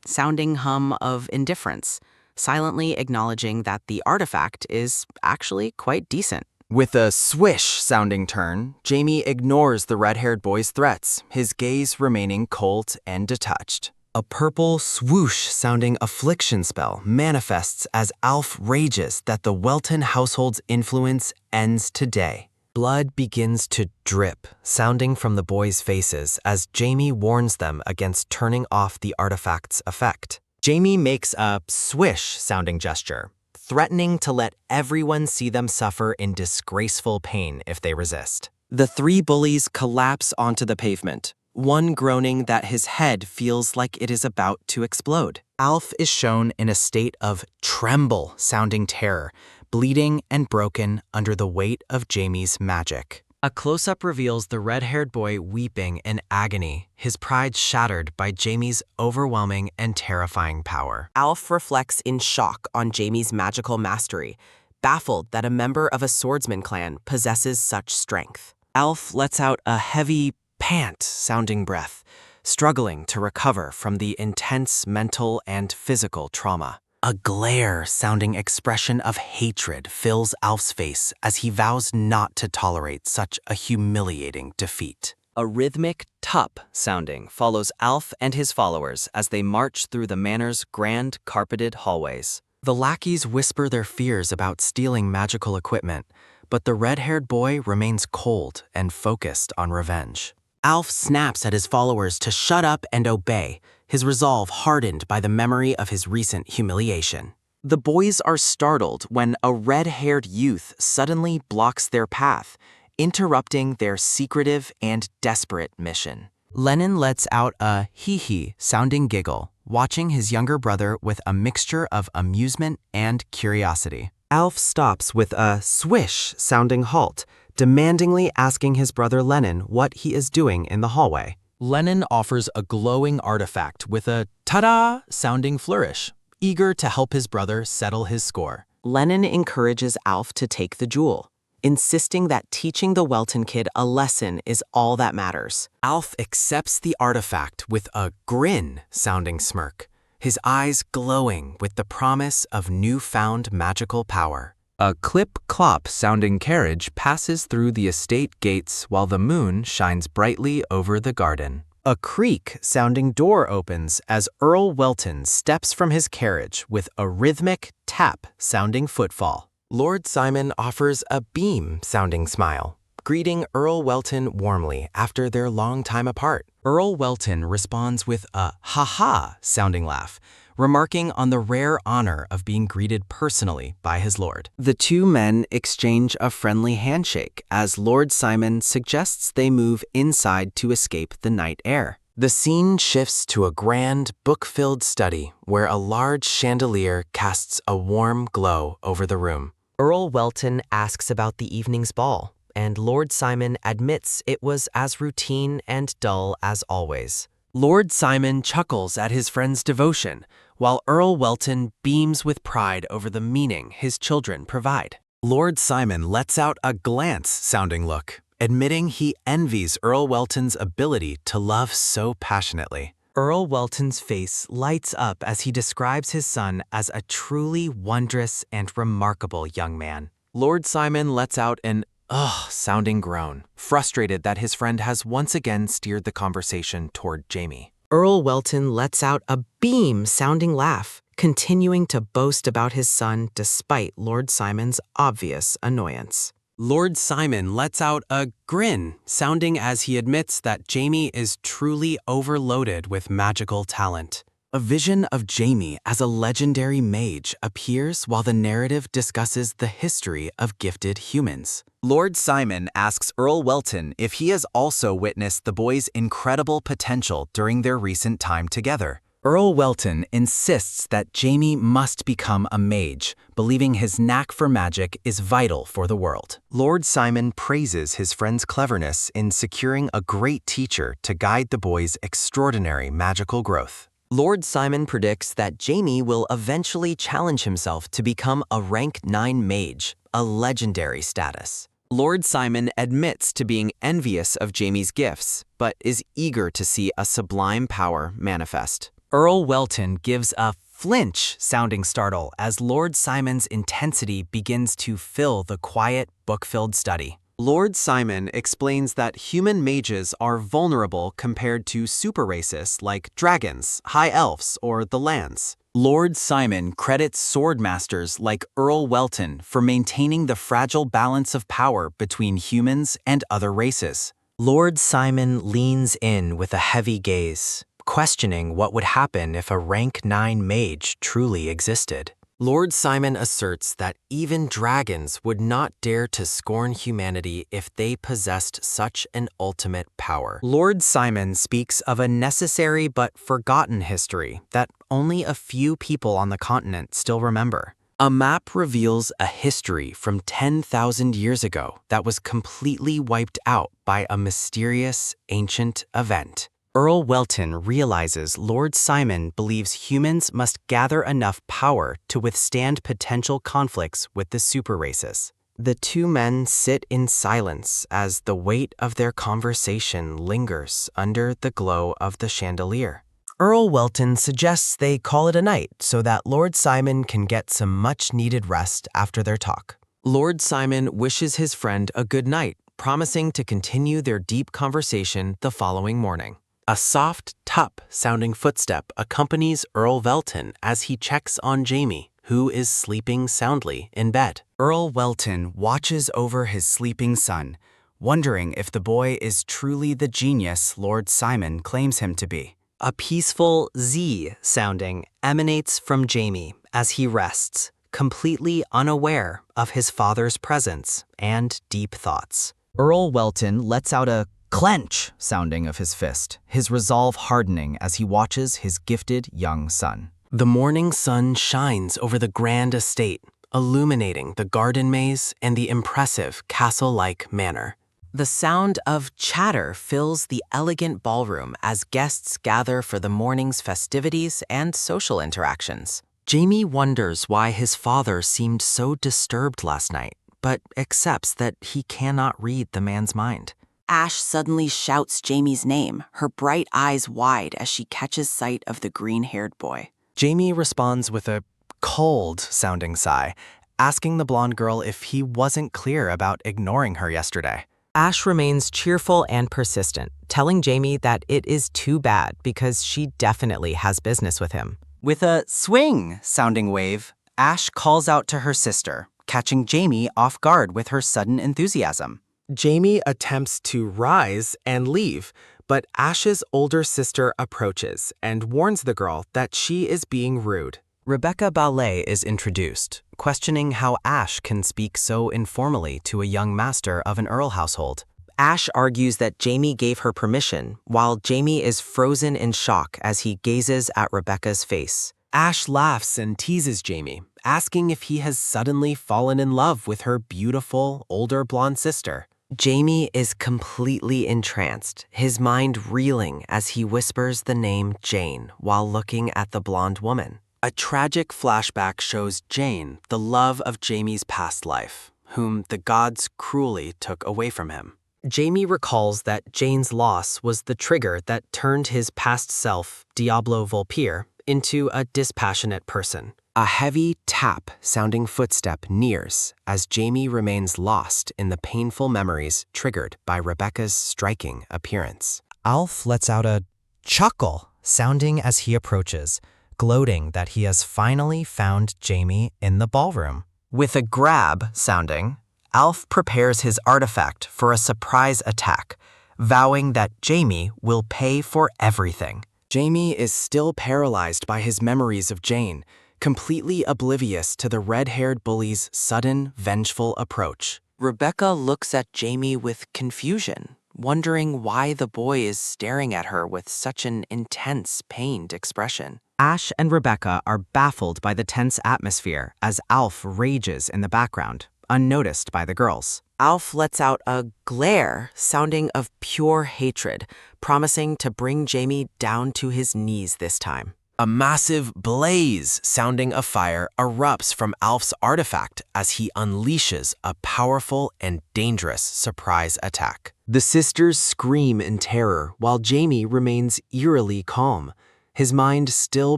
sounding hum of indifference, silently acknowledging that the artifact is actually quite decent. With a swish-sounding turn, Jamie ignores the red-haired boy's threats, his gaze remaining cold and detached. A purple swoosh-sounding affliction spell manifests as Alf rages that the Welton household's influence ends today. Blood begins to drip, sounding from the boys' faces as Jamie warns them against turning off the artifact's effect. Jamie makes a swish-sounding gesture, threatening to let everyone see them suffer in disgraceful pain if they resist. The three bullies collapse onto the pavement, one groaning that his head feels like it is about to explode. Alf is shown in a state of tremble-sounding terror, bleeding and broken under the weight of Jamie's magic. A close-up reveals the red-haired boy weeping in agony, his pride shattered by Jamie's overwhelming and terrifying power. Alf reflects in shock on Jamie's magical mastery, baffled that a member of a swordsman clan possesses such strength. Alf lets out a heavy, pant-sounding breath, struggling to recover from the intense mental and physical trauma. A glare-sounding expression of hatred fills Alf's face as he vows not to tolerate such a humiliating defeat. A rhythmic tup sounding follows Alf and his followers as they march through the manor's grand carpeted hallways. The lackeys whisper their fears about stealing magical equipment, but the red-haired boy remains cold and focused on revenge. Alf snaps at his followers to shut up and obey, his resolve hardened by the memory of his recent humiliation. The boys are startled when a red-haired youth suddenly blocks their path, interrupting their secretive and desperate mission. Lennon lets out a hee-hee sounding giggle, watching his younger brother with a mixture of amusement and curiosity. Alf stops with a swish sounding halt, demandingly asking his brother Lennon what he is doing in the hallway. Lennon offers a glowing artifact with a ta-da sounding flourish, eager to help his brother settle his score. Lennon encourages Alf to take the jewel, insisting that teaching the Welton kid a lesson is all that matters. Alf accepts the artifact with a grin-sounding smirk, his eyes glowing with the promise of newfound magical power. A clip-clop-sounding carriage passes through the estate gates while the moon shines brightly over the garden. A creak-sounding door opens as Earl Welton steps from his carriage with a rhythmic tap-sounding footfall. Lord Simon offers a beam-sounding smile, greeting Earl Welton warmly after their long time apart. Earl Welton responds with a ha-ha sounding laugh, remarking on the rare honor of being greeted personally by his lord. The two men exchange a friendly handshake as Lord Simon suggests they move inside to escape the night air. The scene shifts to a grand, book-filled study where a large chandelier casts a warm glow over the room. Earl Welton asks about the evening's ball, and Lord Simon admits it was as routine and dull as always. Lord Simon chuckles at his friend's devotion, while Earl Welton beams with pride over the meaning his children provide. Lord Simon lets out a glance-sounding look, admitting he envies Earl Welton's ability to love so passionately. Earl Welton's face lights up as he describes his son as a truly wondrous and remarkable young man. Lord Simon lets out an ugh-sounding groan, frustrated that his friend has once again steered the conversation toward Jamie. Earl Welton lets out a beam-sounding laugh, continuing to boast about his son despite Lord Simon's obvious annoyance. Lord Simon lets out a grin, sounding as he admits that Jamie is truly overloaded with magical talent. A vision of Jamie as a legendary mage appears while the narrative discusses the history of gifted humans. Lord Simon asks Earl Welton if he has also witnessed the boys' incredible potential during their recent time together. Earl Welton insists that Jamie must become a mage, believing his knack for magic is vital for the world. Lord Simon praises his friend's cleverness in securing a great teacher to guide the boys' extraordinary magical growth. Lord Simon predicts that Jamie will eventually challenge himself to become a rank 9 mage, a legendary status. Lord Simon admits to being envious of Jamie's gifts, but is eager to see a sublime power manifest. Earl Welton gives a flinch-sounding startle as Lord Simon's intensity begins to fill the quiet, book-filled study. Lord Simon explains that human mages are vulnerable compared to super races like dragons, high elves, or the lands. Lord Simon credits swordmasters like Earl Welton for maintaining the fragile balance of power between humans and other races. Lord Simon leans in with a heavy gaze, questioning what would happen if a rank 9 mage truly existed. Lord Simon asserts that even dragons would not dare to scorn humanity if they possessed such an ultimate power. Lord Simon speaks of a necessary but forgotten history that only a few people on the continent still remember. A map reveals a history from 10,000 years ago that was completely wiped out by a mysterious ancient event. Earl Welton realizes Lord Simon believes humans must gather enough power to withstand potential conflicts with the super races. The two men sit in silence as the weight of their conversation lingers under the glow of the chandelier. Earl Welton suggests they call it a night so that Lord Simon can get some much-needed rest after their talk. Lord Simon wishes his friend a good night, promising to continue their deep conversation the following morning. A soft, tup-sounding footstep accompanies Earl Welton as he checks on Jamie, who is sleeping soundly in bed. Earl Welton watches over his sleeping son, wondering if the boy is truly the genius Lord Simon claims him to be. A peaceful Z-sounding emanates from Jamie as he rests, completely unaware of his father's presence and deep thoughts. Earl Welton lets out a clench sounding of his fist, his resolve hardening as he watches his gifted young son. The morning sun shines over the grand estate, illuminating the garden maze and the impressive castle-like manor. The sound of chatter fills the elegant ballroom as guests gather for the morning's festivities and social interactions. Jamie wonders why his father seemed so disturbed last night, but accepts that he cannot read the man's mind. Ash suddenly shouts Jamie's name, her bright eyes wide as she catches sight of the green-haired boy. Jamie responds with a cold-sounding sigh, asking the blonde girl if he wasn't clear about ignoring her yesterday. Ash remains cheerful and persistent, telling Jamie that it is too bad because she definitely has business with him. With a swing-sounding wave, Ash calls out to her sister, catching Jamie off guard with her sudden enthusiasm. Jamie attempts to rise and leave, but Ash's older sister approaches and warns the girl that she is being rude. Rebecca Ballet is introduced, questioning how Ash can speak so informally to a young master of an Earl household. Ash argues that Jamie gave her permission, while Jamie is frozen in shock as he gazes at Rebecca's face. Ash laughs and teases Jamie, asking if he has suddenly fallen in love with her beautiful, older blonde sister. Jamie is completely entranced, his mind reeling as he whispers the name Jane while looking at the blonde woman. A tragic flashback shows Jane, the love of Jamie's past life, whom the gods cruelly took away from him. Jamie recalls that Jane's loss was the trigger that turned his past self, Diablo Volpire, into a dispassionate person. A heavy tap-sounding footstep nears as Jamie remains lost in the painful memories triggered by Rebecca's striking appearance. Alf lets out a chuckle, sounding as he approaches, gloating that he has finally found Jamie in the ballroom. With a grab sounding, Alf prepares his artifact for a surprise attack, vowing that Jamie will pay for everything. Jamie is still paralyzed by his memories of Jane, completely oblivious to the red-haired bully's sudden, vengeful approach. Rebecca looks at Jamie with confusion, wondering why the boy is staring at her with such an intense, pained expression. Ash and Rebecca are baffled by the tense atmosphere as Alf rages in the background, unnoticed by the girls. Alf lets out a glare sounding of pure hatred, promising to bring Jamie down to his knees this time. A massive blaze sounding of fire erupts from Alf's artifact as he unleashes a powerful and dangerous surprise attack. The sisters scream in terror while Jamie remains eerily calm, his mind still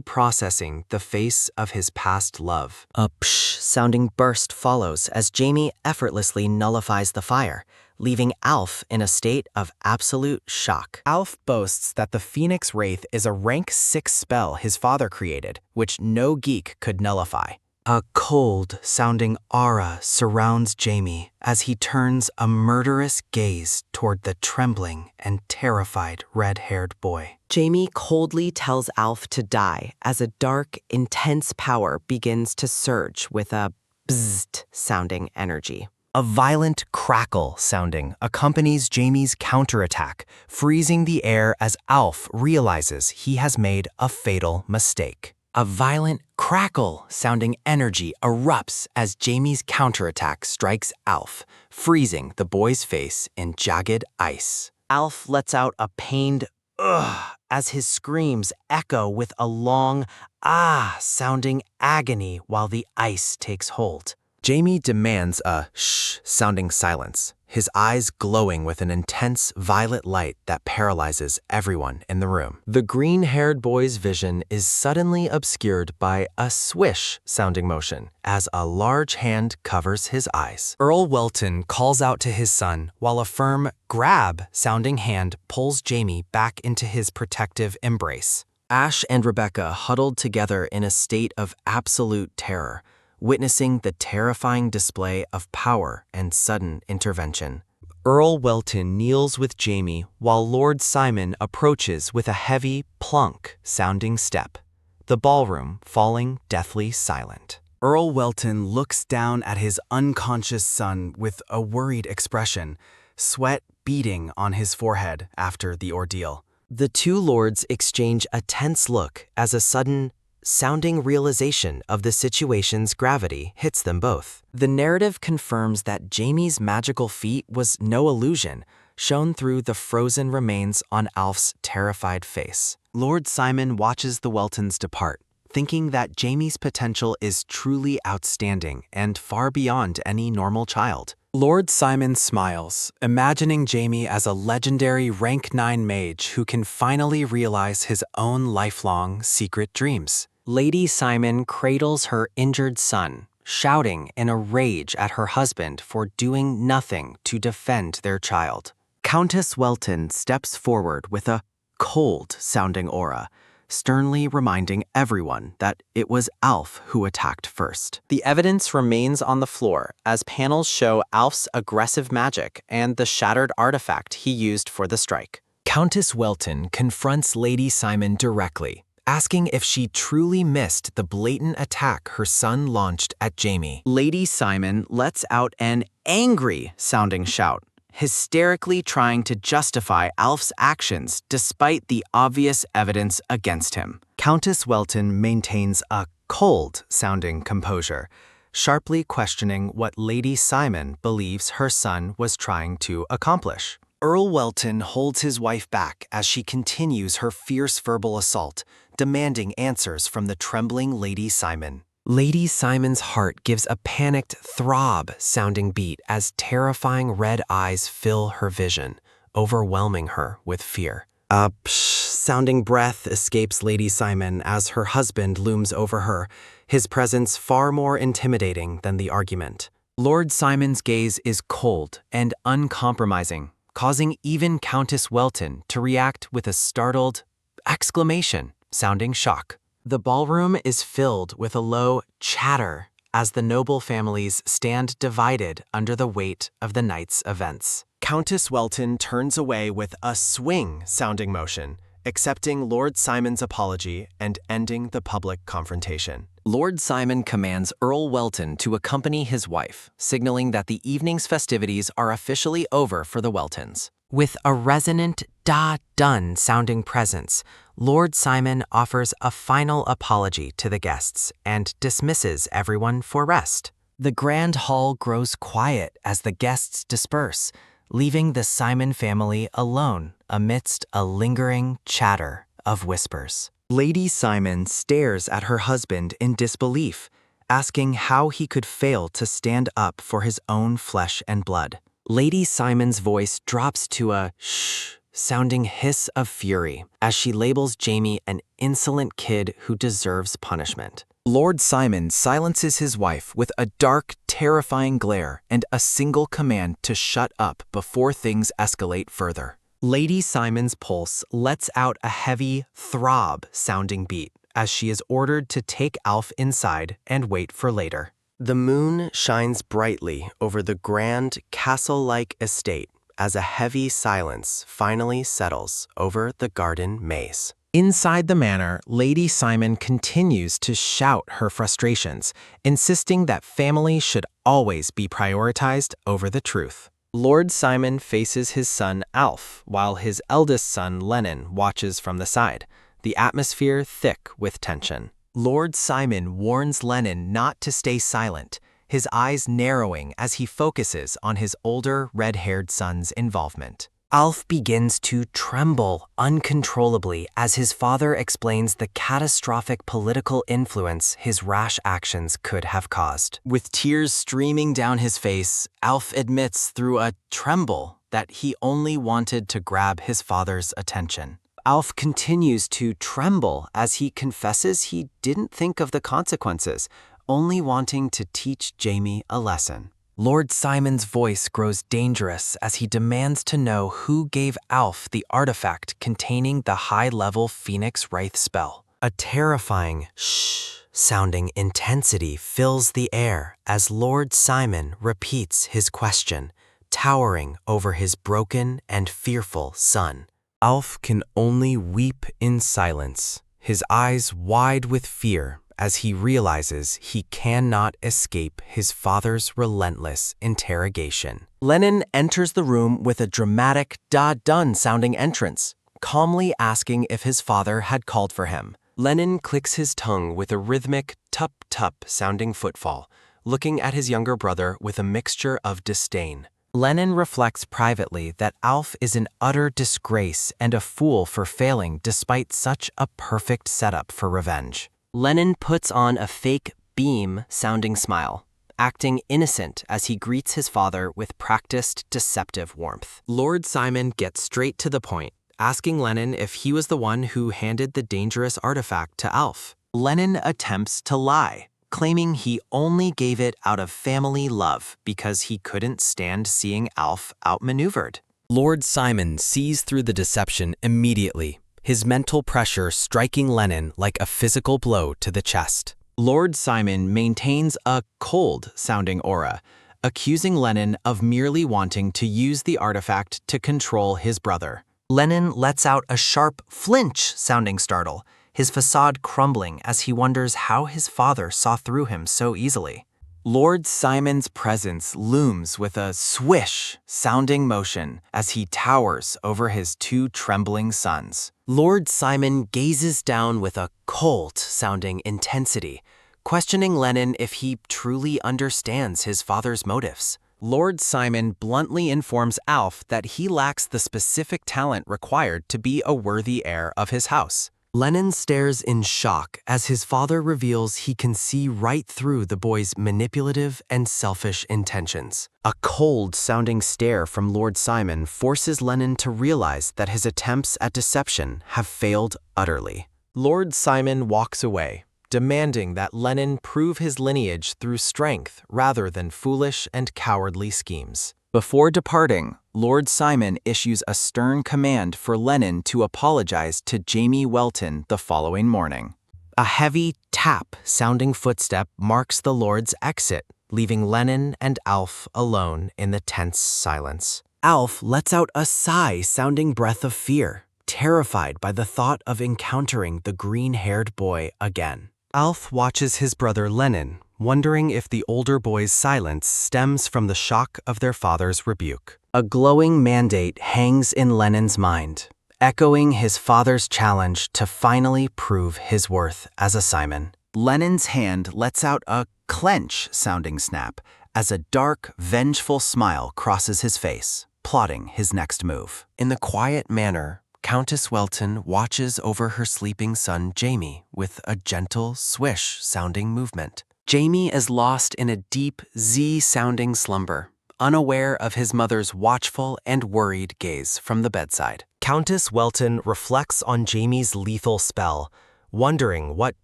processing the face of his past love. A psh-sounding burst follows as Jamie effortlessly nullifies the fire, leaving Alf in a state of absolute shock. Alf boasts that the Phoenix Wraith is a rank 6 spell his father created, which no geek could nullify. A cold-sounding aura surrounds Jamie as he turns a murderous gaze toward the trembling and terrified red-haired boy. Jamie coldly tells Alf to die as a dark, intense power begins to surge with a bzzzt-sounding energy. A violent crackle sounding accompanies Jamie's counterattack, freezing the air as Alf realizes he has made a fatal mistake. A violent crackle sounding energy erupts as Jamie's counterattack strikes Alf, freezing the boy's face in jagged ice. Alf lets out a pained ugh as his screams echo with a long ah sounding agony while the ice takes hold. Jamie demands a shh-sounding silence, his eyes glowing with an intense violet light that paralyzes everyone in the room. The green-haired boy's vision is suddenly obscured by a swish-sounding motion as a large hand covers his eyes. Earl Welton calls out to his son while a firm grab-sounding hand pulls Jamie back into his protective embrace. Ash and Rebecca huddled together in a state of absolute terror, witnessing the terrifying display of power and sudden intervention. Earl Welton kneels with Jamie while Lord Simon approaches with a heavy, plunk-sounding step, the ballroom falling deathly silent. Earl Welton looks down at his unconscious son with a worried expression, sweat beading on his forehead after the ordeal. The two lords exchange a tense look as a sudden, sounding realization of the situation's gravity hits them both. The narrative confirms that Jamie's magical feat was no illusion, shown through the frozen remains on Alf's terrified face. Lord Simon watches the Weltons depart, thinking that Jamie's potential is truly outstanding and far beyond any normal child. Lord Simon smiles, imagining Jamie as a legendary rank 9 mage who can finally realize his own lifelong secret dreams. Lady Simon cradles her injured son, shouting in a rage at her husband for doing nothing to defend their child. Countess Welton steps forward with a cold-sounding aura, sternly reminding everyone that it was Alf who attacked first. The evidence remains on the floor as panels show Alf's aggressive magic and the shattered artifact he used for the strike. Countess Welton confronts Lady Simon directly, asking if she truly missed the blatant attack her son launched at Jamie. Lady Simon lets out an angry-sounding shout, hysterically trying to justify Alf's actions despite the obvious evidence against him. Countess Welton maintains a cold-sounding composure, sharply questioning what Lady Simon believes her son was trying to accomplish. Earl Welton holds his wife back as she continues her fierce verbal assault, demanding answers from the trembling Lady Simon. Lady Simon's heart gives a panicked throb-sounding beat as terrifying red eyes fill her vision, overwhelming her with fear. A psh-sounding breath escapes Lady Simon as her husband looms over her, his presence far more intimidating than the argument. Lord Simon's gaze is cold and uncompromising, causing even Countess Welton to react with a startled exclamation-sounding shock. The ballroom is filled with a low chatter as the noble families stand divided under the weight of the night's events. Countess Welton turns away with a swing-sounding motion, accepting Lord Simon's apology and ending the public confrontation. Lord Simon commands Earl Welton to accompany his wife, signaling that the evening's festivities are officially over for the Weltons. With a resonant da-dun sounding presence, Lord Simon offers a final apology to the guests and dismisses everyone for rest. The grand hall grows quiet as the guests disperse, leaving the Simon family alone amidst a lingering chatter of whispers. Lady Simon stares at her husband in disbelief, asking how he could fail to stand up for his own flesh and blood. Lady Simon's voice drops to a shh-sounding hiss of fury as she labels Jamie an insolent kid who deserves punishment. Lord Simon silences his wife with a dark, terrifying glare and a single command to shut up before things escalate further. Lady Simon's pulse lets out a heavy, throb-sounding beat as she is ordered to take Alf inside and wait for later. The moon shines brightly over the grand, castle-like estate as a heavy silence finally settles over the garden maze. Inside the manor, Lady Simon continues to shout her frustrations, insisting that family should always be prioritized over the truth. Lord Simon faces his son Alf, while his eldest son Lennon watches from the side, the atmosphere thick with tension. Lord Simon warns Lennon not to stay silent, his eyes narrowing as he focuses on his older red-haired son's involvement. Alf begins to tremble uncontrollably as his father explains the catastrophic political influence his rash actions could have caused. With tears streaming down his face, Alf admits through a tremble that he only wanted to grab his father's attention. Alf continues to tremble as he confesses he didn't think of the consequences, only wanting to teach Jamie a lesson. Lord Simon's voice grows dangerous as he demands to know who gave Alf the artifact containing the high-level Phoenix Wraith spell. A terrifying shh-sounding intensity fills the air as Lord Simon repeats his question, towering over his broken and fearful son. Alf can only weep in silence, his eyes wide with fear as he realizes he cannot escape his father's relentless interrogation. Lennon enters the room with a dramatic da-dun sounding entrance, calmly asking if his father had called for him. Lennon clicks his tongue with a rhythmic tup-tup sounding footfall, looking at his younger brother with a mixture of disdain. Lennon reflects privately that Alf is an utter disgrace and a fool for failing despite such a perfect setup for revenge. Lennon puts on a fake beam-sounding smile, acting innocent as he greets his father with practiced, deceptive warmth. Lord Simon gets straight to the point, asking Lennon if he was the one who handed the dangerous artifact to Alf. Lennon attempts to lie, claiming he only gave it out of family love because he couldn't stand seeing Alf outmaneuvered. Lord Simon sees through the deception immediately, his mental pressure striking Lennon like a physical blow to the chest. Lord Simon maintains a cold-sounding aura, accusing Lennon of merely wanting to use the artifact to control his brother. Lennon lets out a sharp flinch-sounding startle, his facade crumbling as he wonders how his father saw through him so easily. Lord Simon's presence looms with a swish-sounding motion as he towers over his two trembling sons. Lord Simon gazes down with a cold-sounding intensity, questioning Lennon if he truly understands his father's motives. Lord Simon bluntly informs Alf that he lacks the specific talent required to be a worthy heir of his house. Lennon stares in shock as his father reveals he can see right through the boy's manipulative and selfish intentions. A cold-sounding stare from Lord Simon forces Lennon to realize that his attempts at deception have failed utterly. Lord Simon walks away, demanding that Lennon prove his lineage through strength rather than foolish and cowardly schemes. Before departing, Lord Simon issues a stern command for Lennon to apologize to Jamie Welton the following morning. A heavy tap-sounding footstep marks the Lord's exit, leaving Lennon and Alf alone in the tense silence. Alf lets out a sigh-sounding breath of fear, terrified by the thought of encountering the green-haired boy again. Alf watches his brother Lennon, wondering if the older boy's silence stems from the shock of their father's rebuke. A glowing mandate hangs in Lennon's mind, echoing his father's challenge to finally prove his worth as a Simon. Lennon's hand lets out a clench-sounding snap as a dark, vengeful smile crosses his face, plotting his next move. In the quiet manner, Countess Welton watches over her sleeping son Jamie with a gentle, swish-sounding movement. Jamie is lost in a deep, Z-sounding slumber, unaware of his mother's watchful and worried gaze from the bedside. Countess Welton reflects on Jamie's lethal spell, wondering what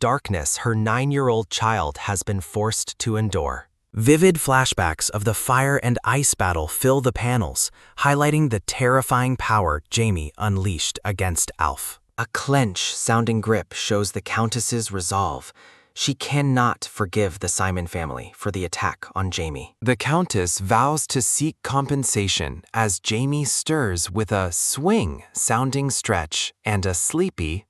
darkness her 9-year-old child has been forced to endure. Vivid flashbacks of the fire and ice battle fill the panels, highlighting the terrifying power Jamie unleashed against Alf. A clench-sounding grip shows the Countess's resolve. She cannot forgive the Simon family for the attack on Jamie. The Countess vows to seek compensation as Jamie stirs with a swing-sounding stretch and a sleepy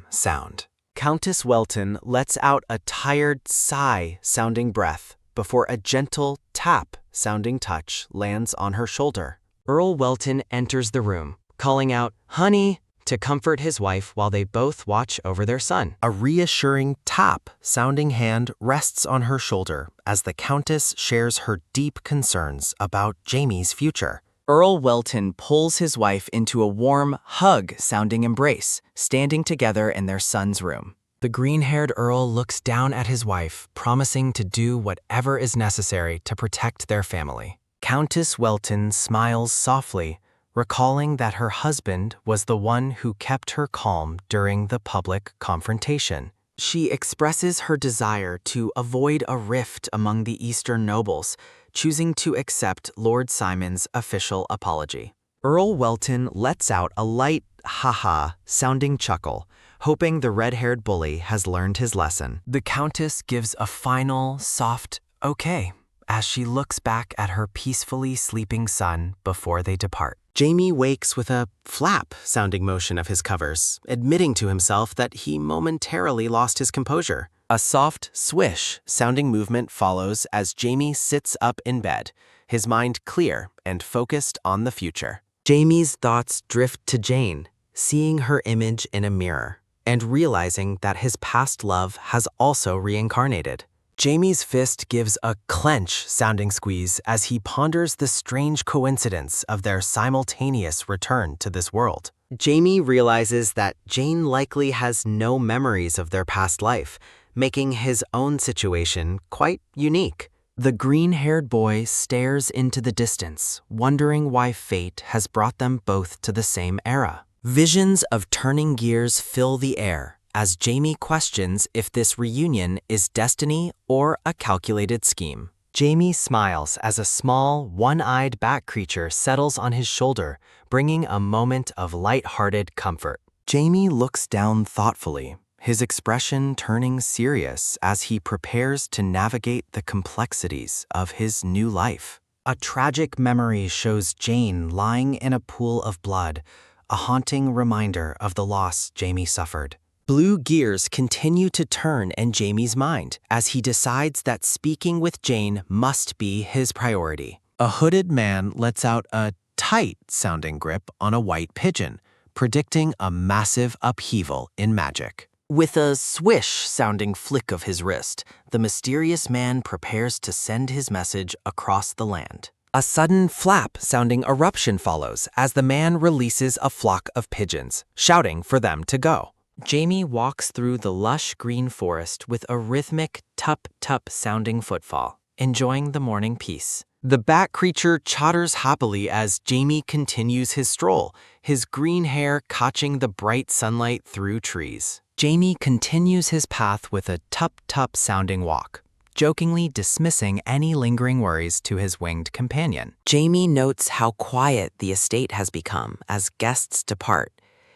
sound. Countess Welton lets out a tired sigh-sounding breath before a gentle tap-sounding touch lands on her shoulder. Earl Welton enters the room, calling out, "Honey," to comfort his wife while they both watch over their son. A reassuring tap-sounding hand rests on her shoulder as the Countess shares her deep concerns about Jamie's future. Earl Welton pulls his wife into a warm, hug-sounding embrace, standing together in their son's room. The green-haired Earl looks down at his wife, promising to do whatever is necessary to protect their family. Countess Welton smiles softly, recalling that her husband was the one who kept her calm during the public confrontation. She expresses her desire to avoid a rift among the Eastern nobles, choosing to accept Lord Simon's official apology. Earl Welton lets out a light, ha-ha sounding chuckle, hoping the red-haired bully has learned his lesson. The Countess gives a final, soft okay as she looks back at her peacefully sleeping son before they depart. Jamie wakes with a flap-sounding motion of his covers, admitting to himself that he momentarily lost his composure. A soft, swish-sounding movement follows as Jamie sits up in bed, his mind clear and focused on the future. Jamie's thoughts drift to Jane, seeing her image in a mirror, and realizing that his past love has also reincarnated. Jamie's fist gives a clench-sounding squeeze as he ponders the strange coincidence of their simultaneous return to this world. Jamie realizes that Jane likely has no memories of their past life, making his own situation quite unique. The green-haired boy stares into the distance, wondering why fate has brought them both to the same era. Visions of turning gears fill the air as Jamie questions if this reunion is destiny or a calculated scheme. Jamie smiles as a small, one-eyed bat creature settles on his shoulder, bringing a moment of light-hearted comfort. Jamie looks down thoughtfully, his expression turning serious as he prepares to navigate the complexities of his new life. A tragic memory shows Jane lying in a pool of blood, a haunting reminder of the loss Jamie suffered. Blue gears continue to turn in Jamie's mind as he decides that speaking with Jane must be his priority. A hooded man lets out a tight-sounding grip on a white pigeon, predicting a massive upheaval in magic. With a swish-sounding flick of his wrist, the mysterious man prepares to send his message across the land. A sudden flap-sounding eruption follows as the man releases a flock of pigeons, shouting for them to go. Jamie walks through the lush green forest with a rhythmic tup-tup-sounding footfall, enjoying the morning peace. The bat creature chatters happily as Jamie continues his stroll, his green hair catching the bright sunlight through trees. Jamie continues his path with a tup-tup-sounding walk, jokingly dismissing any lingering worries to his winged companion. Jamie notes how quiet the estate has become as guests depart,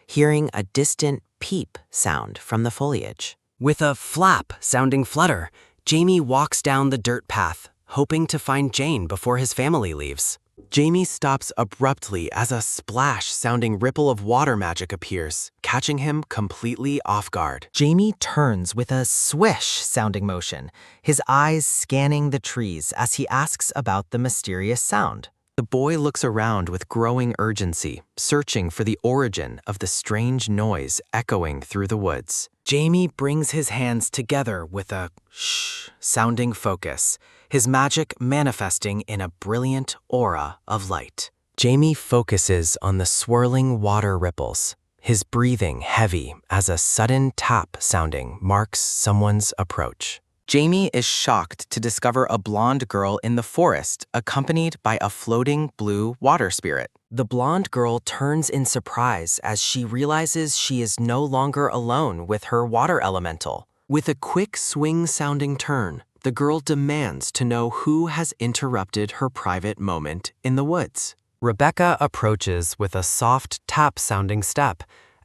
hearing a distant peep sound from the foliage. With a flap-sounding flutter, Jamie walks down the dirt path, hoping to find Jane before his family leaves. Jamie stops abruptly as a splash-sounding ripple of water magic appears, catching him completely off guard. Jamie turns with a swish-sounding motion, his eyes scanning the trees as he asks about the mysterious sound. The boy looks around with growing urgency, searching for the origin of the strange noise echoing through the woods. Jamie brings his hands together with a shh-sounding focus, his magic manifesting in a brilliant aura of light. Jamie focuses on the swirling water ripples, his breathing heavy as a sudden tap sounding marks someone's approach. Jamie is shocked to discover a blonde girl in the forest accompanied by a floating blue water spirit. The blonde girl turns in surprise as she realizes she is no longer alone with her water elemental. With a quick swing-sounding turn, the girl demands to know who has interrupted her private moment in the woods. Rebecca approaches with a soft tap-sounding step,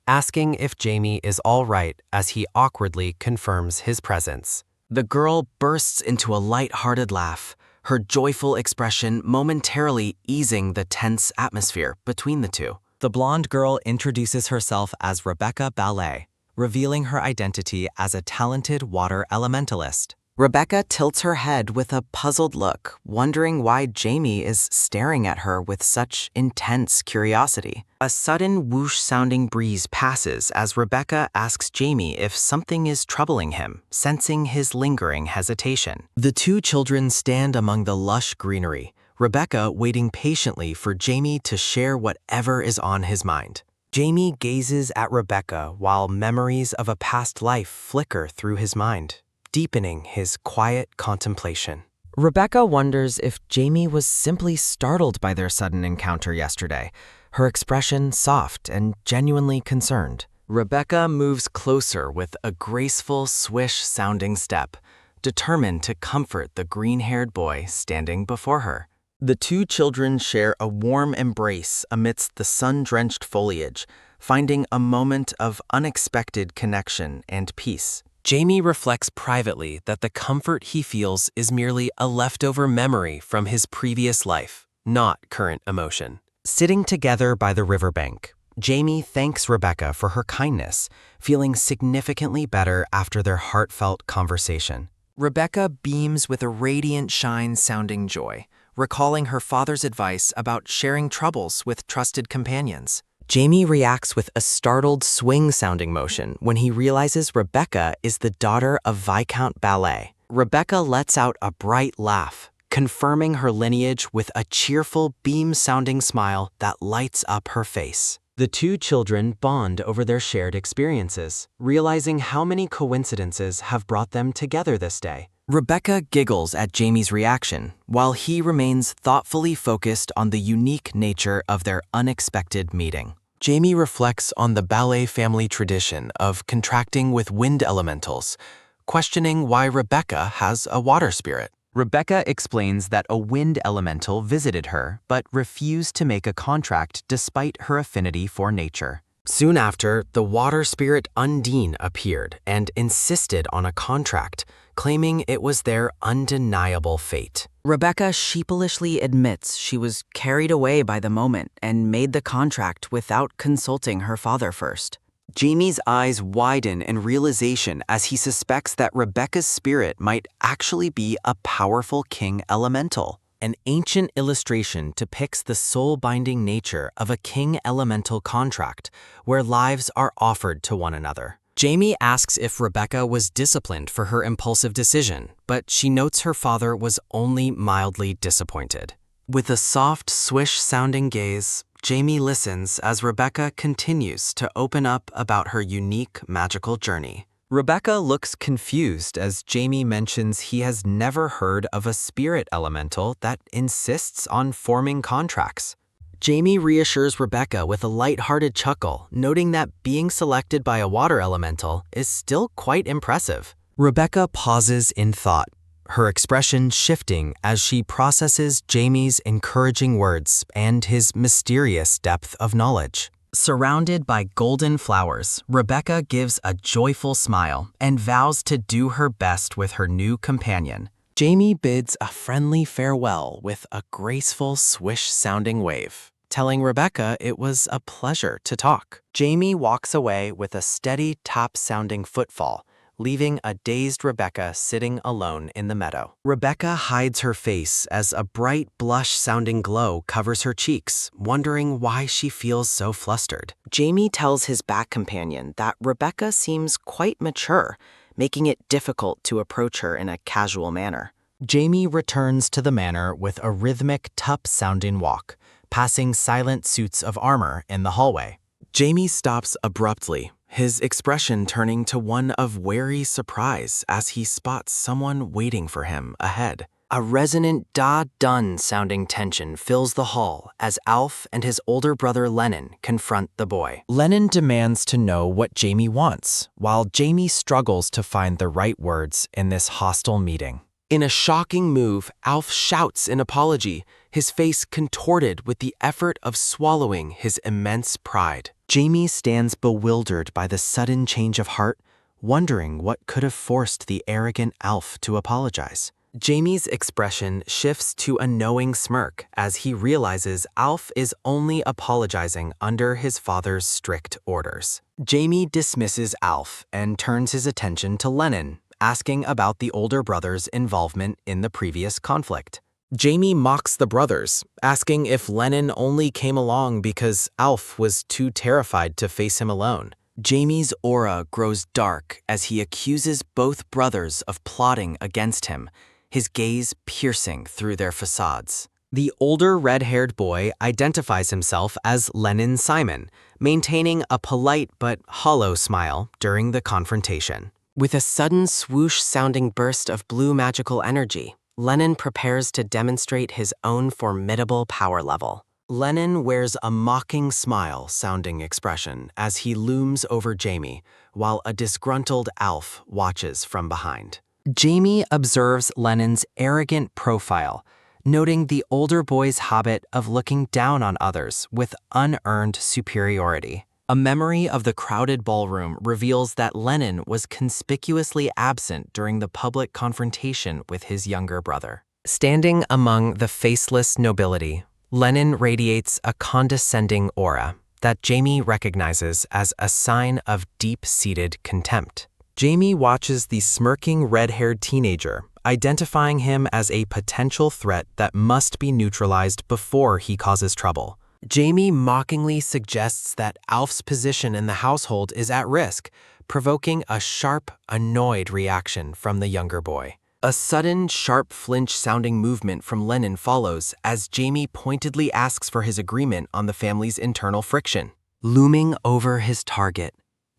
asking if Jamie is all right as he awkwardly confirms his presence. The girl bursts into a light-hearted laugh, her joyful expression momentarily easing the tense atmosphere between the two. The blonde girl introduces herself as Rebecca Ballet, revealing her identity as a talented water elementalist. Rebecca tilts her head with a puzzled look, wondering why Jamie is staring at her with such intense curiosity. A sudden whoosh-sounding breeze passes as Rebecca asks Jamie if something is troubling him, sensing his lingering hesitation. The two children stand among the lush greenery, Rebecca waiting patiently for Jamie to share whatever is on his mind. Jamie gazes at Rebecca while memories of a past life flicker through his mind, deepening his quiet contemplation. Rebecca wonders if Jamie was simply startled by their sudden encounter yesterday, her expression soft and genuinely concerned. Rebecca moves closer with a graceful, swish-sounding step, determined to comfort the green-haired boy standing before her. The two children share a warm embrace amidst the sun-drenched foliage, finding a moment of unexpected connection and peace. Jamie reflects privately that the comfort he feels is merely a leftover memory from his previous life, not current emotion. Sitting together by the riverbank, Jamie thanks Rebecca for her kindness, feeling significantly better after their heartfelt conversation. Rebecca beams with a radiant shine-sounding joy, recalling her father's advice about sharing troubles with trusted companions. Jamie reacts with a startled swing-sounding motion when he realizes Rebecca is the daughter of Viscount Ballet. Rebecca lets out a bright laugh, confirming her lineage with a cheerful beam-sounding smile that lights up her face. The two children bond over their shared experiences, realizing how many coincidences have brought them together this day. Rebecca giggles at Jamie's reaction, while he remains thoughtfully focused on the unique nature of their unexpected meeting. Jamie reflects on the ballet family tradition of contracting with wind elementals, questioning why Rebecca has a water spirit. Rebecca explains that a wind elemental visited her but refused to make a contract despite her affinity for nature. Soon after, the water spirit Undine appeared and insisted on a contract, claiming it was their undeniable fate. Rebecca sheepishly admits she was carried away by the moment and made the contract without consulting her father first. Jamie's eyes widen in realization as he suspects that Rebecca's spirit might actually be a powerful king elemental. An ancient illustration depicts the soul-binding nature of a king elemental contract, where lives are offered to one another. Jamie asks if Rebecca was disciplined for her impulsive decision, but she notes her father was only mildly disappointed. With a soft, swish-sounding gaze, Jamie listens as Rebecca continues to open up about her unique magical journey. Rebecca looks confused as Jamie mentions he has never heard of a spirit elemental that insists on forming contracts. Jamie reassures Rebecca with a light-hearted chuckle, noting that being selected by a water elemental is still quite impressive. Rebecca pauses in thought, her expression shifting as she processes Jamie's encouraging words and his mysterious depth of knowledge. Surrounded by golden flowers, Rebecca gives a joyful smile and vows to do her best with her new companion. Jamie bids a friendly farewell with a graceful swish-sounding wave, telling Rebecca it was a pleasure to talk. Jamie walks away with a steady tap-sounding footfall, leaving a dazed Rebecca sitting alone in the meadow. Rebecca hides her face as a bright blush-sounding glow covers her cheeks, wondering why she feels so flustered. Jamie tells his back companion that Rebecca seems quite mature, making it difficult to approach her in a casual manner. Jamie returns to the manor with a rhythmic, tup-sounding walk, passing silent suits of armor in the hallway. Jamie stops abruptly, his expression turning to one of wary surprise as he spots someone waiting for him ahead. A resonant da-dun sounding tension fills the hall as Alf and his older brother Lennon confront the boy. Lennon demands to know what Jamie wants, while Jamie struggles to find the right words in this hostile meeting. In a shocking move, Alf shouts in apology, his face contorted with the effort of swallowing his immense pride. Jamie stands bewildered by the sudden change of heart, wondering what could have forced the arrogant Alf to apologize. Jamie's expression shifts to a knowing smirk as he realizes Alf is only apologizing under his father's strict orders. Jamie dismisses Alf and turns his attention to Lennon, asking about the older brother's involvement in the previous conflict. Jamie mocks the brothers, asking if Lennon only came along because Alf was too terrified to face him alone. Jamie's aura grows dark as he accuses both brothers of plotting against him, his gaze piercing through their facades. The older red-haired boy identifies himself as Lennon Simon, maintaining a polite but hollow smile during the confrontation. With a sudden swoosh-sounding burst of blue magical energy, Lennon prepares to demonstrate his own formidable power level. Lennon wears a mocking smile-sounding expression as he looms over Jamie, while a disgruntled Alf watches from behind. Jamie observes Lennon's arrogant profile, noting the older boy's habit of looking down on others with unearned superiority. A memory of the crowded ballroom reveals that Lennon was conspicuously absent during the public confrontation with his younger brother. Standing among the faceless nobility, Lennon radiates a condescending aura that Jamie recognizes as a sign of deep-seated contempt. Jamie watches the smirking red-haired teenager, identifying him as a potential threat that must be neutralized before he causes trouble. Jamie mockingly suggests that Alf's position in the household is at risk, provoking a sharp, annoyed reaction from the younger boy. A sudden, sharp flinch-sounding movement from Lennon follows as Jamie pointedly asks for his agreement on the family's internal friction. Looming over his target,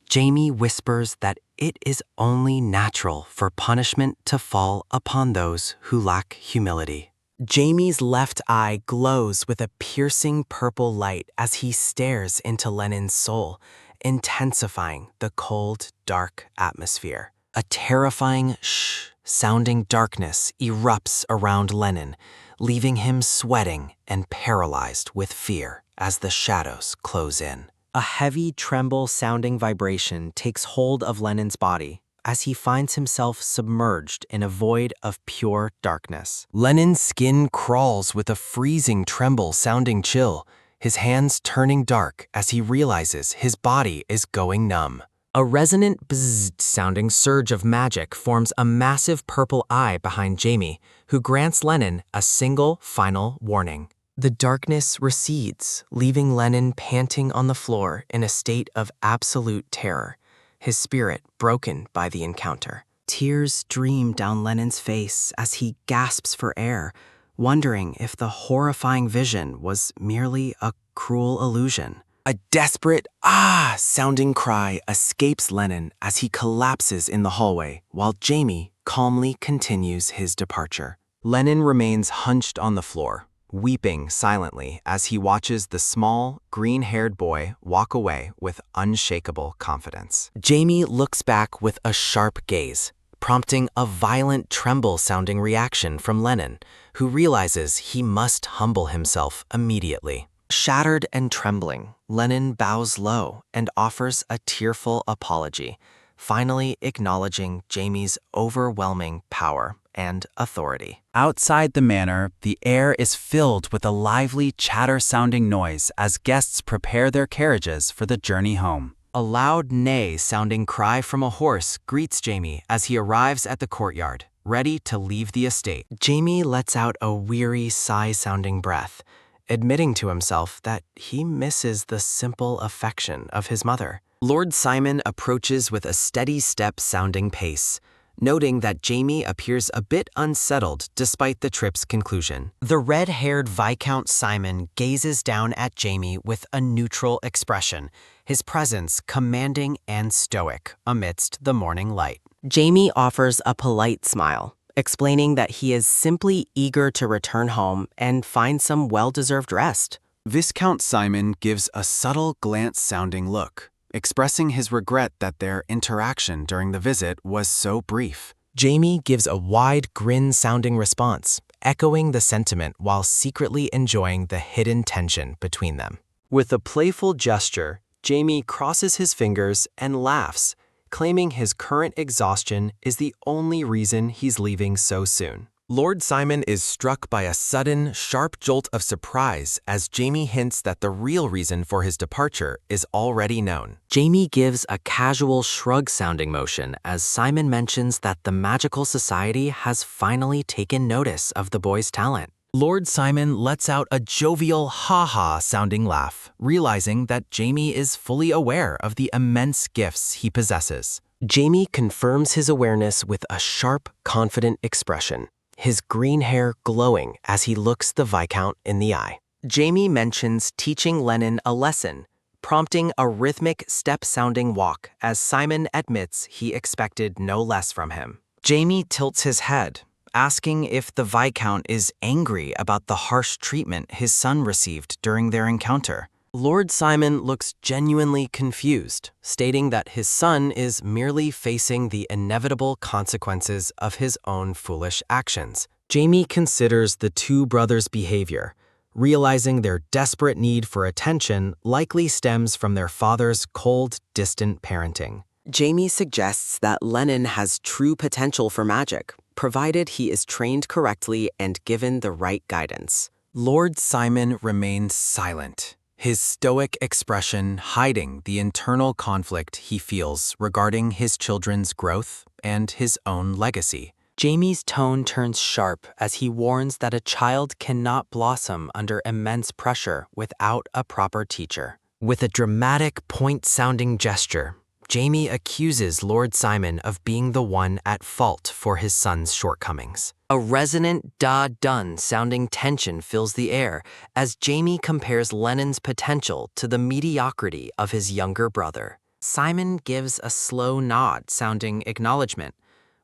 Jamie whispers that it is only natural for punishment to fall upon those who lack humility. Jamie's left eye glows with a piercing purple light as he stares into Lennon's soul, intensifying the cold, dark atmosphere. A terrifying shh-sounding darkness erupts around Lennon, leaving him sweating and paralyzed with fear as the shadows close in. A heavy tremble-sounding vibration takes hold of Lennon's body as he finds himself submerged in a void of pure darkness. Lennon's skin crawls with a freezing tremble-sounding chill, his hands turning dark as he realizes his body is going numb. A resonant bzzz-sounding surge of magic forms a massive purple eye behind Jamie, who grants Lennon a single final warning. The darkness recedes, leaving Lennon panting on the floor in a state of absolute terror, his spirit broken by the encounter. Tears stream down Lennon's face as he gasps for air, wondering if the horrifying vision was merely a cruel illusion. A desperate sounding cry escapes Lennon as he collapses in the hallway, while Jamie calmly continues his departure. Lennon remains hunched on the floor, weeping silently as he watches the small, green-haired boy walk away with unshakable confidence. Jamie looks back with a sharp gaze, prompting a violent tremble-sounding reaction from Lennon, who realizes he must humble himself immediately. Shattered and trembling, Lennon bows low and offers a tearful apology, finally acknowledging Jamie's overwhelming power and authority. Outside the manor, the air is filled with a lively chatter-sounding noise as guests prepare their carriages for the journey home. A loud neigh-sounding cry from a horse greets Jamie as he arrives at the courtyard, ready to leave the estate. Jamie lets out a weary sigh-sounding breath, admitting to himself that he misses the simple affection of his mother. Lord Simon approaches with a steady step-sounding pace, noting that Jamie appears a bit unsettled despite the trip's conclusion. The red-haired Viscount Simon gazes down at Jamie with a neutral expression, his presence commanding and stoic amidst the morning light. Jamie offers a polite smile, explaining that he is simply eager to return home and find some well-deserved rest. Viscount Simon gives a subtle glance-sounding look, expressing his regret that their interaction during the visit was so brief. Jamie gives a wide grin-sounding response, echoing the sentiment while secretly enjoying the hidden tension between them. With a playful gesture, Jamie crosses his fingers and laughs, claiming his current exhaustion is the only reason he's leaving so soon. Lord Simon is struck by a sudden, sharp jolt of surprise as Jamie hints that the real reason for his departure is already known. Jamie gives a casual shrug-sounding motion as Simon mentions that the magical society has finally taken notice of the boy's talent. Lord Simon lets out a jovial ha-ha-sounding laugh, realizing that Jamie is fully aware of the immense gifts he possesses. Jamie confirms his awareness with a sharp, confident expression, his green hair glowing as he looks the Viscount in the eye. Jamie mentions teaching Lennon a lesson, prompting a rhythmic step-sounding walk as Simon admits he expected no less from him. Jamie tilts his head, asking if the Viscount is angry about the harsh treatment his son received during their encounter. Lord Simon looks genuinely confused, stating that his son is merely facing the inevitable consequences of his own foolish actions. Jamie considers the two brothers' behavior, realizing their desperate need for attention likely stems from their father's cold, distant parenting. Jamie suggests that Lennon has true potential for magic, provided he is trained correctly and given the right guidance. Lord Simon remains silent, his stoic expression hiding the internal conflict he feels regarding his children's growth and his own legacy. Jamie's tone turns sharp as he warns that a child cannot blossom under immense pressure without a proper teacher. With a dramatic, point-sounding gesture, Jamie accuses Lord Simon of being the one at fault for his son's shortcomings. A resonant da-dun-sounding tension fills the air as Jamie compares Lennon's potential to the mediocrity of his younger brother. Simon gives a slow nod-sounding acknowledgement,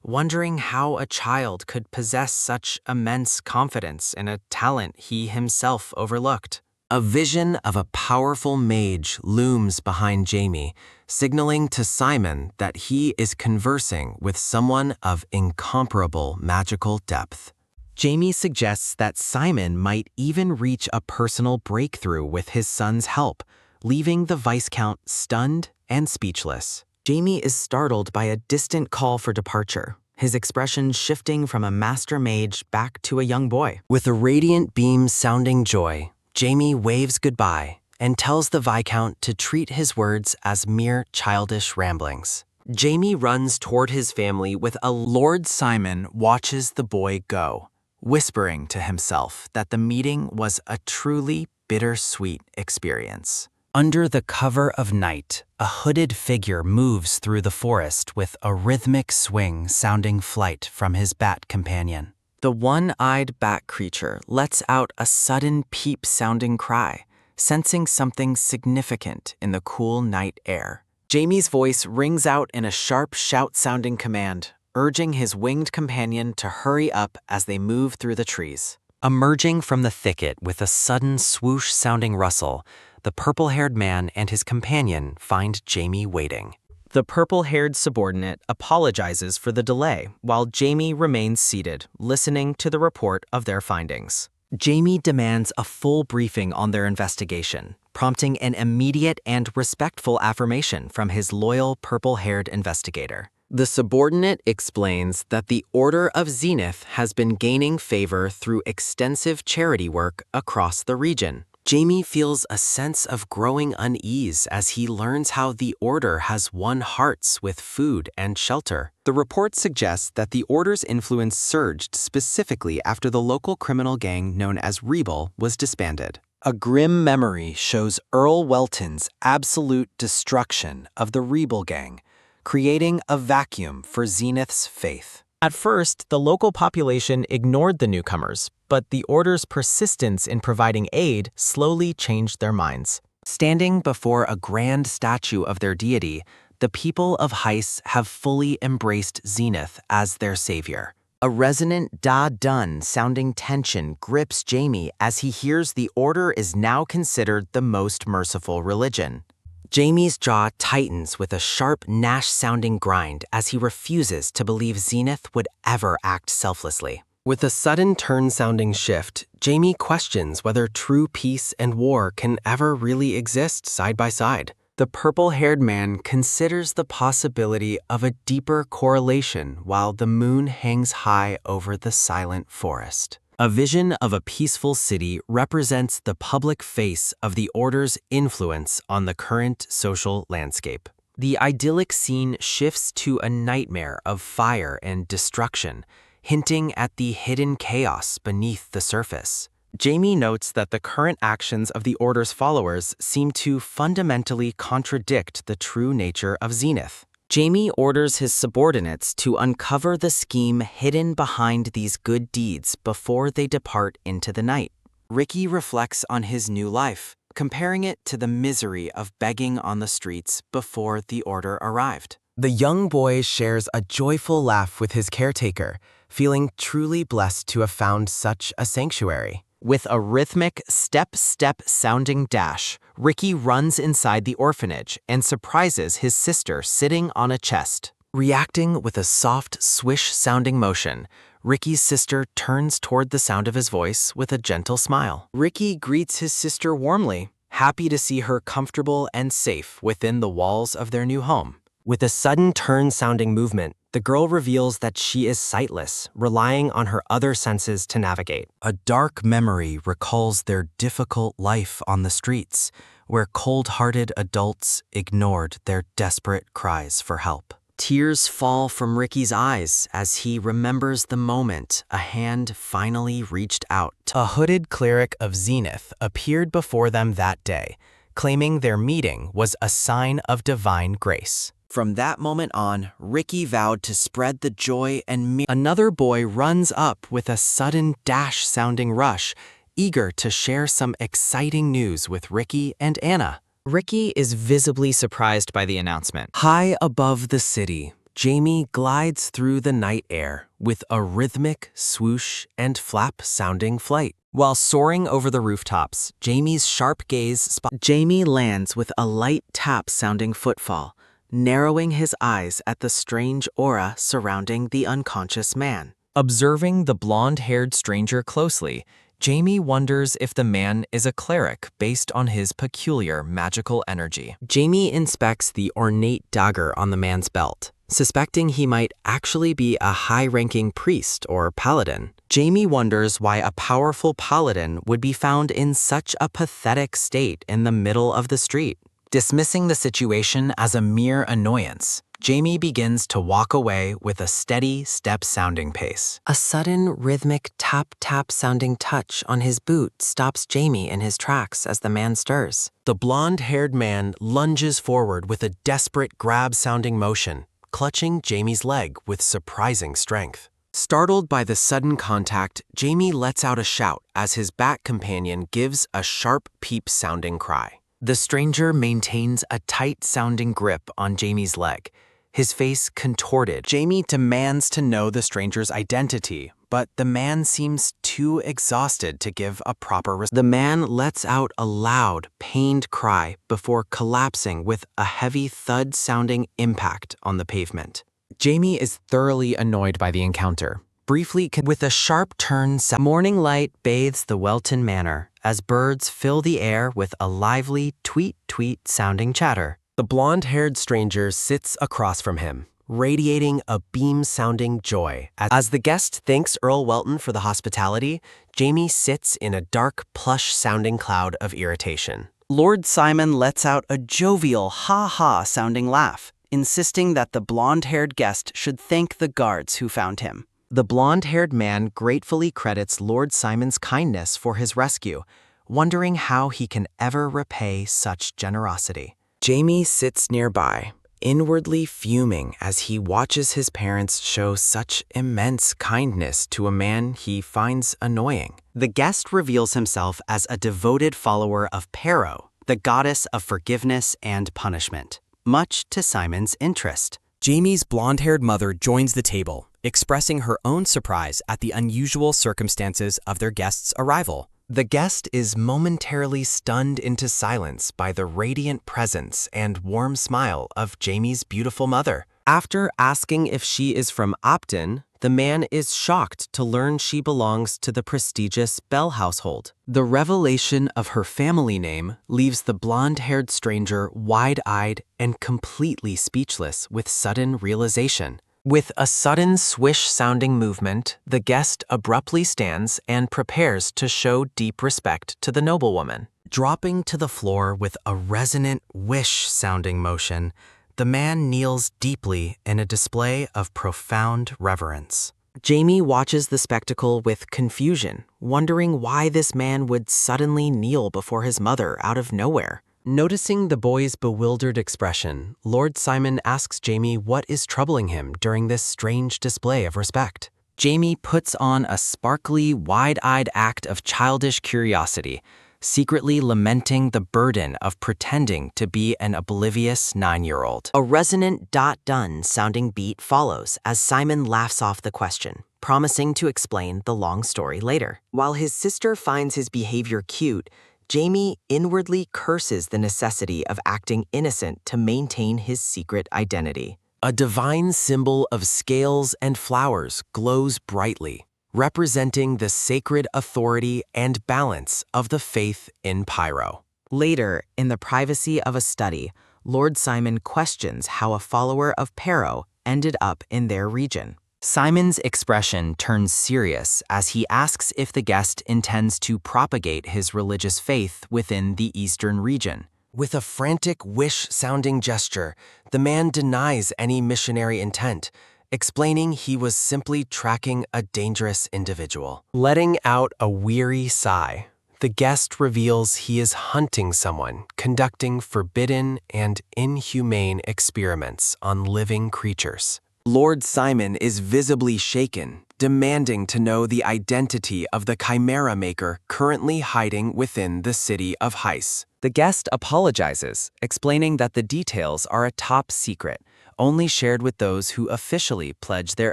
wondering how a child could possess such immense confidence in a talent he himself overlooked. A vision of a powerful mage looms behind Jamie, signaling to Simon that he is conversing with someone of incomparable magical depth. Jamie suggests that Simon might even reach a personal breakthrough with his son's help, leaving the Viscount stunned and speechless. Jamie is startled by a distant call for departure, his expression shifting from a master mage back to a young boy. With a radiant beam sounding joy, Jamie waves goodbye and tells the Viscount to treat his words as mere childish ramblings. Jamie runs toward his family with a Lord Simon watches the boy go, whispering to himself that the meeting was a truly bittersweet experience. Under the cover of night, a hooded figure moves through the forest with a rhythmic swing sounding flight from his bat companion. The one-eyed bat creature lets out a sudden peep-sounding cry, sensing something significant in the cool night air. Jamie's voice rings out in a sharp shout-sounding command, urging his winged companion to hurry up as they move through the trees. Emerging from the thicket with a sudden swoosh-sounding rustle, the purple-haired man and his companion find Jamie waiting. The purple-haired subordinate apologizes for the delay, while Jamie remains seated, listening to the report of their findings. Jamie demands a full briefing on their investigation, prompting an immediate and respectful affirmation from his loyal purple-haired investigator. The subordinate explains that the Order of Zenith has been gaining favor through extensive charity work across the region. Jamie feels a sense of growing unease as he learns how the Order has won hearts with food and shelter. The report suggests that the Order's influence surged specifically after the local criminal gang known as Rebirth was disbanded. A grim memory shows Earl Welton's absolute destruction of the Rebirth gang, creating a vacuum for Zenith's faith. At first, the local population ignored the newcomers, but the Order's persistence in providing aid slowly changed their minds. Standing before a grand statue of their deity, the people of Heis have fully embraced Zenith as their savior. A resonant da-dun sounding tension grips Jamie as he hears the Order is now considered the most merciful religion. Jamie's jaw tightens with a sharp gnash-sounding grind as he refuses to believe Zenith would ever act selflessly. With a sudden turn-sounding shift, Jamie questions whether true peace and war can ever really exist side by side. The purple-haired man considers the possibility of a deeper correlation while the moon hangs high over the silent forest. A vision of a peaceful city represents the public face of the Order's influence on the current social landscape. The idyllic scene shifts to a nightmare of fire and destruction, hinting at the hidden chaos beneath the surface. Jamie notes that the current actions of the Order's followers seem to fundamentally contradict the true nature of Zenith. Jamie orders his subordinates to uncover the scheme hidden behind these good deeds before they depart into the night. Ricky reflects on his new life, comparing it to the misery of begging on the streets before the order arrived. The young boy shares a joyful laugh with his caretaker, feeling truly blessed to have found such a sanctuary. With a rhythmic step-step sounding dash, Ricky runs inside the orphanage and surprises his sister sitting on a chest. Reacting with a soft swish-sounding motion, Ricky's sister turns toward the sound of his voice with a gentle smile. Ricky greets his sister warmly, happy to see her comfortable and safe within the walls of their new home. With a sudden turn-sounding movement, the girl reveals that she is sightless, relying on her other senses to navigate. A dark memory recalls their difficult life on the streets, where cold-hearted adults ignored their desperate cries for help. Tears fall from Ricky's eyes as he remembers the moment a hand finally reached out. A hooded cleric of Zenith appeared before them that day, claiming their meeting was a sign of divine grace. From that moment on, Ricky vowed to spread the joy and Another boy runs up with a sudden dash-sounding rush, eager to share some exciting news with Ricky and Anna. Ricky is visibly surprised by the announcement. High above the city, Jamie glides through the night air with a rhythmic swoosh and flap-sounding flight. While soaring over the rooftops, Jamie's sharp gaze Jamie lands with a light tap-sounding footfall, narrowing his eyes at the strange aura surrounding the unconscious man. Observing the blonde-haired stranger closely, Jamie wonders if the man is a cleric based on his peculiar magical energy. Jamie inspects the ornate dagger on the man's belt, suspecting he might actually be a high-ranking priest or paladin. Jamie wonders why a powerful paladin would be found in such a pathetic state in the middle of the street. Dismissing the situation as a mere annoyance, Jamie begins to walk away with a steady step-sounding pace. A sudden rhythmic tap-tap-sounding touch on his boot stops Jamie in his tracks as the man stirs. The blonde-haired man lunges forward with a desperate grab-sounding motion, clutching Jamie's leg with surprising strength. Startled by the sudden contact, Jamie lets out a shout as his bat companion gives a sharp peep-sounding cry. The stranger maintains a tight-sounding grip on Jamie's leg, his face contorted. Jamie demands to know the stranger's identity, but the man seems too exhausted to give a proper response. The man lets out a loud, pained cry before collapsing with a heavy thud-sounding impact on the pavement. Jamie is thoroughly annoyed by the encounter. Briefly, with a sharp turn, morning light bathes the Welton Manor as birds fill the air with a lively tweet-tweet sounding chatter. The blonde-haired stranger sits across from him, radiating a beam-sounding joy. As the guest thanks Earl Welton for the hospitality, Jamie sits in a dark, plush-sounding cloud of irritation. Lord Simon lets out a jovial ha-ha sounding laugh, insisting that the blonde-haired guest should thank the guards who found him. The blonde-haired man gratefully credits Lord Simon's kindness for his rescue, wondering how he can ever repay such generosity. Jamie sits nearby, inwardly fuming as he watches his parents show such immense kindness to a man he finds annoying. The guest reveals himself as a devoted follower of Pero, the goddess of forgiveness and punishment, much to Simon's interest. Jamie's blonde-haired mother joins the table, expressing her own surprise at the unusual circumstances of their guest's arrival. The guest is momentarily stunned into silence by the radiant presence and warm smile of Jamie's beautiful mother. After asking if she is from Opton, the man is shocked to learn she belongs to the prestigious Bell household. The revelation of her family name leaves the blonde-haired stranger wide-eyed and completely speechless with sudden realization. With a sudden swish-sounding movement, the guest abruptly stands and prepares to show deep respect to the noblewoman. Dropping to the floor with a resonant whish-sounding motion, the man kneels deeply in a display of profound reverence. Jamie watches the spectacle with confusion, wondering why this man would suddenly kneel before his mother out of nowhere. Noticing the boy's bewildered expression, Lord Simon asks Jamie what is troubling him during this strange display of respect. Jamie puts on a sparkly, wide-eyed act of childish curiosity, secretly lamenting the burden of pretending to be an oblivious 9-year-old. A resonant dot-done sounding beat follows as Simon laughs off the question, promising to explain the long story later. While his sister finds his behavior cute, Jamie inwardly curses the necessity of acting innocent to maintain his secret identity. A divine symbol of scales and flowers glows brightly, representing the sacred authority and balance of the faith in Pyro. Later, in the privacy of a study, Lord Simon questions how a follower of Pero ended up in their region. Simon's expression turns serious as he asks if the guest intends to propagate his religious faith within the eastern region. With a frantic wish-sounding gesture, the man denies any missionary intent, explaining he was simply tracking a dangerous individual. Letting out a weary sigh, the guest reveals he is hunting someone conducting forbidden and inhumane experiments on living creatures. Lord Simon is visibly shaken, demanding to know the identity of the Chimera Maker currently hiding within the city of Heiss. The guest apologizes, explaining that the details are a top secret, only shared with those who officially pledge their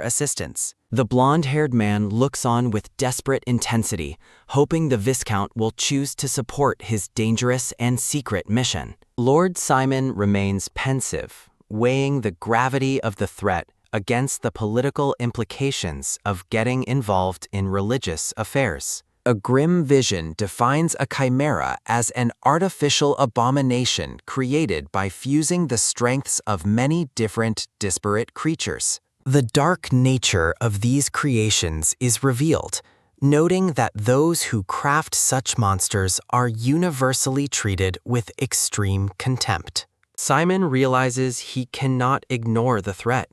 assistance. The blonde-haired man looks on with desperate intensity, hoping the Viscount will choose to support his dangerous and secret mission. Lord Simon remains pensive, weighing the gravity of the threat against the political implications of getting involved in religious affairs. A grim vision defines a chimera as an artificial abomination created by fusing the strengths of many different disparate creatures. The dark nature of these creations is revealed, noting that those who craft such monsters are universally treated with extreme contempt. Simon realizes he cannot ignore the threat,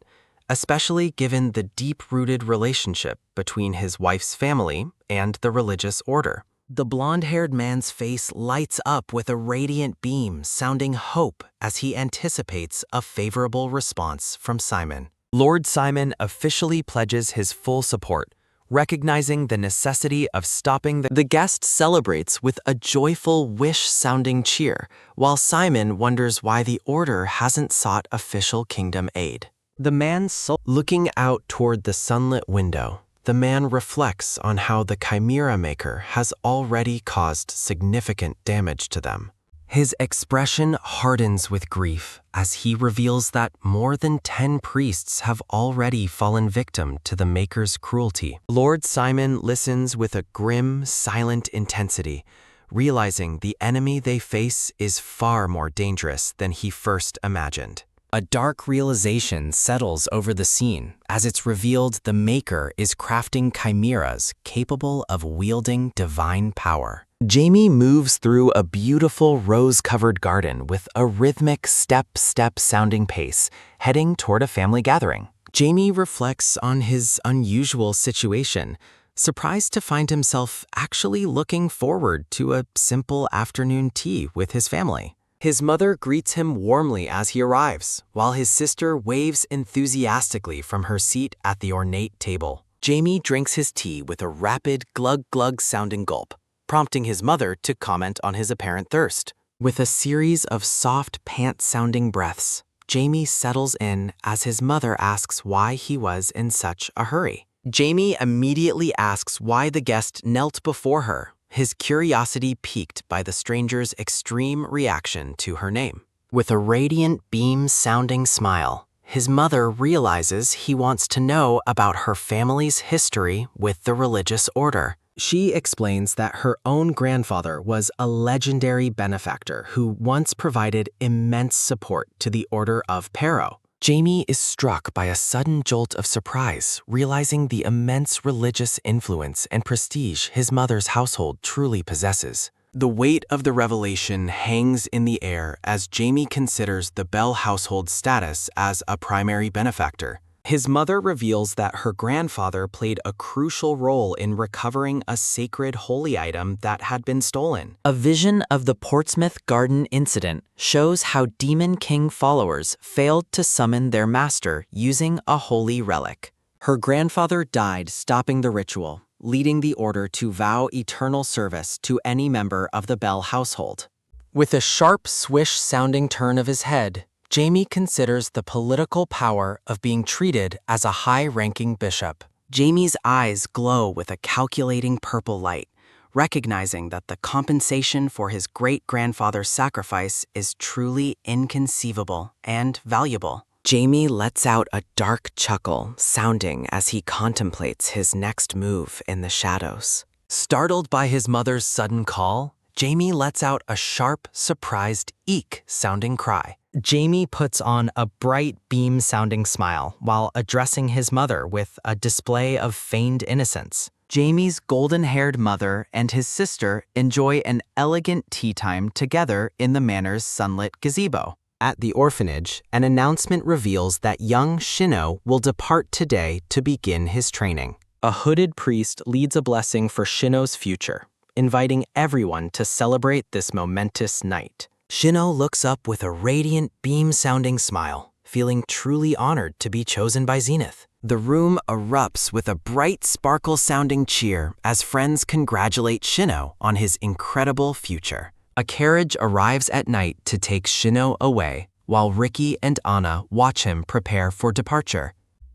especially given the deep-rooted relationship between his wife's family and the religious order. The blonde-haired man's face lights up with a radiant beam, sounding hope as he anticipates a favorable response from Simon. Lord Simon officially pledges his full support, recognizing the necessity of stopping the guest celebrates with a joyful wish-sounding cheer, while Simon wonders why the order hasn't sought official kingdom aid. The man looking out toward the sunlit window, the man reflects on how the Chimera Maker has already caused significant damage to them. His expression hardens with grief as he reveals that more than 10 priests have already fallen victim to the Maker's cruelty. Lord Simon listens with a grim, silent intensity, realizing the enemy they face is far more dangerous than he first imagined. A dark realization settles over the scene as it's revealed the Maker is crafting chimeras capable of wielding divine power. Jamie moves through a beautiful rose-covered garden with a rhythmic step-step sounding pace, heading toward a family gathering. Jamie reflects on his unusual situation, surprised to find himself actually looking forward to a simple afternoon tea with his family. His mother greets him warmly as he arrives, while his sister waves enthusiastically from her seat at the ornate table. Jamie drinks his tea with a rapid glug-glug sounding gulp, prompting his mother to comment on his apparent thirst. With a series of soft pant-sounding breaths, Jamie settles in as his mother asks why he was in such a hurry. Jamie immediately asks why the guest knelt before her, his curiosity piqued by the stranger's extreme reaction to her name. With a radiant beam-sounding smile, his mother realizes he wants to know about her family's history with the religious order. She explains that her own grandfather was a legendary benefactor who once provided immense support to the Order of Pero. Jamie is struck by a sudden jolt of surprise, realizing the immense religious influence and prestige his mother's household truly possesses. The weight of the revelation hangs in the air as Jamie considers the Bell household's status as a primary benefactor. His mother reveals that her grandfather played a crucial role in recovering a sacred holy item that had been stolen. A vision of the Portsmouth Garden incident shows how Demon King followers failed to summon their master using a holy relic. Her grandfather died stopping the ritual, leading the order to vow eternal service to any member of the Bell household. With a sharp swish-sounding turn of his head, Jaime considers the political power of being treated as a high-ranking bishop. Jaime's eyes glow with a calculating purple light, recognizing that the compensation for his great-grandfather's sacrifice is truly inconceivable and valuable. Jaime lets out a dark chuckle, sounding as he contemplates his next move in the shadows. Startled by his mother's sudden call, Jaime lets out a sharp, surprised eek-sounding cry. Jaime puts on a bright beam-sounding smile while addressing his mother with a display of feigned innocence. Jaime's golden-haired mother and his sister enjoy an elegant tea time together in the manor's sunlit gazebo. At the orphanage, an announcement reveals that young Shino will depart today to begin his training. A hooded priest leads a blessing for Shino's future, inviting everyone to celebrate this momentous night. Shino looks up with a radiant, beam-sounding smile, feeling truly honored to be chosen by Zenith. The room erupts with a bright, sparkle-sounding cheer as friends congratulate Shino on his incredible future. A carriage arrives at night to take Shino away, while Ricky and Anna watch him prepare for departure.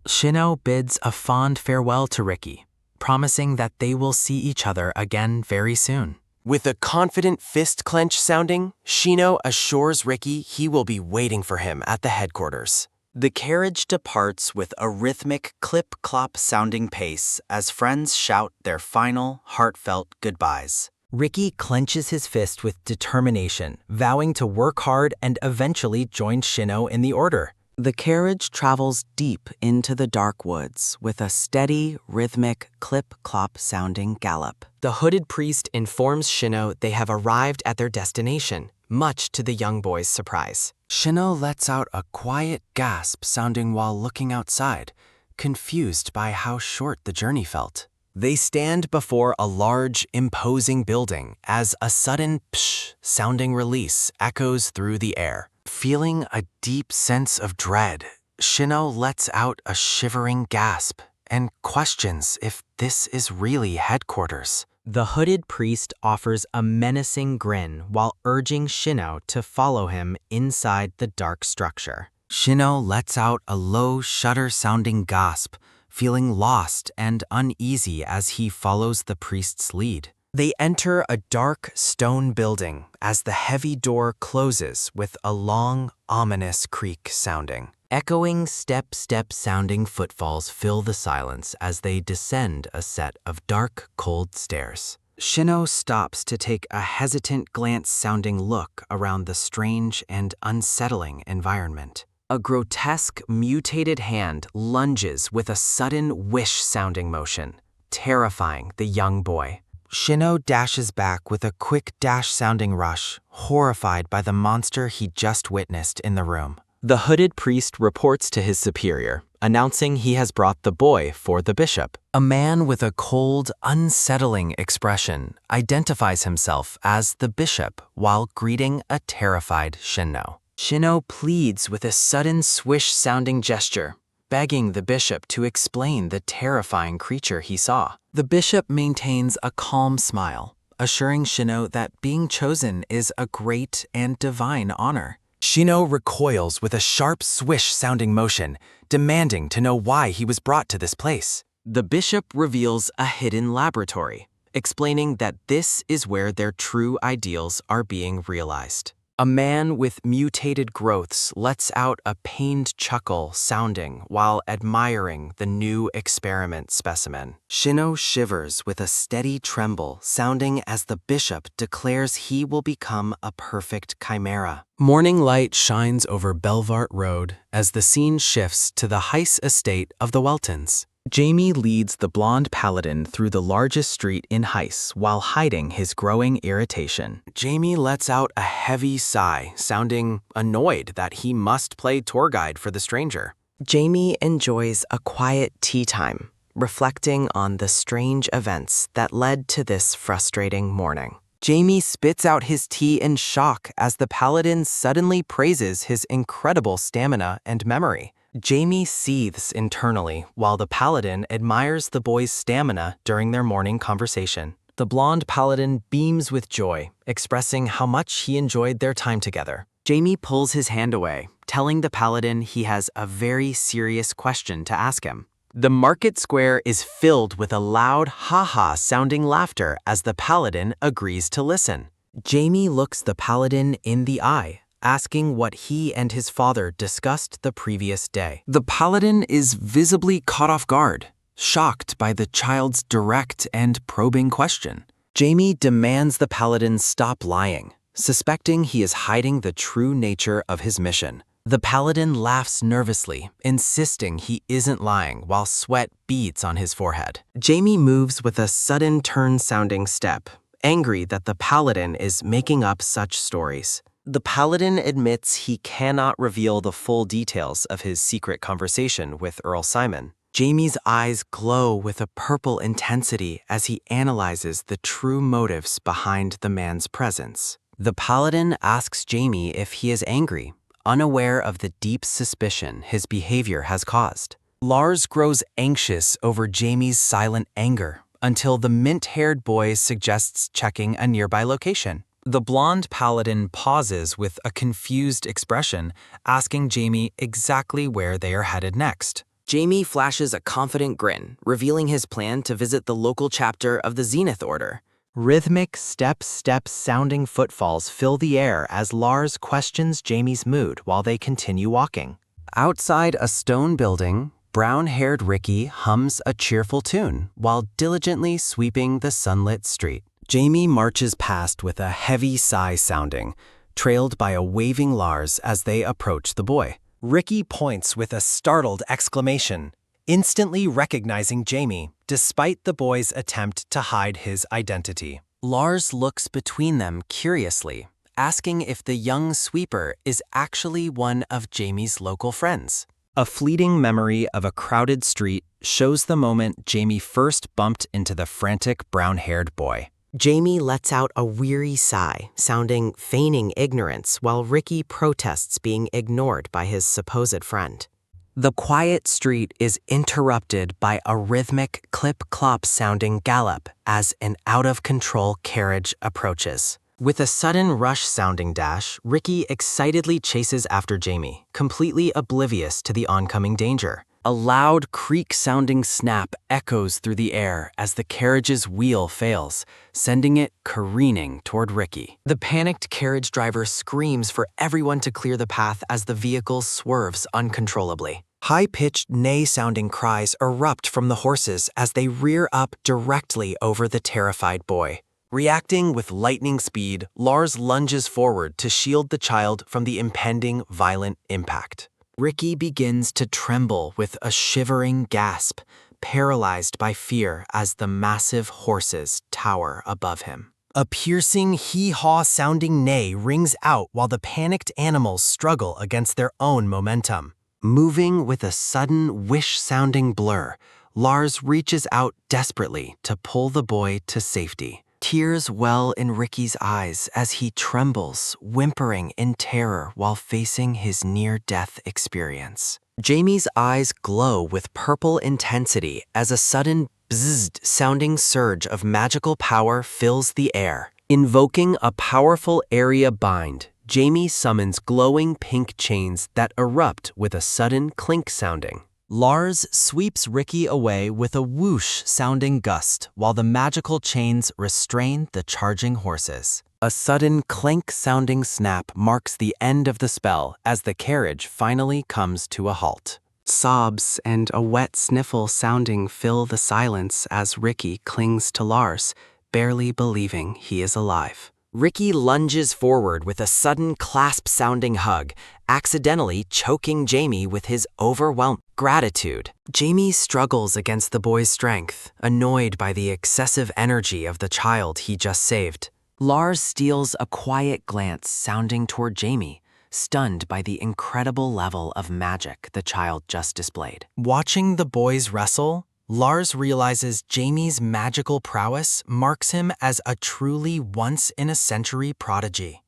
Shino bids a fond farewell to Ricky, promising that they will see each other again very soon. With a confident fist clench sounding, Shino assures Ricky he will be waiting for him at the headquarters. The carriage departs with a rhythmic clip-clop sounding pace as friends shout their final, heartfelt goodbyes. Ricky clenches his fist with determination, vowing to work hard and eventually join Shino in the order. The carriage travels deep into the dark woods with a steady, rhythmic, clip-clop sounding gallop. The hooded priest informs Shino they have arrived at their destination, much to the young boy's surprise. Shino lets out a quiet gasp sounding while looking outside, confused by how short the journey felt. They stand before a large, imposing building as a sudden psh-sounding release echoes through the air. Feeling a deep sense of dread, Shino lets out a shivering gasp and questions if this is really headquarters. The hooded priest offers a menacing grin while urging Shino to follow him inside the dark structure. Shino lets out a low, shudder-sounding gasp, feeling lost and uneasy as he follows the priest's lead. They enter a dark stone building as the heavy door closes with a long, ominous creak sounding. Echoing step-step sounding footfalls fill the silence as they descend a set of dark, cold stairs. Shino stops to take a hesitant glance-sounding look around the strange and unsettling environment. A grotesque, mutated hand lunges with a sudden wish-sounding motion, terrifying the young boy. Shino dashes back with a quick dash-sounding rush, horrified by the monster he just witnessed in the room. The hooded priest reports to his superior, announcing he has brought the boy for the bishop. A man with a cold, unsettling expression identifies himself as the bishop while greeting a terrified Shino. Shino pleads with a sudden swish-sounding gesture, begging the bishop to explain the terrifying creature he saw. The bishop maintains a calm smile, assuring Shino that being chosen is a great and divine honor. Shino recoils with a sharp swish-sounding motion, demanding to know why he was brought to this place. The bishop reveals a hidden laboratory, explaining that this is where their true ideals are being realized. A man with mutated growths lets out a pained chuckle sounding while admiring the new experiment specimen. Shino shivers with a steady tremble sounding as the bishop declares he will become a perfect chimera. Morning light shines over Belvart Road as the scene shifts to the Heiss estate of the Weltons. Jaime leads the blonde paladin through the largest street in Heiss while hiding his growing irritation. Jaime lets out a heavy sigh, sounding annoyed that he must play tour guide for the stranger. Jamie enjoys a quiet tea time, reflecting on the strange events that led to this frustrating morning. Jamie spits out his tea in shock as the paladin suddenly praises his incredible stamina and memory. Jamie seethes internally while the paladin admires the boy's stamina during their morning conversation. The blonde paladin beams with joy, expressing how much he enjoyed their time together. Jamie pulls his hand away, telling the paladin he has a very serious question to ask him. The market square is filled with a loud ha-ha sounding laughter as the paladin agrees to listen. Jamie looks the paladin in the eye, asking what he and his father discussed the previous day. The paladin is visibly caught off guard, shocked by the child's direct and probing question. Jamie demands the paladin stop lying, suspecting he is hiding the true nature of his mission. The paladin laughs nervously, insisting he isn't lying while sweat beads on his forehead. Jamie moves with a sudden turn-sounding step, angry that the paladin is making up such stories. The paladin admits he cannot reveal the full details of his secret conversation with Earl Simon. Jamie's eyes glow with a purple intensity as he analyzes the true motives behind the man's presence. The paladin asks Jamie if he is angry, unaware of the deep suspicion his behavior has caused. Lars grows anxious over Jamie's silent anger until the mint-haired boy suggests checking a nearby location. The blonde paladin pauses with a confused expression, asking Jamie exactly where they are headed next. Jamie flashes a confident grin, revealing his plan to visit the local chapter of the Zenith Order. Rhythmic step-sounding footfalls fill the air as Lars questions Jamie's mood while they continue walking. Outside a stone building, brown-haired Ricky hums a cheerful tune while diligently sweeping the sunlit street. Jamie marches past with a heavy sigh sounding, trailed by a waving Lars as they approach the boy. Ricky points with a startled exclamation, instantly recognizing Jamie, despite the boy's attempt to hide his identity. Lars looks between them curiously, asking if the young sweeper is actually one of Jamie's local friends. A fleeting memory of a crowded street shows the moment Jamie first bumped into the frantic brown-haired boy. Jamie lets out a weary sigh, feigning ignorance, while Ricky protests being ignored by his supposed friend. The quiet street is interrupted by a rhythmic clip-clop sounding gallop as an out-of-control carriage approaches. With a sudden rush-sounding dash, Ricky excitedly chases after Jamie, completely oblivious to the oncoming danger. A loud creak-sounding snap echoes through the air as the carriage's wheel fails, sending it careening toward Ricky. The panicked carriage driver screams for everyone to clear the path as the vehicle swerves uncontrollably. High-pitched neigh-sounding cries erupt from the horses as they rear up directly over the terrified boy. Reacting with lightning speed, Lars lunges forward to shield the child from the impending violent impact. Ricky begins to tremble with a shivering gasp, paralyzed by fear as the massive horses tower above him. A piercing hee-haw sounding neigh rings out while the panicked animals struggle against their own momentum. Moving with a sudden wish-sounding blur, Lars reaches out desperately to pull the boy to safety. Tears well in Ricky's eyes as he trembles, whimpering in terror while facing his near-death experience. Jamie's eyes glow with purple intensity as a sudden bzzz-sounding surge of magical power fills the air. Invoking a powerful area bind, Jamie summons glowing pink chains that erupt with a sudden clink sounding. Lars sweeps Ricky away with a whoosh-sounding gust while the magical chains restrain the charging horses. A sudden clank-sounding snap marks the end of the spell as the carriage finally comes to a halt. Sobs and a wet sniffle sounding fill the silence as Ricky clings to Lars, barely believing he is alive. Ricky lunges forward with a sudden clasp-sounding hug, accidentally choking Jamie with his overwhelmed gratitude. Jamie struggles against the boy's strength, annoyed by the excessive energy of the child he just saved. Lars steals a quiet glance sounding toward Jamie, stunned by the incredible level of magic the child just displayed. Watching the boys wrestle, Lars realizes Jamie's magical prowess marks him as a truly once-in-a-century prodigy.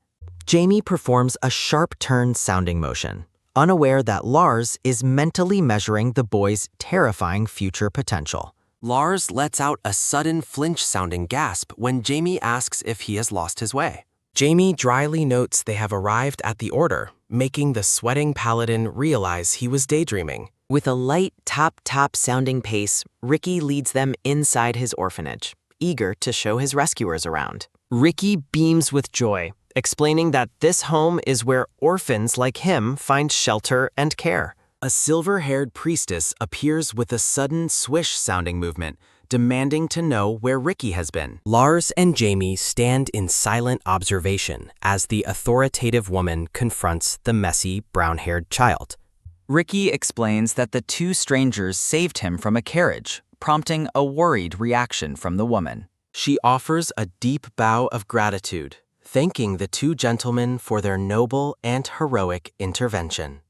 Jamie performs a sharp turn sounding motion, unaware that Lars is mentally measuring the boy's terrifying future potential. Lars lets out a sudden flinch-sounding gasp when Jamie asks if he has lost his way. Jamie dryly notes they have arrived at the Order, making the sweating paladin realize he was daydreaming. With a light tap-tap sounding pace, Ricky leads them inside his orphanage, eager to show his rescuers around. Ricky beams with joy, explaining that this home is where orphans like him find shelter and care. A silver-haired priestess appears with a sudden swish-sounding movement, demanding to know where Ricky has been. Lars and Jamie stand in silent observation as the authoritative woman confronts the messy, brown-haired child. Ricky explains that the two strangers saved him from a carriage, prompting a worried reaction from the woman. She offers a deep bow of gratitude, thanking the two gentlemen for their noble and heroic intervention.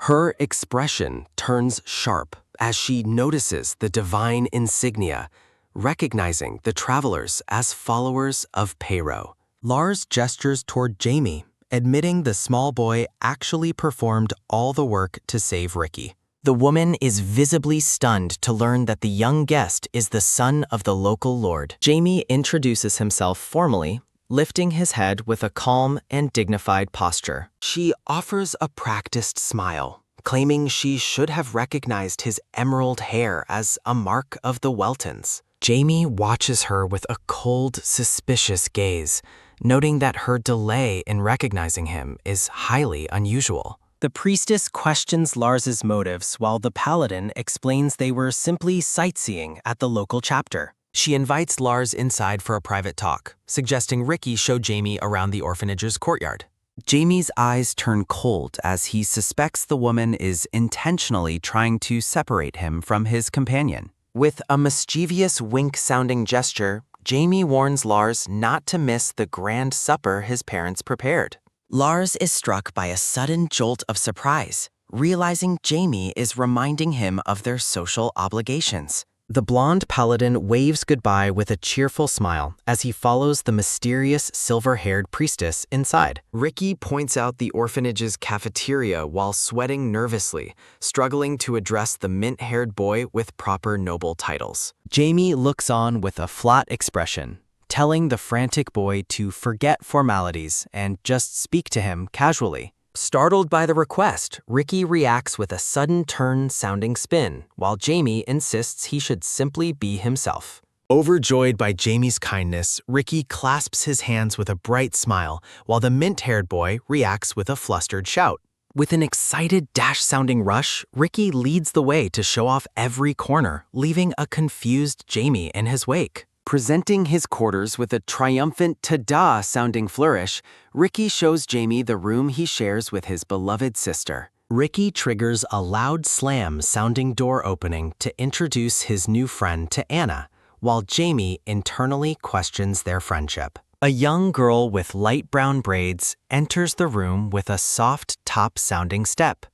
Her expression turns sharp as she notices the divine insignia, recognizing the travelers as followers of Pero. Lars gestures toward Jamie, admitting the small boy actually performed all the work to save Ricky. The woman is visibly stunned to learn that the young guest is the son of the local lord. Jamie introduces himself formally, lifting his head with a calm and dignified posture. She offers a practiced smile, claiming she should have recognized his emerald hair as a mark of the Weltons. Jamie watches her with a cold, suspicious gaze, noting that her delay in recognizing him is highly unusual. The priestess questions Lars's motives while the paladin explains they were simply sightseeing at the local chapter. She invites Lars inside for a private talk, suggesting Ricky show Jamie around the orphanage's courtyard. Jamie's eyes turn cold as he suspects the woman is intentionally trying to separate him from his companion. With a mischievous wink-sounding gesture, Jamie warns Lars not to miss the grand supper his parents prepared. Lars is struck by a sudden jolt of surprise, realizing Jamie is reminding him of their social obligations. The blonde paladin waves goodbye with a cheerful smile as he follows the mysterious silver-haired priestess inside. Ricky points out the orphanage's cafeteria while sweating nervously, struggling to address the mint-haired boy with proper noble titles. Jamie looks on with a flat expression, telling the frantic boy to forget formalities and just speak to him casually. Startled by the request, Ricky reacts with a sudden turn-sounding spin, while Jamie insists he should simply be himself. Overjoyed by Jamie's kindness, Ricky clasps his hands with a bright smile, while the mint-haired boy reacts with a flustered shout. With an excited dash-sounding rush, Ricky leads the way to show off every corner, leaving a confused Jamie in his wake. Presenting his quarters with a triumphant ta-da sounding flourish, Ricky shows Jamie the room he shares with his beloved sister. Ricky triggers a loud slam sounding door opening to introduce his new friend to Anna, while Jamie internally questions their friendship. A young girl with light brown braids enters the room with a soft top sounding step,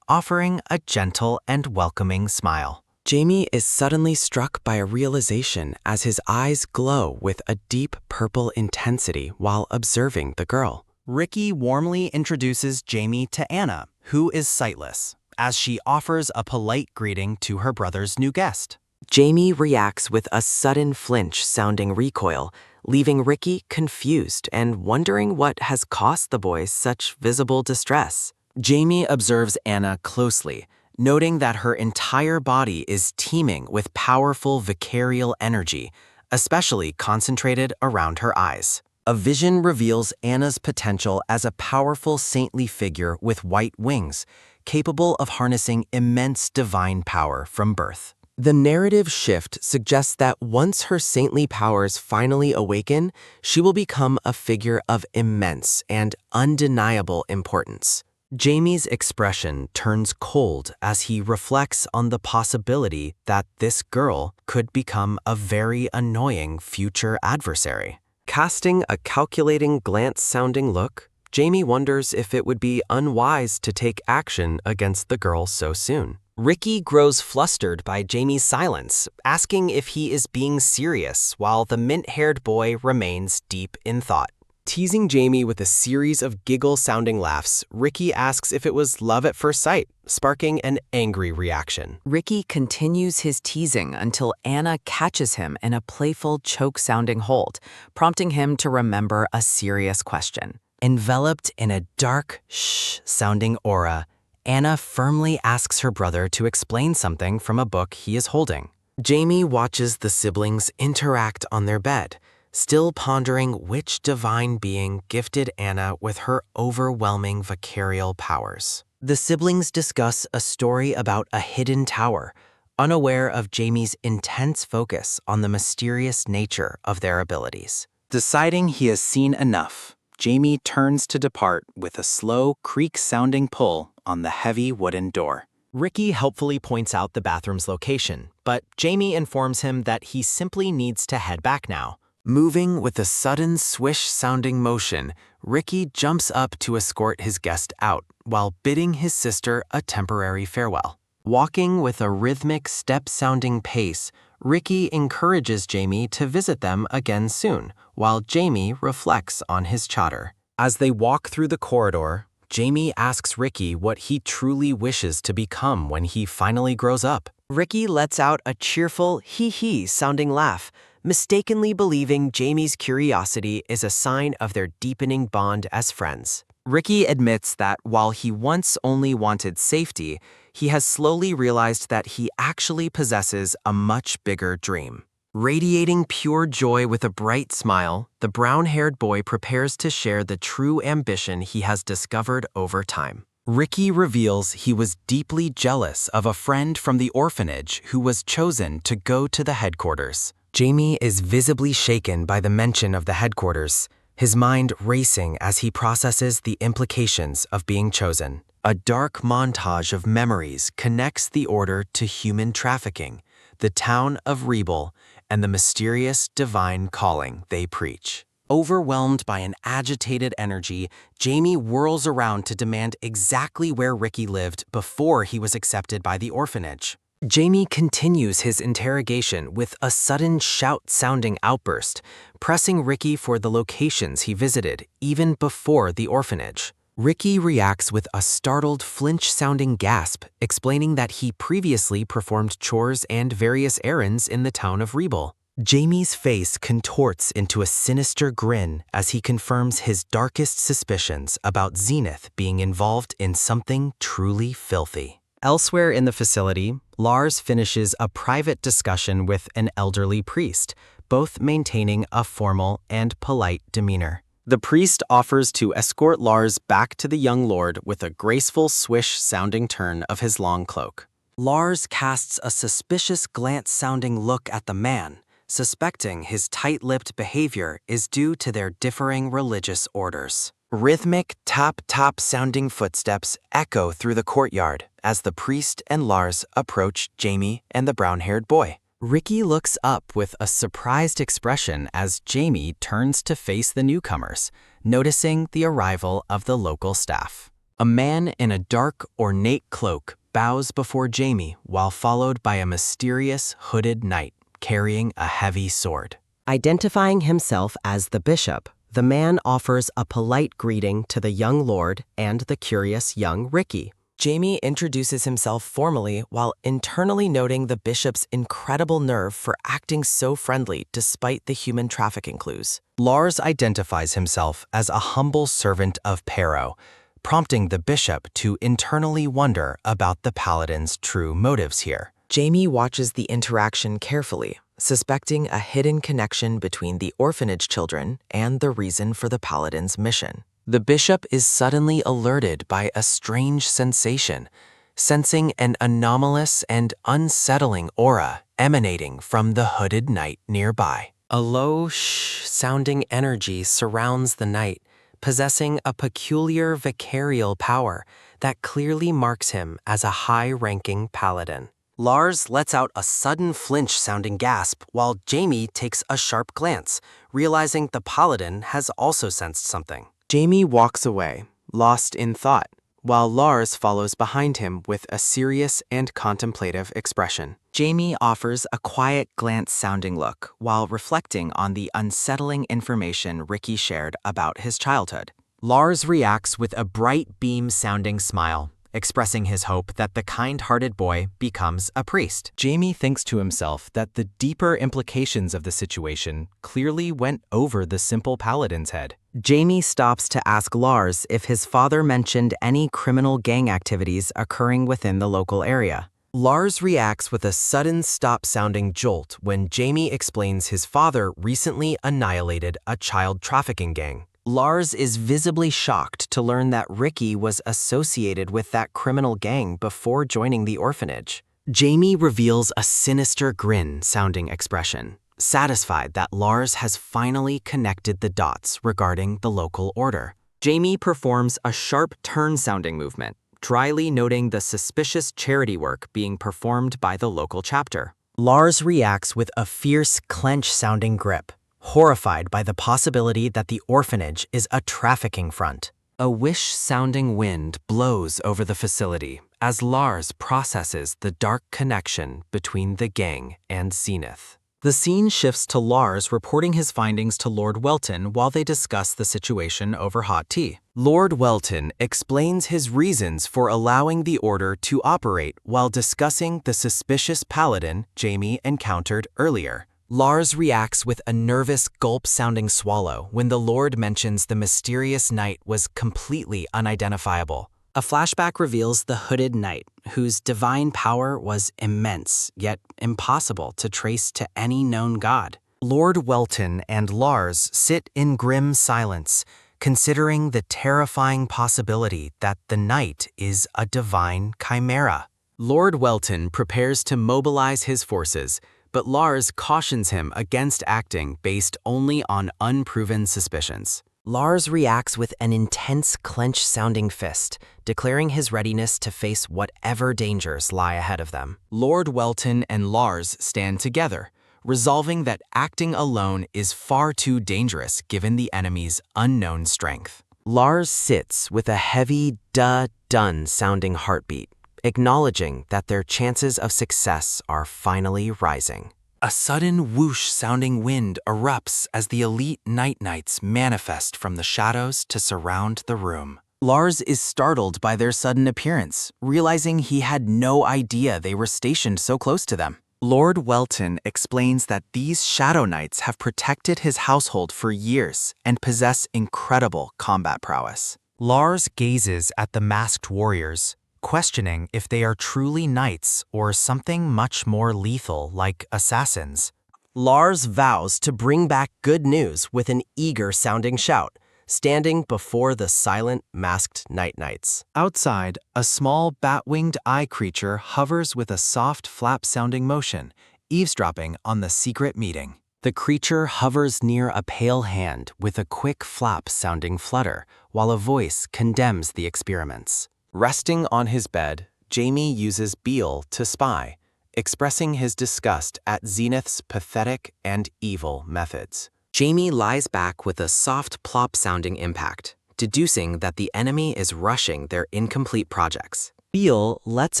offering a gentle and welcoming smile. Jamie is suddenly struck by a realization as his eyes glow with a deep purple intensity while observing the girl. Ricky warmly introduces Jamie to Anna, who is sightless, as she offers a polite greeting to her brother's new guest. Jamie reacts with a sudden flinch-sounding recoil, leaving Ricky confused and wondering what has caused the boys such visible distress. Jamie observes Anna closely, noting that her entire body is teeming with powerful vicarial energy, especially concentrated around her eyes. A vision reveals Anna's potential as a powerful saintly figure with white wings, capable of harnessing immense divine power from birth. The narrative shift suggests that once her saintly powers finally awaken, she will become a figure of immense and undeniable importance. Jamie's expression turns cold as he reflects on the possibility that this girl could become a very annoying future adversary. Casting a calculating glance-sounding look, Jamie wonders if it would be unwise to take action against the girl so soon. Ricky grows flustered by Jamie's silence, asking if he is being serious while the mint-haired boy remains deep in thought. Teasing Jamie with a series of giggle-sounding laughs, Ricky asks if it was love at first sight, sparking an angry reaction. Ricky continues his teasing until Anna catches him in a playful choke-sounding hold, prompting him to remember a serious question. Enveloped in a dark, shh-sounding aura, Anna firmly asks her brother to explain something from a book he is holding. Jamie watches the siblings interact on their bed, still pondering which divine being gifted Anna with her overwhelming vicarial powers. The siblings discuss a story about a hidden tower, unaware of Jamie's intense focus on the mysterious nature of their abilities. Deciding he has seen enough, Jamie turns to depart with a slow, creak-sounding pull on the heavy wooden door. Ricky helpfully points out the bathroom's location, but Jamie informs him that he simply needs to head back now. Moving with a sudden swish-sounding motion, Ricky jumps up to escort his guest out, while bidding his sister a temporary farewell. Walking with a rhythmic step-sounding pace, Ricky encourages Jamie to visit them again soon, while Jamie reflects on his chatter. As they walk through the corridor, Jamie asks Ricky what he truly wishes to become when he finally grows up. Ricky lets out a cheerful hee-hee sounding laugh, mistakenly believing Jamie's curiosity is a sign of their deepening bond as friends. Ricky admits that while he once only wanted safety, he has slowly realized that he actually possesses a much bigger dream. Radiating pure joy with a bright smile, the brown-haired boy prepares to share the true ambition he has discovered over time. Ricky reveals he was deeply jealous of a friend from the orphanage who was chosen to go to the headquarters. Jamie is visibly shaken by the mention of the headquarters, his mind racing as he processes the implications of being chosen. A dark montage of memories connects the order to human trafficking, the town of Rebirth, and the mysterious divine calling they preach. Overwhelmed by an agitated energy, Jamie whirls around to demand exactly where Ricky lived before he was accepted by the orphanage. Jamie continues his interrogation with a sudden shout-sounding outburst, pressing Ricky for the locations he visited even before the orphanage. Ricky reacts with a startled flinch-sounding gasp, explaining that he previously performed chores and various errands in the town of Rebirth. Jamie's face contorts into a sinister grin as he confirms his darkest suspicions about Zenith being involved in something truly filthy. Elsewhere in the facility, Lars finishes a private discussion with an elderly priest, both maintaining a formal and polite demeanor. The priest offers to escort Lars back to the young lord with a graceful swish-sounding turn of his long cloak. Lars casts a suspicious glance-sounding look at the man, suspecting his tight-lipped behavior is due to their differing religious orders. Rhythmic tap-tap-sounding footsteps echo through the courtyard as the priest and Lars approach Jamie and the brown-haired boy. Ricky looks up with a surprised expression as Jamie turns to face the newcomers, noticing the arrival of the local staff. A man in a dark, ornate cloak bows before Jamie while followed by a mysterious, hooded knight carrying a heavy sword. Identifying himself as the bishop, the man offers a polite greeting to the young lord and the curious young Ricky. Jamie introduces himself formally while internally noting the bishop's incredible nerve for acting so friendly despite the human trafficking clues. Lars identifies himself as a humble servant of Pero, prompting the bishop to internally wonder about the paladin's true motives here. Jamie watches the interaction carefully, suspecting a hidden connection between the orphanage children and the reason for the paladin's mission. The bishop is suddenly alerted by a strange sensation, sensing an anomalous and unsettling aura emanating from the hooded knight nearby. A low shh-sounding energy surrounds the knight, possessing a peculiar vicarial power that clearly marks him as a high-ranking paladin. Lars lets out a sudden flinch-sounding gasp while Jamie takes a sharp glance, realizing the paladin has also sensed something. Jamie walks away, lost in thought, while Lars follows behind him with a serious and contemplative expression. Jamie offers a quiet glance-sounding look while reflecting on the unsettling information Ricky shared about his childhood. Lars reacts with a bright beam-sounding smile, expressing his hope that the kind-hearted boy becomes a priest. Jamie thinks to himself that the deeper implications of the situation clearly went over the simple paladin's head. Jamie stops to ask Lars if his father mentioned any criminal gang activities occurring within the local area. Lars reacts with a sudden stop-sounding jolt when Jamie explains his father recently annihilated a child trafficking gang. Lars is visibly shocked to learn that Ricky was associated with that criminal gang before joining the orphanage. Jamie reveals a sinister grin-sounding expression, satisfied that Lars has finally connected the dots regarding the local order. Jamie performs a sharp turn-sounding movement, dryly noting the suspicious charity work being performed by the local chapter. Lars reacts with a fierce clench-sounding grip, horrified by the possibility that the orphanage is a trafficking front. A wish-sounding wind blows over the facility as Lars processes the dark connection between the gang and Zenith. The scene shifts to Lars reporting his findings to Lord Welton while they discuss the situation over hot tea. Lord Welton explains his reasons for allowing the order to operate while discussing the suspicious paladin Jamie encountered earlier. Lars reacts with a nervous gulp-sounding swallow when the Lord mentions the mysterious knight was completely unidentifiable. A flashback reveals the hooded knight, whose divine power was immense, yet impossible to trace to any known god. Lord Welton and Lars sit in grim silence, considering the terrifying possibility that the knight is a divine chimera. Lord Welton prepares to mobilize his forces, but Lars cautions him against acting based only on unproven suspicions. Lars reacts with an intense clench-sounding fist, declaring his readiness to face whatever dangers lie ahead of them. Lord Welton and Lars stand together, resolving that acting alone is far too dangerous given the enemy's unknown strength. Lars sits with a heavy dun sounding heartbeat, acknowledging that their chances of success are finally rising. A sudden whoosh-sounding wind erupts as the elite Night Knights manifest from the shadows to surround the room. Lars is startled by their sudden appearance, realizing he had no idea they were stationed so close to them. Lord Welton explains that these Shadow Knights have protected his household for years and possess incredible combat prowess. Lars gazes at the masked warriors, questioning if they are truly knights or something much more lethal like assassins. Lars vows to bring back good news with an eager-sounding shout, standing before the silent, masked Night Knights. Outside, a small bat-winged eye creature hovers with a soft, flap-sounding motion, eavesdropping on the secret meeting. The creature hovers near a pale hand with a quick flap-sounding flutter, while a voice condemns the experiments. Resting on his bed, Jamie uses Beale to spy, expressing his disgust at Zenith's pathetic and evil methods. Jamie lies back with a soft plop-sounding impact, deducing that the enemy is rushing their incomplete projects. Beale lets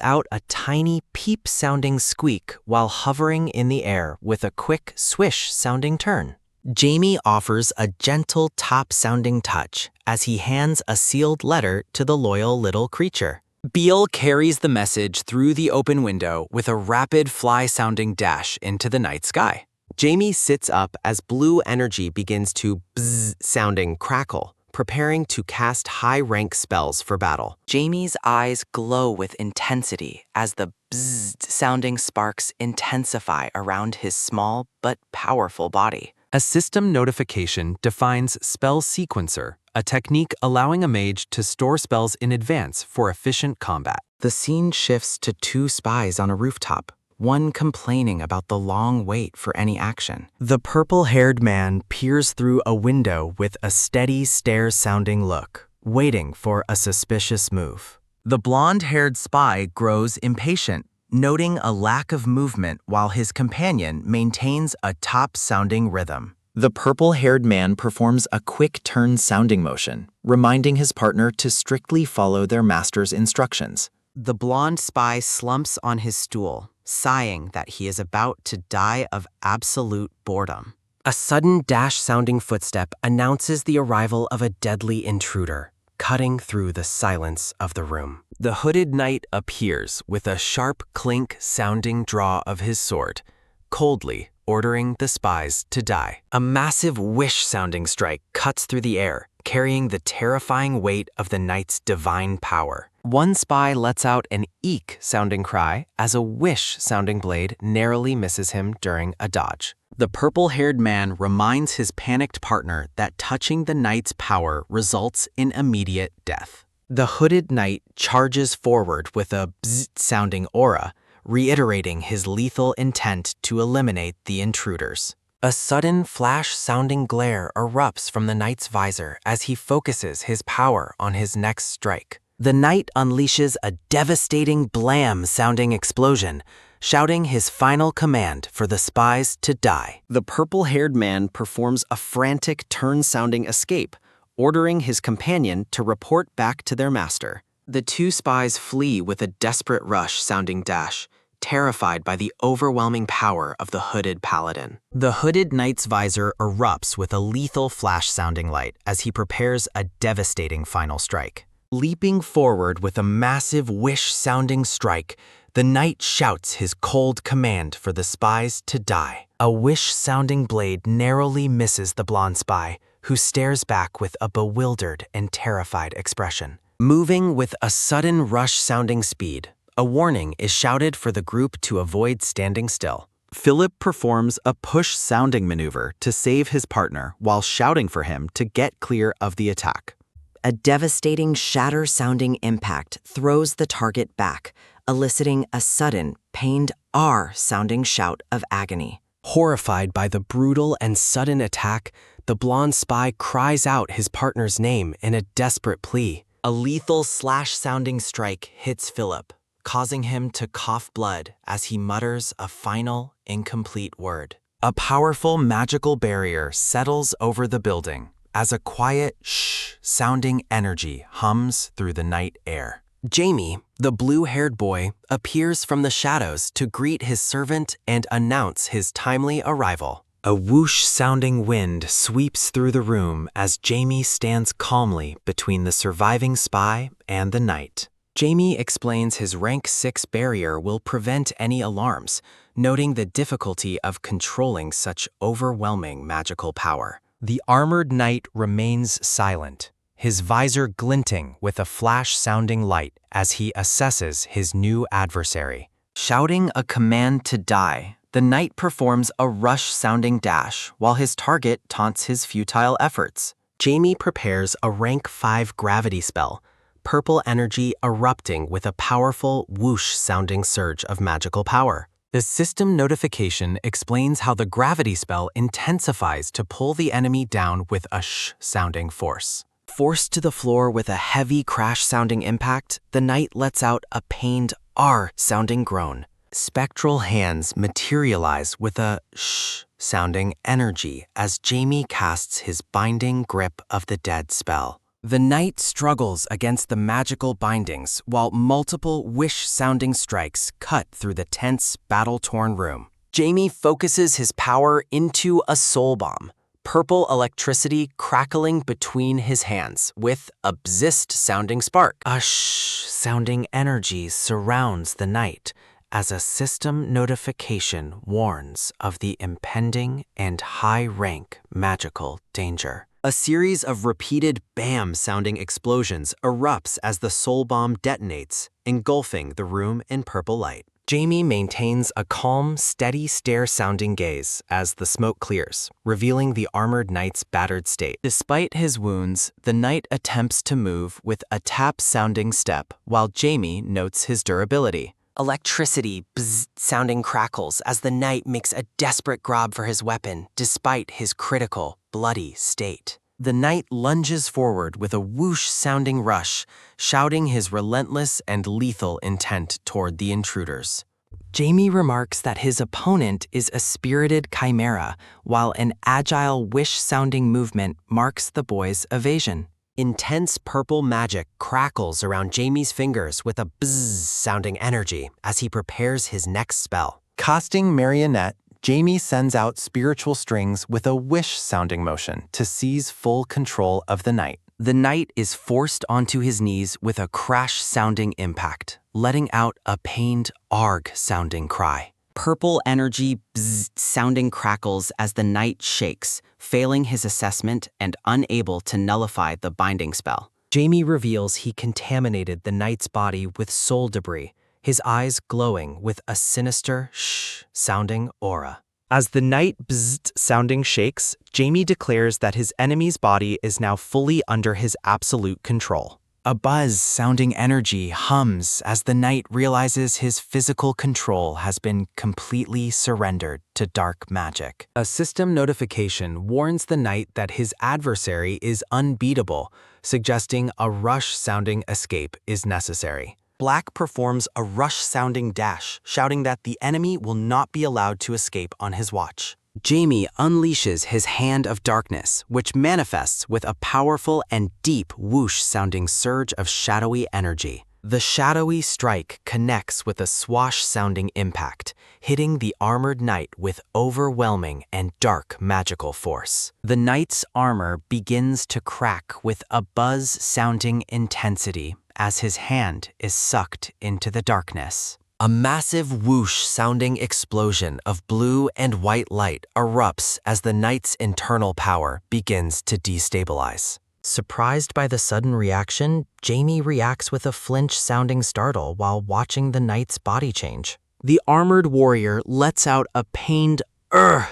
out a tiny peep-sounding squeak while hovering in the air with a quick swish-sounding turn. Jamie offers a gentle top-sounding touch as he hands a sealed letter to the loyal little creature. Beale carries the message through the open window with a rapid fly-sounding dash into the night sky. Jamie sits up as blue energy begins to bzz-sounding crackle, preparing to cast high-rank spells for battle. Jamie's eyes glow with intensity as the bzzz-sounding sparks intensify around his small but powerful body. A system notification defines Spell Sequencer, a technique allowing a mage to store spells in advance for efficient combat. The scene shifts to two spies on a rooftop, one complaining about the long wait for any action. The purple-haired man peers through a window with a steady stare-sounding look, waiting for a suspicious move. The blonde-haired spy grows impatient, noting a lack of movement while his companion maintains a top-sounding rhythm. The purple-haired man performs a quick turn sounding motion, reminding his partner to strictly follow their master's instructions. The blonde spy slumps on his stool, sighing that he is about to die of absolute boredom. A sudden dash-sounding footstep announces the arrival of a deadly intruder, cutting through the silence of the room. The hooded knight appears with a sharp clink-sounding draw of his sword, coldly ordering the spies to die. A massive wish-sounding strike cuts through the air, carrying the terrifying weight of the knight's divine power. One spy lets out an eek-sounding cry as a wish-sounding blade narrowly misses him during a dodge. The purple-haired man reminds his panicked partner that touching the knight's power results in immediate death. The hooded knight charges forward with a bzzz-sounding aura, reiterating his lethal intent to eliminate the intruders. A sudden flash-sounding glare erupts from the knight's visor as he focuses his power on his next strike. The knight unleashes a devastating blam-sounding explosion, shouting his final command for the spies to die. The purple-haired man performs a frantic turn-sounding escape, ordering his companion to report back to their master. The two spies flee with a desperate rush-sounding dash, terrified by the overwhelming power of the hooded paladin. The hooded knight's visor erupts with a lethal flash-sounding light as he prepares a devastating final strike. Leaping forward with a massive wish-sounding strike, the knight shouts his cold command for the spies to die. A wish-sounding blade narrowly misses the blonde spy, who stares back with a bewildered and terrified expression. Moving with a sudden rush-sounding speed, a warning is shouted for the group to avoid standing still. Philip performs a push-sounding maneuver to save his partner while shouting for him to get clear of the attack. A devastating shatter-sounding impact throws the target back, eliciting a sudden, pained R-sounding shout of agony. Horrified by the brutal and sudden attack, the blonde spy cries out his partner's name in a desperate plea. A lethal slash-sounding strike hits Philip, causing him to cough blood as he mutters a final, incomplete word. A powerful magical barrier settles over the building as a quiet shh-sounding energy hums through the night air. Jamie, the blue-haired boy, appears from the shadows to greet his servant and announce his timely arrival. A whoosh-sounding wind sweeps through the room as Jamie stands calmly between the surviving spy and the knight. Jamie explains his rank 6 barrier will prevent any alarms, noting the difficulty of controlling such overwhelming magical power. The armored knight remains silent, his visor glinting with a flash-sounding light as he assesses his new adversary. Shouting a command to die, the knight performs a rush-sounding dash while his target taunts his futile efforts. Jamie prepares a rank 5 gravity spell, purple energy erupting with a powerful whoosh-sounding surge of magical power. The system notification explains how the gravity spell intensifies to pull the enemy down with a sh-sounding force. Forced to the floor with a heavy crash-sounding impact, the knight lets out a pained R-sounding groan. Spectral hands materialize with a sh-sounding energy as Jamie casts his binding grip of the dead spell. The knight struggles against the magical bindings while multiple wish-sounding strikes cut through the tense, battle-torn room. Jamie focuses his power into a soul bomb, purple electricity crackling between his hands with a bzzzt-sounding spark. A sh-sounding energy surrounds the knight as a system notification warns of the impending and high-rank magical danger. A series of repeated bam-sounding explosions erupts as the soul bomb detonates, engulfing the room in purple light. Jamie maintains a calm, steady stare-sounding gaze as the smoke clears, revealing the armored knight's battered state. Despite his wounds, the knight attempts to move with a tap-sounding step while Jamie notes his durability. Electricity bzzzt-sounding crackles as the knight makes a desperate grab for his weapon despite his critical, bloody state. The knight lunges forward with a whoosh-sounding rush, shouting his relentless and lethal intent toward the intruders. Jamie remarks that his opponent is a spirited chimera, while an agile wish-sounding movement marks the boy's evasion. Intense purple magic crackles around Jamie's fingers with a buzz-sounding energy as he prepares his next spell. Casting Marionette, Jamie sends out spiritual strings with a wish-sounding motion to seize full control of the knight. The knight is forced onto his knees with a crash-sounding impact, letting out a pained arg-sounding cry. Purple energy bzzz-sounding crackles as the knight shakes, failing his assessment and unable to nullify the binding spell. Jamie reveals he contaminated the knight's body with soul debris, his eyes glowing with a sinister shh-sounding aura. As the knight bzzz-sounding shakes, Jamie declares that his enemy's body is now fully under his absolute control. A buzz-sounding energy hums as the knight realizes his physical control has been completely surrendered to dark magic. A system notification warns the knight that his adversary is unbeatable, suggesting a rush-sounding escape is necessary. Black performs a rush-sounding dash, shouting that the enemy will not be allowed to escape on his watch. Jamie unleashes his hand of darkness, which manifests with a powerful and deep whoosh-sounding surge of shadowy energy. The shadowy strike connects with a swash-sounding impact, hitting the armored knight with overwhelming and dark magical force. The knight's armor begins to crack with a buzz-sounding intensity as his hand is sucked into the darkness. A massive whoosh-sounding explosion of blue and white light erupts as the knight's internal power begins to destabilize. Surprised by the sudden reaction, Jamie reacts with a flinch-sounding startle while watching the knight's body change. The armored warrior lets out a pained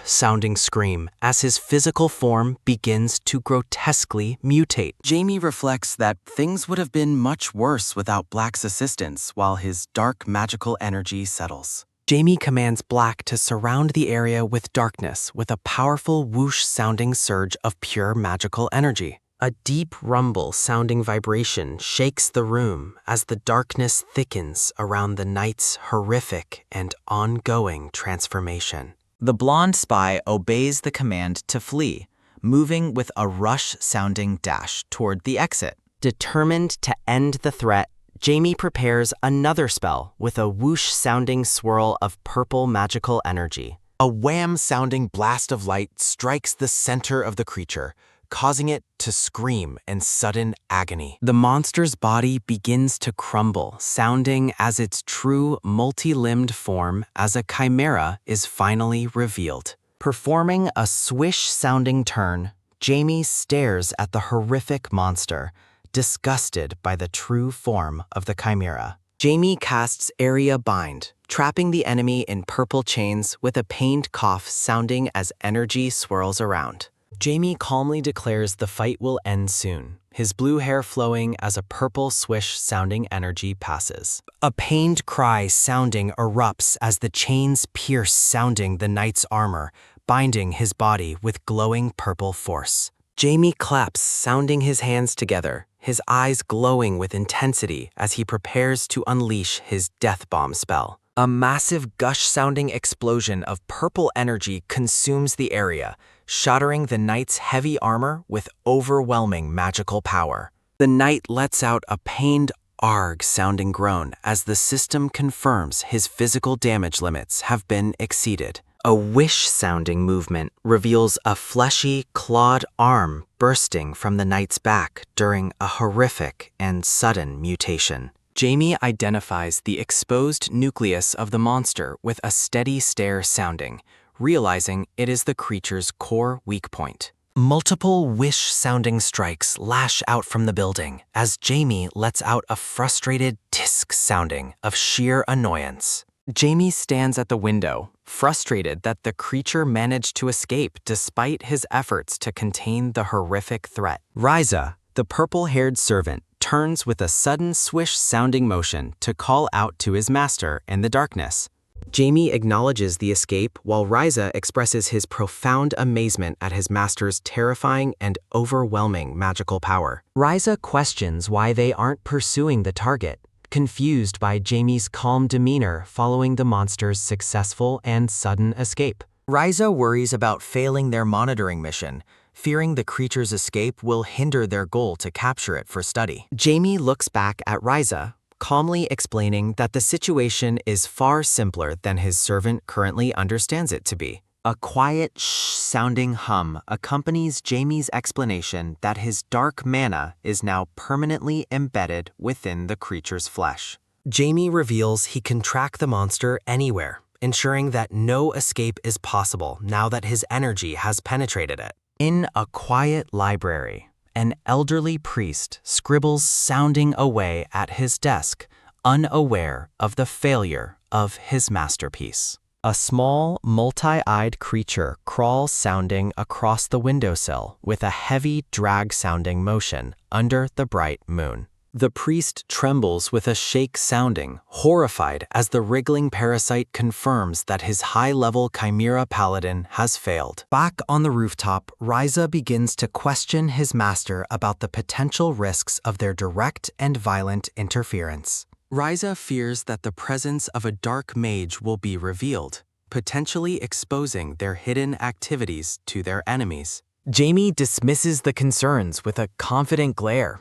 sounding scream as his physical form begins to grotesquely mutate. Jamie reflects that things would have been much worse without Black's assistance while his dark magical energy settles. Jamie commands Black to surround the area with darkness with a powerful whoosh-sounding surge of pure magical energy. A deep rumble-sounding vibration shakes the room as the darkness thickens around the knight's horrific and ongoing transformation. The blonde spy obeys the command to flee, moving with a rush-sounding dash toward the exit. Determined to end the threat, Jamie prepares another spell with a whoosh-sounding swirl of purple magical energy. A wham-sounding blast of light strikes the center of the creature, causing it to scream in sudden agony. The monster's body begins to crumble, sounding as its true multi-limbed form as a chimera is finally revealed. Performing a swish-sounding turn, Jamie stares at the horrific monster, disgusted by the true form of the chimera. Jamie casts Area Bind, trapping the enemy in purple chains with a pained cough sounding as energy swirls around. Jamie calmly declares the fight will end soon, his blue hair flowing as a purple swish-sounding energy passes. A pained cry sounding erupts as the chains pierce sounding the knight's armor, binding his body with glowing purple force. Jamie claps, sounding his hands together, his eyes glowing with intensity as he prepares to unleash his death bomb spell. A massive gush-sounding explosion of purple energy consumes the area, shattering the knight's heavy armor with overwhelming magical power. The knight lets out a pained arg-sounding groan as the system confirms his physical damage limits have been exceeded. A wish-sounding movement reveals a fleshy, clawed arm bursting from the knight's back during a horrific and sudden mutation. Jamie identifies the exposed nucleus of the monster with a steady stare sounding, realizing it is the creature's core weak point. Multiple wish-sounding strikes lash out from the building as Jamie lets out a frustrated tisk sounding of sheer annoyance. Jamie stands at the window, frustrated that the creature managed to escape despite his efforts to contain the horrific threat. Ryza, the purple-haired servant, turns with a sudden swish-sounding motion to call out to his master in the darkness. Jamie acknowledges the escape while Ryza expresses his profound amazement at his master's terrifying and overwhelming magical power. Ryza questions why they aren't pursuing the target, confused by Jamie's calm demeanor following the monster's successful and sudden escape. Ryza worries about failing their monitoring mission, fearing the creature's escape will hinder their goal to capture it for study. Jamie looks back at Ryza, calmly explaining that the situation is far simpler than his servant currently understands it to be. A quiet shh-sounding hum accompanies Jamie's explanation that his dark mana is now permanently embedded within the creature's flesh. Jamie reveals he can track the monster anywhere, ensuring that no escape is possible now that his energy has penetrated it. In a quiet library, an elderly priest scribbles sounding away at his desk, unaware of the failure of his masterpiece. A small, multi-eyed creature crawls sounding across the windowsill with a heavy drag-sounding motion under the bright moon. The priest trembles with a shake sounding, horrified as the wriggling parasite confirms that his high-level chimera paladin has failed. Back on the rooftop, Ryza begins to question his master about the potential risks of their direct and violent interference. Ryza fears that the presence of a dark mage will be revealed, potentially exposing their hidden activities to their enemies. Jamie dismisses the concerns with a confident glare,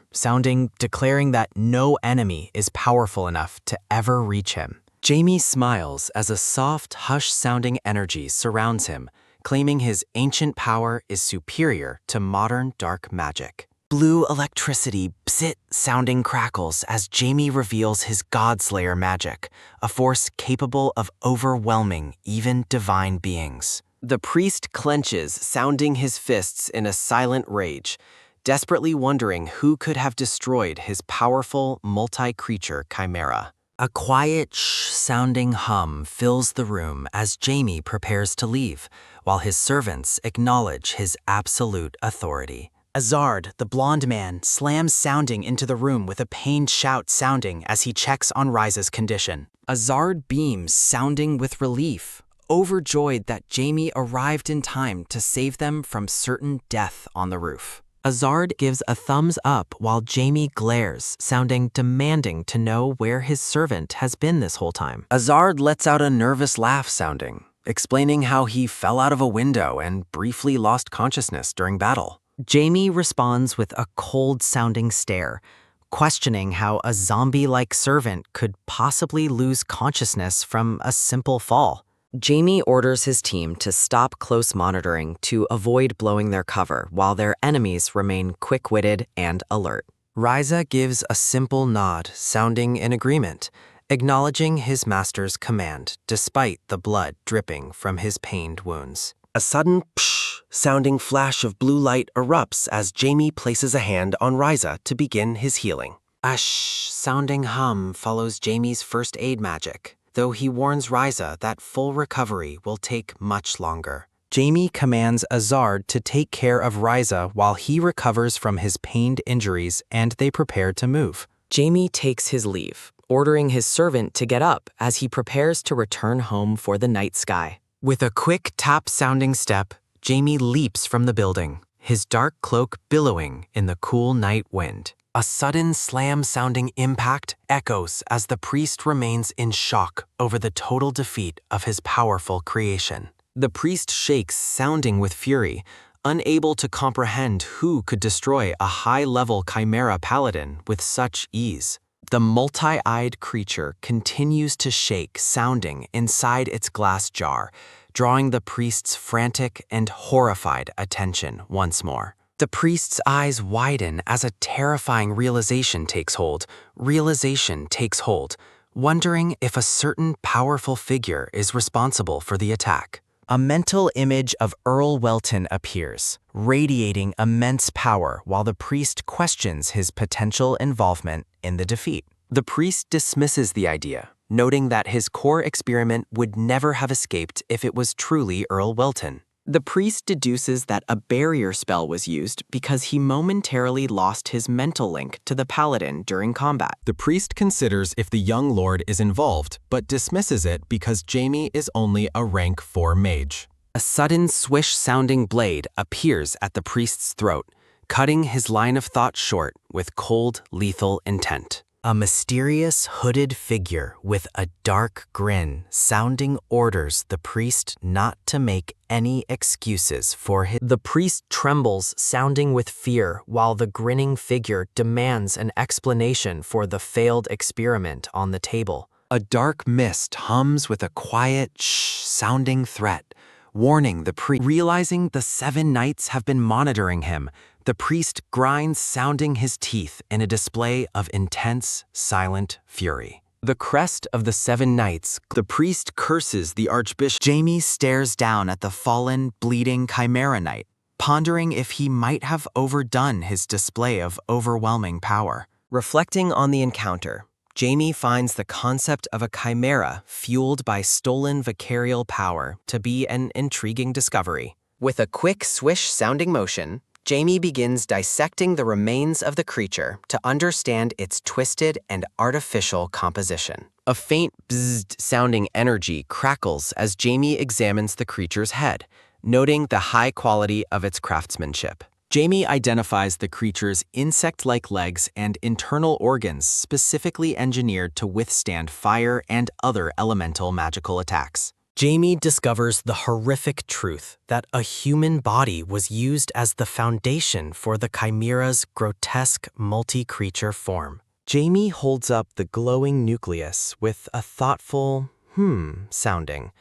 declaring that no enemy is powerful enough to ever reach him. Jamie smiles as a soft, hush-sounding energy surrounds him, claiming his ancient power is superior to modern dark magic. Blue electricity bzit-sounding crackles as Jamie reveals his Godslayer magic, a force capable of overwhelming even divine beings. The priest clenches, sounding his fists in a silent rage, desperately wondering who could have destroyed his powerful, multi-creature chimera. A quiet shh-sounding hum fills the room as Jamie prepares to leave, while his servants acknowledge his absolute authority. Azard, the blonde man, slams sounding into the room with a pained shout sounding as he checks on Ryza's condition. Azard beams, sounding with relief, overjoyed that Jamie arrived in time to save them from certain death on the roof. Azard gives a thumbs up while Jamie glares, sounding demanding to know where his servant has been this whole time. Azard lets out a nervous laugh sounding, explaining how he fell out of a window and briefly lost consciousness during battle. Jamie responds with a cold-sounding stare, questioning how a zombie-like servant could possibly lose consciousness from a simple fall. Jamie orders his team to stop close monitoring to avoid blowing their cover while their enemies remain quick-witted and alert. Ryza gives a simple nod, sounding in agreement, acknowledging his master's command despite the blood dripping from his pained wounds. A sudden psh-sounding flash of blue light erupts as Jamie places a hand on Ryza to begin his healing. A shh-sounding hum follows Jamie's first aid magic, though he warns Ryza that full recovery will take much longer. Jamie commands Azard to take care of Ryza while he recovers from his pained injuries and they prepare to move. Jamie takes his leave, ordering his servant to get up as he prepares to return home for the night sky. With a quick tap-sounding step, Jamie leaps from the building, his dark cloak billowing in the cool night wind. A sudden slam-sounding impact echoes as the priest remains in shock over the total defeat of his powerful creation. The priest shakes, sounding with fury, unable to comprehend who could destroy a high-level chimera paladin with such ease. The multi-eyed creature continues to shake, sounding inside its glass jar, drawing the priest's frantic and horrified attention once more. The priest's eyes widen as a terrifying realization takes hold, wondering if a certain powerful figure is responsible for the attack. A mental image of Earl Welton appears, radiating immense power while the priest questions his potential involvement in the defeat. The priest dismisses the idea, noting that his core experiment would never have escaped if it was truly Earl Welton. The priest deduces that a barrier spell was used because he momentarily lost his mental link to the paladin during combat. The priest considers if the young lord is involved, but dismisses it because Jamie is only a rank 4 mage. A sudden swish-sounding blade appears at the priest's throat, cutting his line of thought short with cold, lethal intent. A mysterious hooded figure with a dark grin sounding orders the priest not to make any excuses for his. The priest trembles, sounding with fear, while the grinning figure demands an explanation for the failed experiment on the table. A dark mist hums with a quiet shh-sounding threat, warning the priest. Realizing the 7 knights have been monitoring him, the priest grinds, sounding his teeth in a display of intense, silent fury. The crest of the 7 knights, the priest curses the archbishop. Jamie stares down at the fallen, bleeding Chimera Knight, pondering if he might have overdone his display of overwhelming power. Reflecting on the encounter, Jamie finds the concept of a chimera fueled by stolen vicarial power to be an intriguing discovery. With a quick swish-sounding motion, Jamie begins dissecting the remains of the creature to understand its twisted and artificial composition. A faint bzzz-sounding energy crackles as Jamie examines the creature's head, noting the high quality of its craftsmanship. Jamie identifies the creature's insect-like legs and internal organs specifically engineered to withstand fire and other elemental magical attacks. Jamie discovers the horrific truth that a human body was used as the foundation for the chimera's grotesque multi-creature form. Jamie holds up the glowing nucleus with a thoughtful sounding,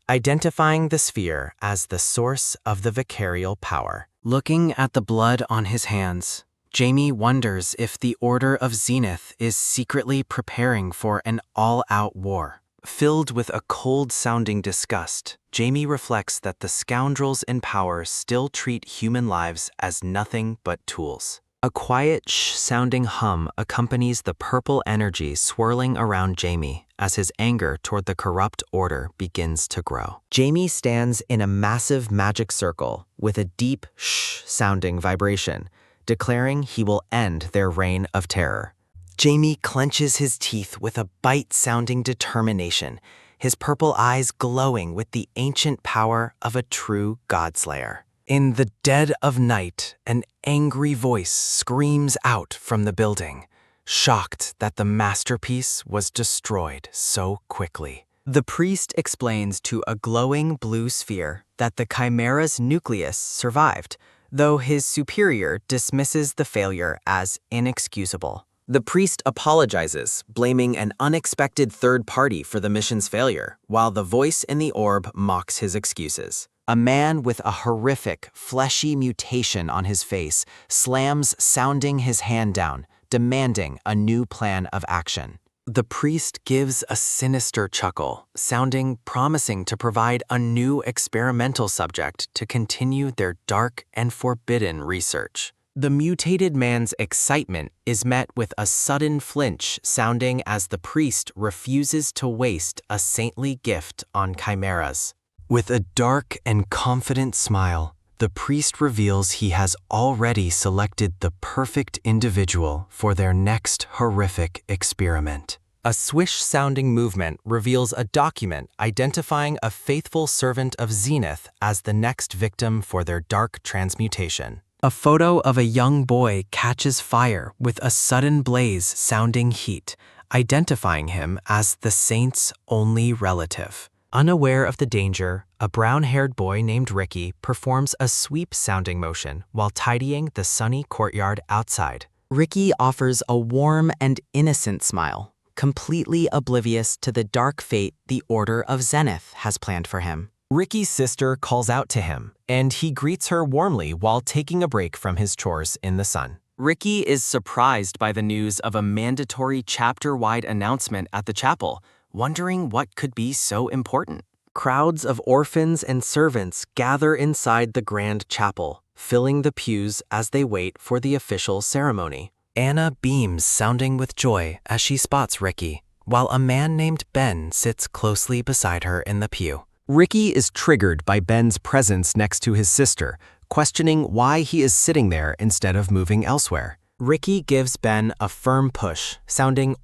identifying the sphere as the source of the vicarial power. Looking at the blood on his hands, Jamie wonders if the Order of Zenith is secretly preparing for an all-out war. Filled with a cold-sounding disgust, Jamie reflects that the scoundrels in power still treat human lives as nothing but tools. A quiet shh-sounding hum accompanies the purple energy swirling around Jamie as his anger toward the corrupt order begins to grow. Jamie stands in a massive magic circle with a deep shh-sounding vibration, declaring he will end their reign of terror. Jamie clenches his teeth with a bite-sounding determination, his purple eyes glowing with the ancient power of a true godslayer. In the dead of night, an angry voice screams out from the building, shocked that the masterpiece was destroyed so quickly. The priest explains to a glowing blue sphere that the chimera's nucleus survived, though his superior dismisses the failure as inexcusable. The priest apologizes, blaming an unexpected third party for the mission's failure, while the voice in the orb mocks his excuses. A man with a horrific, fleshy mutation on his face slams, sounding his hand down, demanding a new plan of action. The priest gives a sinister chuckle, sounding promising to provide a new experimental subject to continue their dark and forbidden research. The mutated man's excitement is met with a sudden flinch, sounding as the priest refuses to waste a saintly gift on chimeras. With a dark and confident smile, the priest reveals he has already selected the perfect individual for their next horrific experiment. A swish-sounding movement reveals a document identifying a faithful servant of Zenith as the next victim for their dark transmutation. A photo of a young boy catches fire with a sudden blaze sounding heat, identifying him as the saint's only relative. Unaware of the danger, a brown-haired boy named Ricky performs a sweep-sounding motion while tidying the sunny courtyard outside. Ricky offers a warm and innocent smile, completely oblivious to the dark fate the Order of Zenith has planned for him. Ricky's sister calls out to him, and he greets her warmly while taking a break from his chores in the sun. Ricky is surprised by the news of a mandatory chapter-wide announcement at the chapel, wondering what could be so important. Crowds of orphans and servants gather inside the grand chapel, filling the pews as they wait for the official ceremony. Anna beams, sounding with joy as she spots Ricky, while a man named Ben sits closely beside her in the pew. Ricky is triggered by Ben's presence next to his sister, questioning why he is sitting there instead of moving elsewhere. Ricky gives Ben a firm push,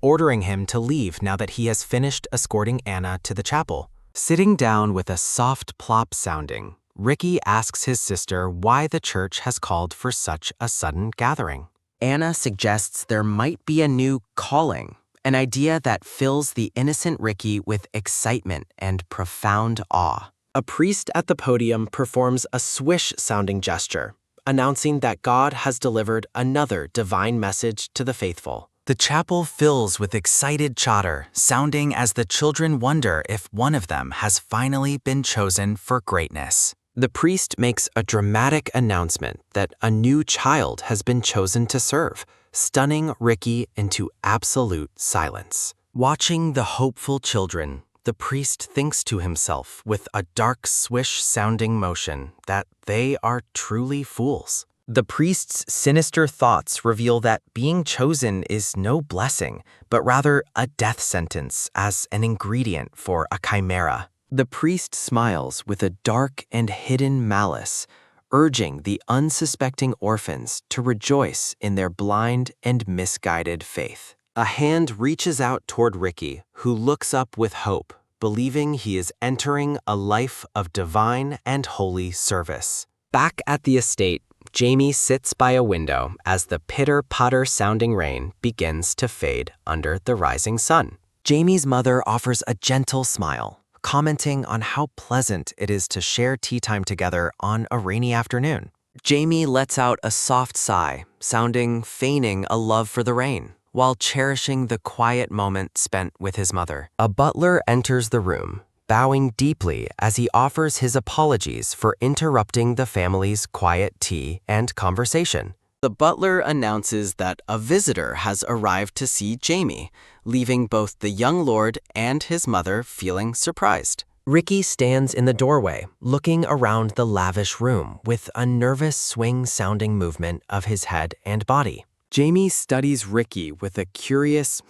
ordering him to leave now that he has finished escorting Anna to the chapel. Sitting down with a soft plop sounding, Ricky asks his sister why the church has called for such a sudden gathering. Anna suggests there might be a new calling, an idea that fills the innocent Ricky with excitement and profound awe. A priest at the podium performs a swish-sounding gesture, announcing that God has delivered another divine message to the faithful. The chapel fills with excited chatter, sounding as the children wonder if one of them has finally been chosen for greatness. The priest makes a dramatic announcement that a new child has been chosen to serve, stunning Ricky into absolute silence. Watching the hopeful children, the priest thinks to himself with a dark swish-sounding motion that they are truly fools. The priest's sinister thoughts reveal that being chosen is no blessing, but rather a death sentence as an ingredient for a chimera. The priest smiles with a dark and hidden malice, urging the unsuspecting orphans to rejoice in their blind and misguided faith. A hand reaches out toward Ricky, who looks up with hope, believing he is entering a life of divine and holy service. Back at the estate, Jamie sits by a window as the pitter-patter sounding rain begins to fade under the rising sun. Jamie's mother offers a gentle smile, commenting on how pleasant it is to share tea time together on a rainy afternoon. Jamie lets out a soft sigh, feigning a love for the rain, while cherishing the quiet moment spent with his mother. A butler enters the room, bowing deeply as he offers his apologies for interrupting the family's quiet tea and conversation. The butler announces that a visitor has arrived to see Jamie, leaving both the young lord and his mother feeling surprised. Ricky stands in the doorway, looking around the lavish room with a nervous swing-sounding movement of his head and body. Jamie studies Ricky with a curious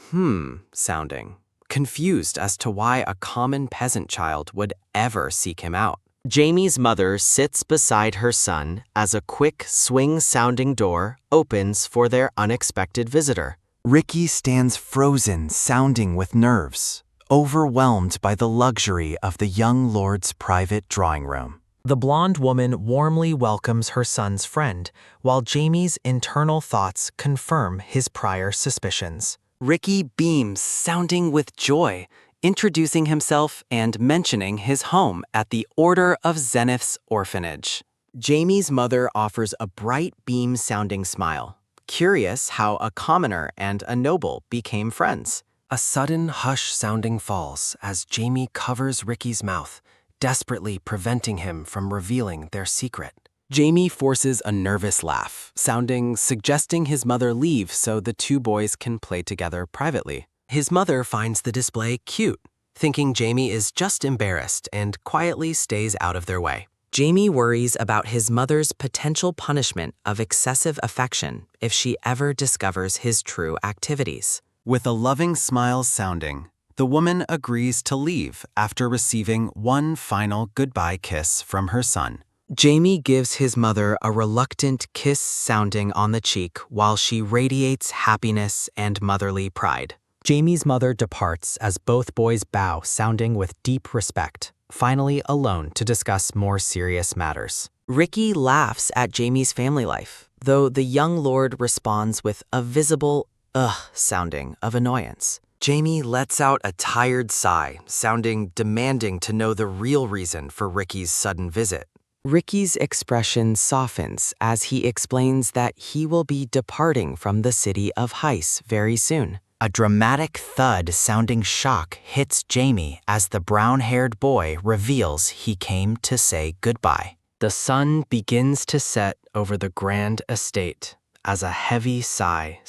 sounding, confused as to why a common peasant child would ever seek him out. Jamie's mother sits beside her son as a quick swing-sounding door opens for their unexpected visitor. Ricky stands frozen, sounding with nerves, overwhelmed by the luxury of the young lord's private drawing room. The blonde woman warmly welcomes her son's friend, while Jamie's internal thoughts confirm his prior suspicions. Ricky beams, sounding with joy, introducing himself and mentioning his home at the Order of Zenith's orphanage. Jamie's mother offers a bright beam-sounding smile, curious how a commoner and a noble became friends. A sudden hush-sounding falls as Jamie covers Ricky's mouth, desperately preventing him from revealing their secret. Jamie forces a nervous laugh, suggesting his mother leave so the two boys can play together privately. His mother finds the display cute, thinking Jamie is just embarrassed and quietly stays out of their way. Jamie worries about his mother's potential punishment of excessive affection if she ever discovers his true activities. With a loving smile sounding, the woman agrees to leave after receiving one final goodbye kiss from her son. Jamie gives his mother a reluctant kiss sounding on the cheek while she radiates happiness and motherly pride. Jamie's mother departs as both boys bow, sounding with deep respect, finally alone to discuss more serious matters. Ricky laughs at Jamie's family life, though the young lord responds with a visible sounding of annoyance. Jamie lets out a tired sigh, demanding to know the real reason for Ricky's sudden visit. Ricky's expression softens as he explains that he will be departing from the city of Heiss very soon. A dramatic thud-sounding shock hits Jamie as the brown-haired boy reveals he came to say goodbye. The sun begins to set over the grand estate as a heavy sigh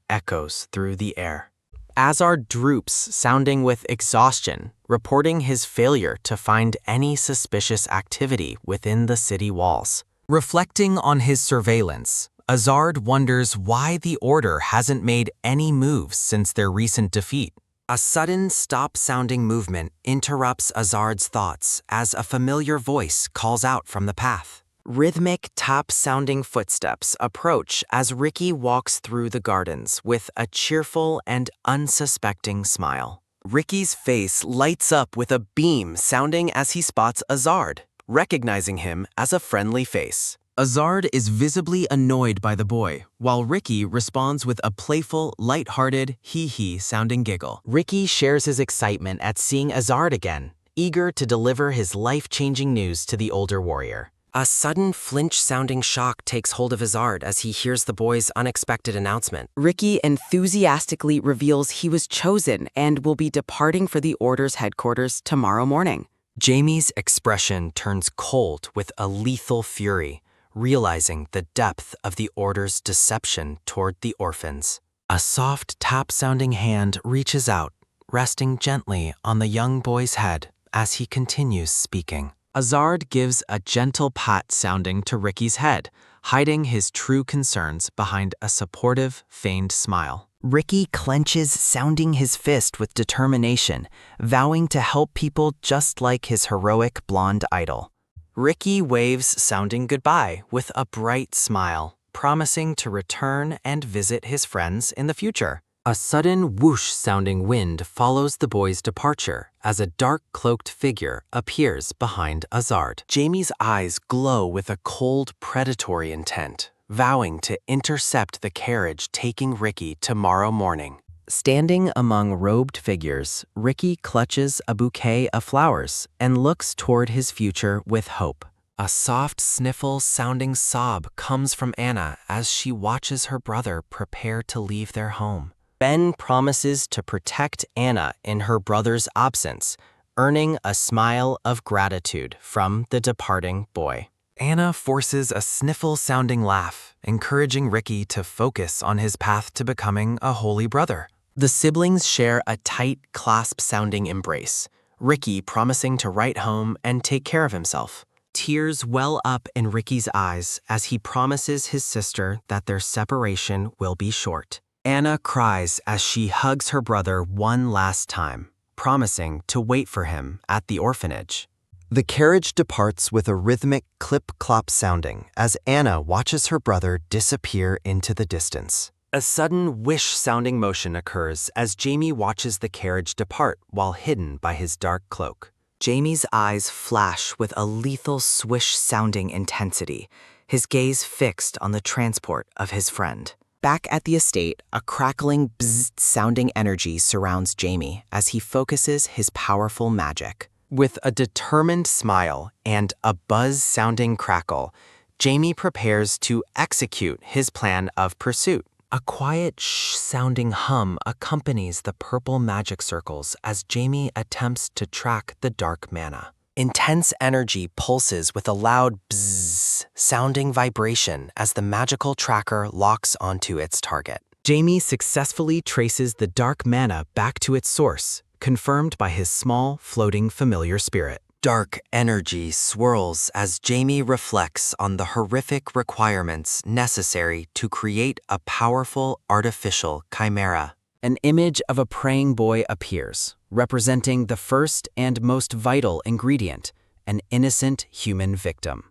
echoes through the air. Azar droops, sounding with exhaustion, reporting his failure to find any suspicious activity within the city walls. Reflecting on his surveillance, Azard wonders why the Order hasn't made any moves since their recent defeat. A sudden stop-sounding movement interrupts Azard's thoughts as a familiar voice calls out from the path. Rhythmic tap-sounding footsteps approach as Ricky walks through the gardens with a cheerful and unsuspecting smile. Ricky's face lights up with a beam sounding as he spots Azard, recognizing him as a friendly face. Azard is visibly annoyed by the boy, while Ricky responds with a playful, light-hearted, hee-hee sounding giggle. Ricky shares his excitement at seeing Azard again, eager to deliver his life-changing news to the older warrior. A sudden flinch-sounding shock takes hold of Azard as he hears the boy's unexpected announcement. Ricky enthusiastically reveals he was chosen and will be departing for the Order's headquarters tomorrow morning. Jamie's expression turns cold with a lethal fury, realizing the depth of the Order's deception toward the orphans. A soft tap-sounding hand reaches out, resting gently on the young boy's head as he continues speaking. Azard gives a gentle pat sounding to Ricky's head, hiding his true concerns behind a supportive, feigned smile. Ricky clenches, sounding his fist with determination, vowing to help people just like his heroic blonde idol. Ricky waves, sounding goodbye with a bright smile, promising to return and visit his friends in the future. A sudden whoosh-sounding wind follows the boy's departure as a dark-cloaked figure appears behind Azard. Jamie's eyes glow with a cold, predatory intent, vowing to intercept the carriage taking Ricky tomorrow morning. Standing among robed figures, Ricky clutches a bouquet of flowers and looks toward his future with hope. A soft sniffle-sounding sob comes from Anna as she watches her brother prepare to leave their home. Ben promises to protect Anna in her brother's absence, earning a smile of gratitude from the departing boy. Anna forces a sniffle-sounding laugh, encouraging Ricky to focus on his path to becoming a holy brother. The siblings share a tight, clasp-sounding embrace, Ricky promising to write home and take care of himself. Tears well up in Ricky's eyes as he promises his sister that their separation will be short. Anna cries as she hugs her brother one last time, promising to wait for him at the orphanage. The carriage departs with a rhythmic clip-clop sounding as Anna watches her brother disappear into the distance. A sudden whish-sounding motion occurs as Jamie watches the carriage depart while hidden by his dark cloak. Jamie's eyes flash with a lethal swish-sounding intensity, his gaze fixed on the transport of his friend. Back at the estate, a crackling bzzz-sounding energy surrounds Jamie as he focuses his powerful magic. With a determined smile and a buzz-sounding crackle, Jamie prepares to execute his plan of pursuit. A quiet shh-sounding hum accompanies the purple magic circles as Jamie attempts to track the dark mana. Intense energy pulses with a loud bzzz-sounding vibration as the magical tracker locks onto its target. Jamie successfully traces the dark mana back to its source, confirmed by his small, floating familiar spirit. Dark energy swirls as Jamie reflects on the horrific requirements necessary to create a powerful artificial chimera. An image of a praying boy appears, representing the first and most vital ingredient, an innocent human victim.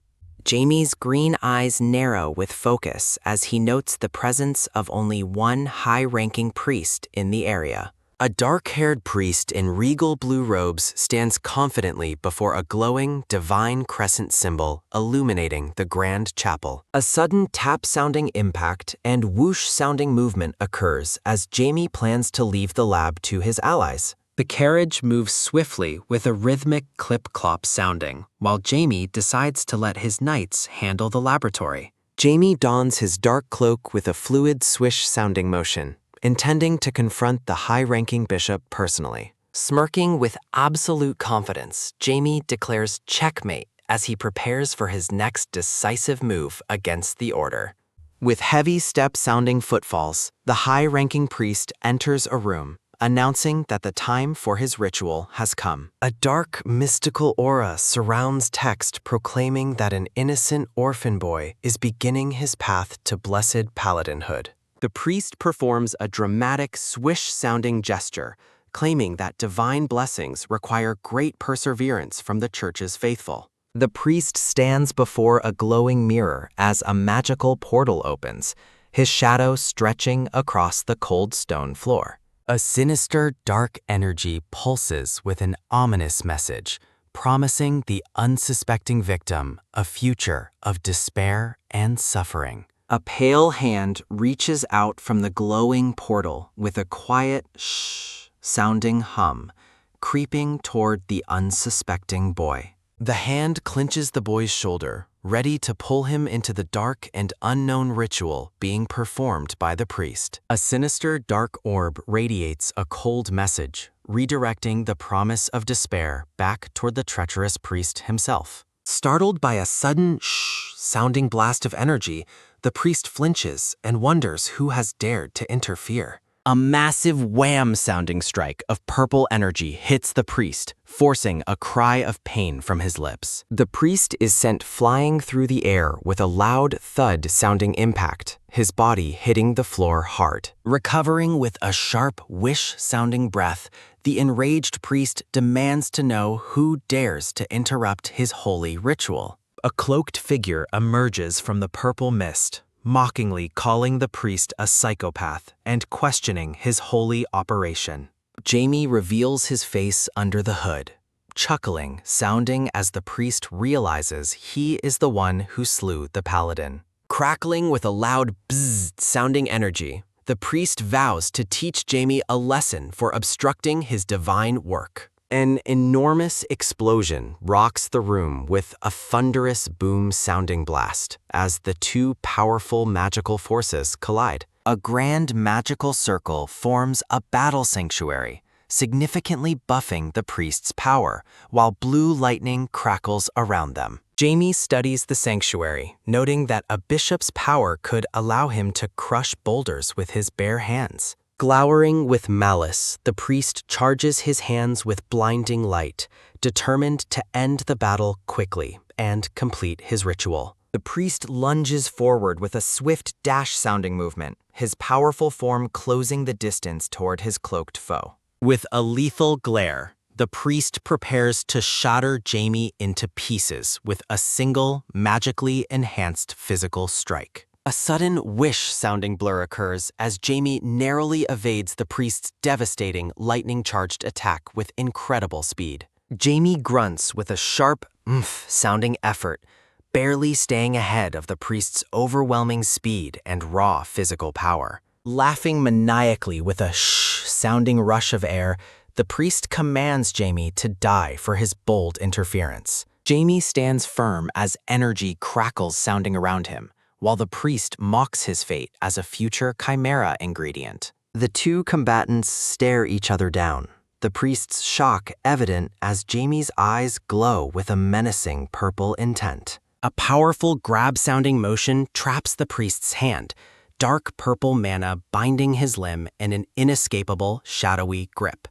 Jamie's green eyes narrow with focus as he notes the presence of only one high-ranking priest in the area. A dark-haired priest in regal blue robes stands confidently before a glowing, divine crescent symbol illuminating the grand chapel. A sudden tap-sounding impact and whoosh-sounding movement occurs as Jamie plans to leave the lab to his allies. The carriage moves swiftly with a rhythmic clip-clop sounding, while Jamie decides to let his knights handle the laboratory. Jamie dons his dark cloak with a fluid swish-sounding motion, intending to confront the high-ranking bishop personally. Smirking with absolute confidence, Jamie declares checkmate as he prepares for his next decisive move against the Order. With heavy step-sounding footfalls, the high-ranking priest enters a room, announcing that the time for his ritual has come. A dark, mystical aura surrounds text proclaiming that an innocent orphan boy is beginning his path to blessed paladinhood. The priest performs a dramatic swish-sounding gesture, claiming that divine blessings require great perseverance from the church's faithful. The priest stands before a glowing mirror as a magical portal opens, his shadow stretching across the cold stone floor. A sinister, dark energy pulses with an ominous message, promising the unsuspecting victim a future of despair and suffering. A pale hand reaches out from the glowing portal with a quiet shh-sounding hum, creeping toward the unsuspecting boy. The hand clinches the boy's shoulder, ready to pull him into the dark and unknown ritual being performed by the priest. A sinister dark orb radiates a cold message, redirecting the promise of despair back toward the treacherous priest himself. Startled by a sudden shh-sounding blast of energy, the priest flinches and wonders who has dared to interfere. A massive wham-sounding strike of purple energy hits the priest, forcing a cry of pain from his lips. The priest is sent flying through the air with a loud thud-sounding impact, his body hitting the floor hard. Recovering with a sharp whish-sounding breath, the enraged priest demands to know who dares to interrupt his holy ritual. A cloaked figure emerges from the purple mist, mockingly calling the priest a psychopath and questioning his holy operation. Jamie reveals his face under the hood, chuckling, sounding as the priest realizes he is the one who slew the paladin. Crackling with a loud bzzz-sounding energy, the priest vows to teach Jamie a lesson for obstructing his divine work. An enormous explosion rocks the room with a thunderous boom-sounding blast as the two powerful magical forces collide. A grand magical circle forms a battle sanctuary, significantly buffing the priest's power, while blue lightning crackles around them. Jamie studies the sanctuary, noting that a bishop's power could allow him to crush boulders with his bare hands. Glowering with malice, the priest charges his hands with blinding light, determined to end the battle quickly and complete his ritual. The priest lunges forward with a swift dash-sounding movement, his powerful form closing the distance toward his cloaked foe. With a lethal glare, the priest prepares to shatter Jamie into pieces with a single, magically enhanced physical strike. A sudden whish-sounding blur occurs as Jamie narrowly evades the priest's devastating, lightning-charged attack with incredible speed. Jamie grunts with a sharp, sounding effort, barely staying ahead of the priest's overwhelming speed and raw physical power. Laughing maniacally with a shh-sounding rush of air, the priest commands Jamie to die for his bold interference. Jamie stands firm as energy crackles sounding around him, while the priest mocks his fate as a future chimera ingredient. The two combatants stare each other down, the priest's shock evident as Jamie's eyes glow with a menacing purple intent. A powerful grab-sounding motion traps the priest's hand, dark purple mana binding his limb in an inescapable, shadowy grip.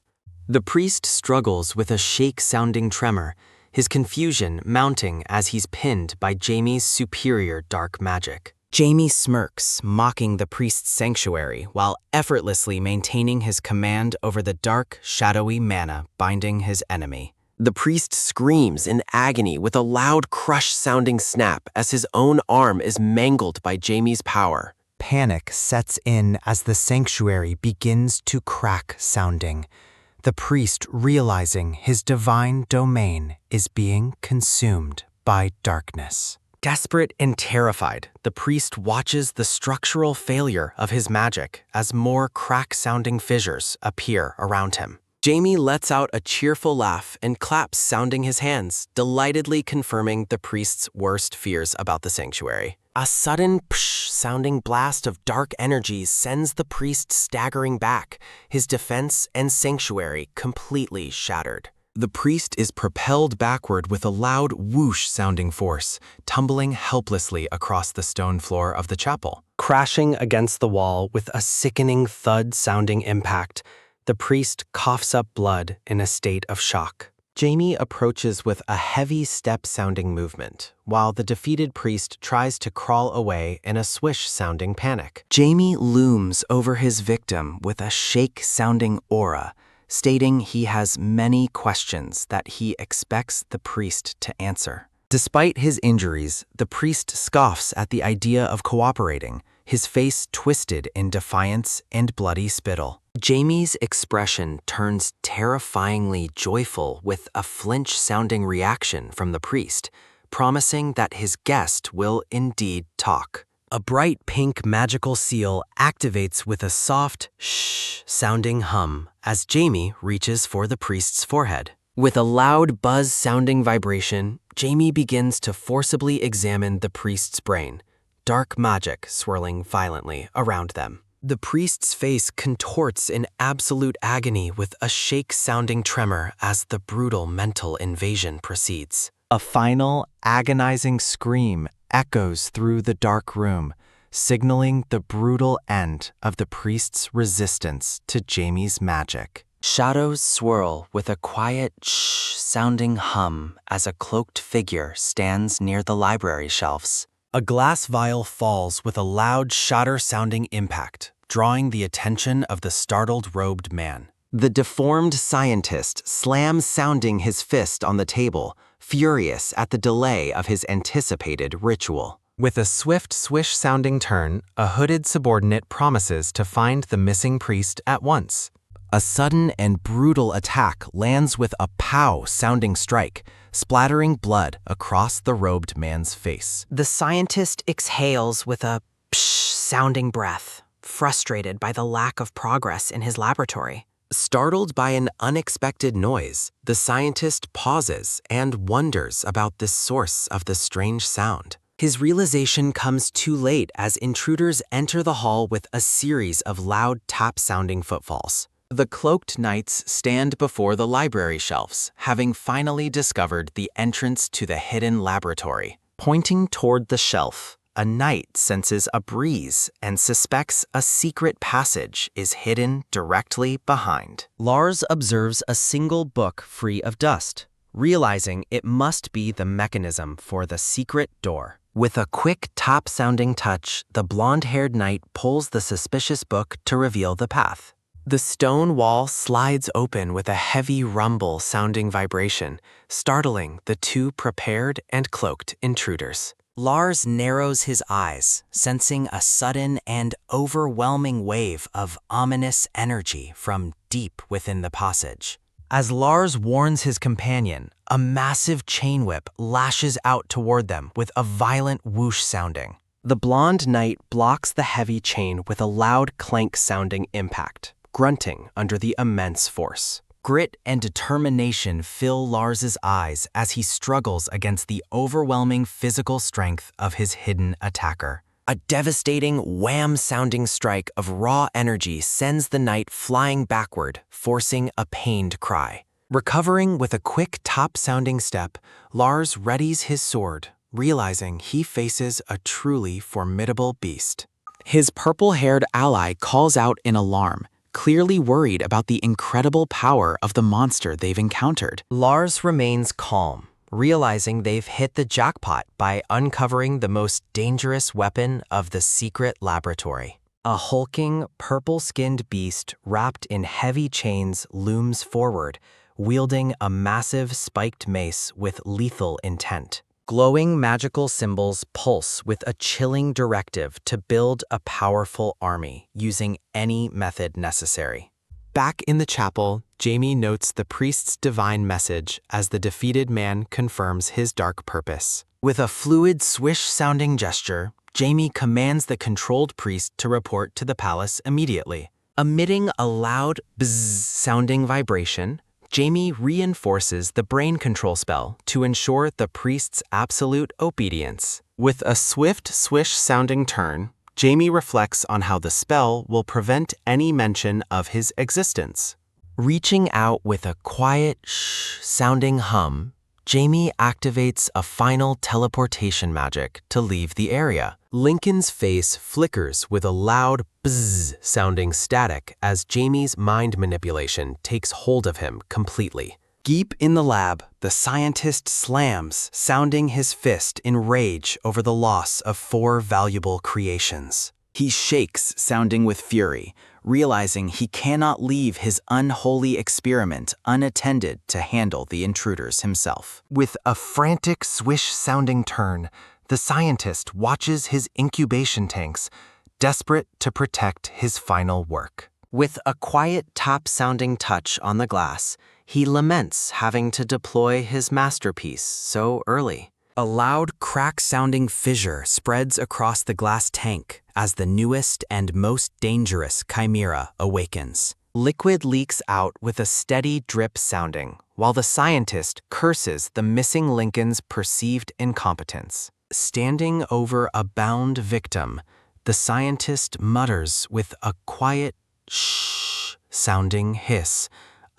The priest struggles with a shake-sounding tremor, his confusion mounting as he's pinned by Jamie's superior dark magic. Jamie smirks, mocking the priest's sanctuary while effortlessly maintaining his command over the dark, shadowy mana binding his enemy. The priest screams in agony with a loud crush-sounding snap as his own arm is mangled by Jamie's power. Panic sets in as the sanctuary begins to crack sounding. The priest realizing his divine domain is being consumed by darkness. Desperate and terrified, the priest watches the structural failure of his magic as more crack-sounding fissures appear around him. Jamie lets out a cheerful laugh and claps, sounding his hands, delightedly confirming the priest's worst fears about the sanctuary. A sudden psh-sounding blast of dark energy sends the priest staggering back, his defense and sanctuary completely shattered. The priest is propelled backward with a loud whoosh-sounding force, tumbling helplessly across the stone floor of the chapel. Crashing against the wall with a sickening thud-sounding impact, the priest coughs up blood in a state of shock. Jamie approaches with a heavy step-sounding movement, while the defeated priest tries to crawl away in a swish-sounding panic. Jamie looms over his victim with a shake-sounding aura, stating he has many questions that he expects the priest to answer. Despite his injuries, the priest scoffs at the idea of cooperating, his face twisted in defiance and bloody spittle. Jamie's expression turns terrifyingly joyful with a flinch-sounding reaction from the priest, promising that his guest will indeed talk. A bright pink magical seal activates with a soft shh-sounding hum as Jamie reaches for the priest's forehead. With a loud buzz-sounding vibration, Jamie begins to forcibly examine the priest's brain, dark magic swirling violently around them. The priest's face contorts in absolute agony with a shake-sounding tremor as the brutal mental invasion proceeds. A final, agonizing scream echoes through the dark room, signaling the brutal end of the priest's resistance to Jamie's magic. Shadows swirl with a quiet shh-sounding hum as a cloaked figure stands near the library shelves. A glass vial falls with a loud shatter-sounding impact, drawing the attention of the startled robed man. The deformed scientist slams sounding his fist on the table, furious at the delay of his anticipated ritual. With a swift swish-sounding turn, a hooded subordinate promises to find the missing priest at once. A sudden and brutal attack lands with a pow-sounding strike, splattering blood across the robed man's face. The scientist exhales with a psh-sounding breath, frustrated by the lack of progress in his laboratory. Startled by an unexpected noise, the scientist pauses and wonders about the source of the strange sound. His realization comes too late as intruders enter the hall with a series of loud tap-sounding footfalls. The cloaked knights stand before the library shelves, having finally discovered the entrance to the hidden laboratory. Pointing toward the shelf, a knight senses a breeze and suspects a secret passage is hidden directly behind. Lars observes a single book free of dust, realizing it must be the mechanism for the secret door. With a quick top-sounding touch, the blonde-haired knight pulls the suspicious book to reveal the path. The stone wall slides open with a heavy rumble-sounding vibration, startling the two prepared and cloaked intruders. Lars narrows his eyes, sensing a sudden and overwhelming wave of ominous energy from deep within the passage. As Lars warns his companion, a massive chain whip lashes out toward them with a violent whoosh sounding. The blonde knight blocks the heavy chain with a loud clank-sounding impact, grunting under the immense force. Grit and determination fill Lars's eyes as he struggles against the overwhelming physical strength of his hidden attacker. A devastating wham-sounding strike of raw energy sends the knight flying backward, forcing a pained cry. Recovering with a quick top-sounding step, Lars readies his sword, realizing he faces a truly formidable beast. His purple-haired ally calls out in alarm, clearly worried about the incredible power of the monster they've encountered. Lars remains calm, realizing they've hit the jackpot by uncovering the most dangerous weapon of the secret laboratory. A hulking, purple-skinned beast wrapped in heavy chains looms forward, wielding a massive spiked mace with lethal intent. Glowing magical symbols pulse with a chilling directive to build a powerful army using any method necessary. Back in the chapel, Jamie notes the priest's divine message as the defeated man confirms his dark purpose. With a fluid swish-sounding gesture, Jamie commands the controlled priest to report to the palace immediately. Emitting a loud buzz-sounding vibration, Jamie reinforces the brain control spell to ensure the priest's absolute obedience. With a swift swish-sounding turn, Jamie reflects on how the spell will prevent any mention of his existence. Reaching out with a quiet shh-sounding hum, Jamie activates a final teleportation magic to leave the area. Lincoln's face flickers with a loud buzz-sounding static as Jamie's mind manipulation takes hold of him completely. Deep in the lab, the scientist slams, sounding his fist in rage over the loss of 4 valuable creations. He shakes, sounding with fury, realizing he cannot leave his unholy experiment unattended to handle the intruders himself. With a frantic swish-sounding turn, the scientist watches his incubation tanks, desperate to protect his final work. With a quiet tap-sounding touch on the glass, he laments having to deploy his masterpiece so early. A loud crack-sounding fissure spreads across the glass tank as the newest and most dangerous chimera awakens. Liquid leaks out with a steady drip sounding, while the scientist curses the missing Lincoln's perceived incompetence. Standing over a bound victim, the scientist mutters with a quiet shh-sounding hiss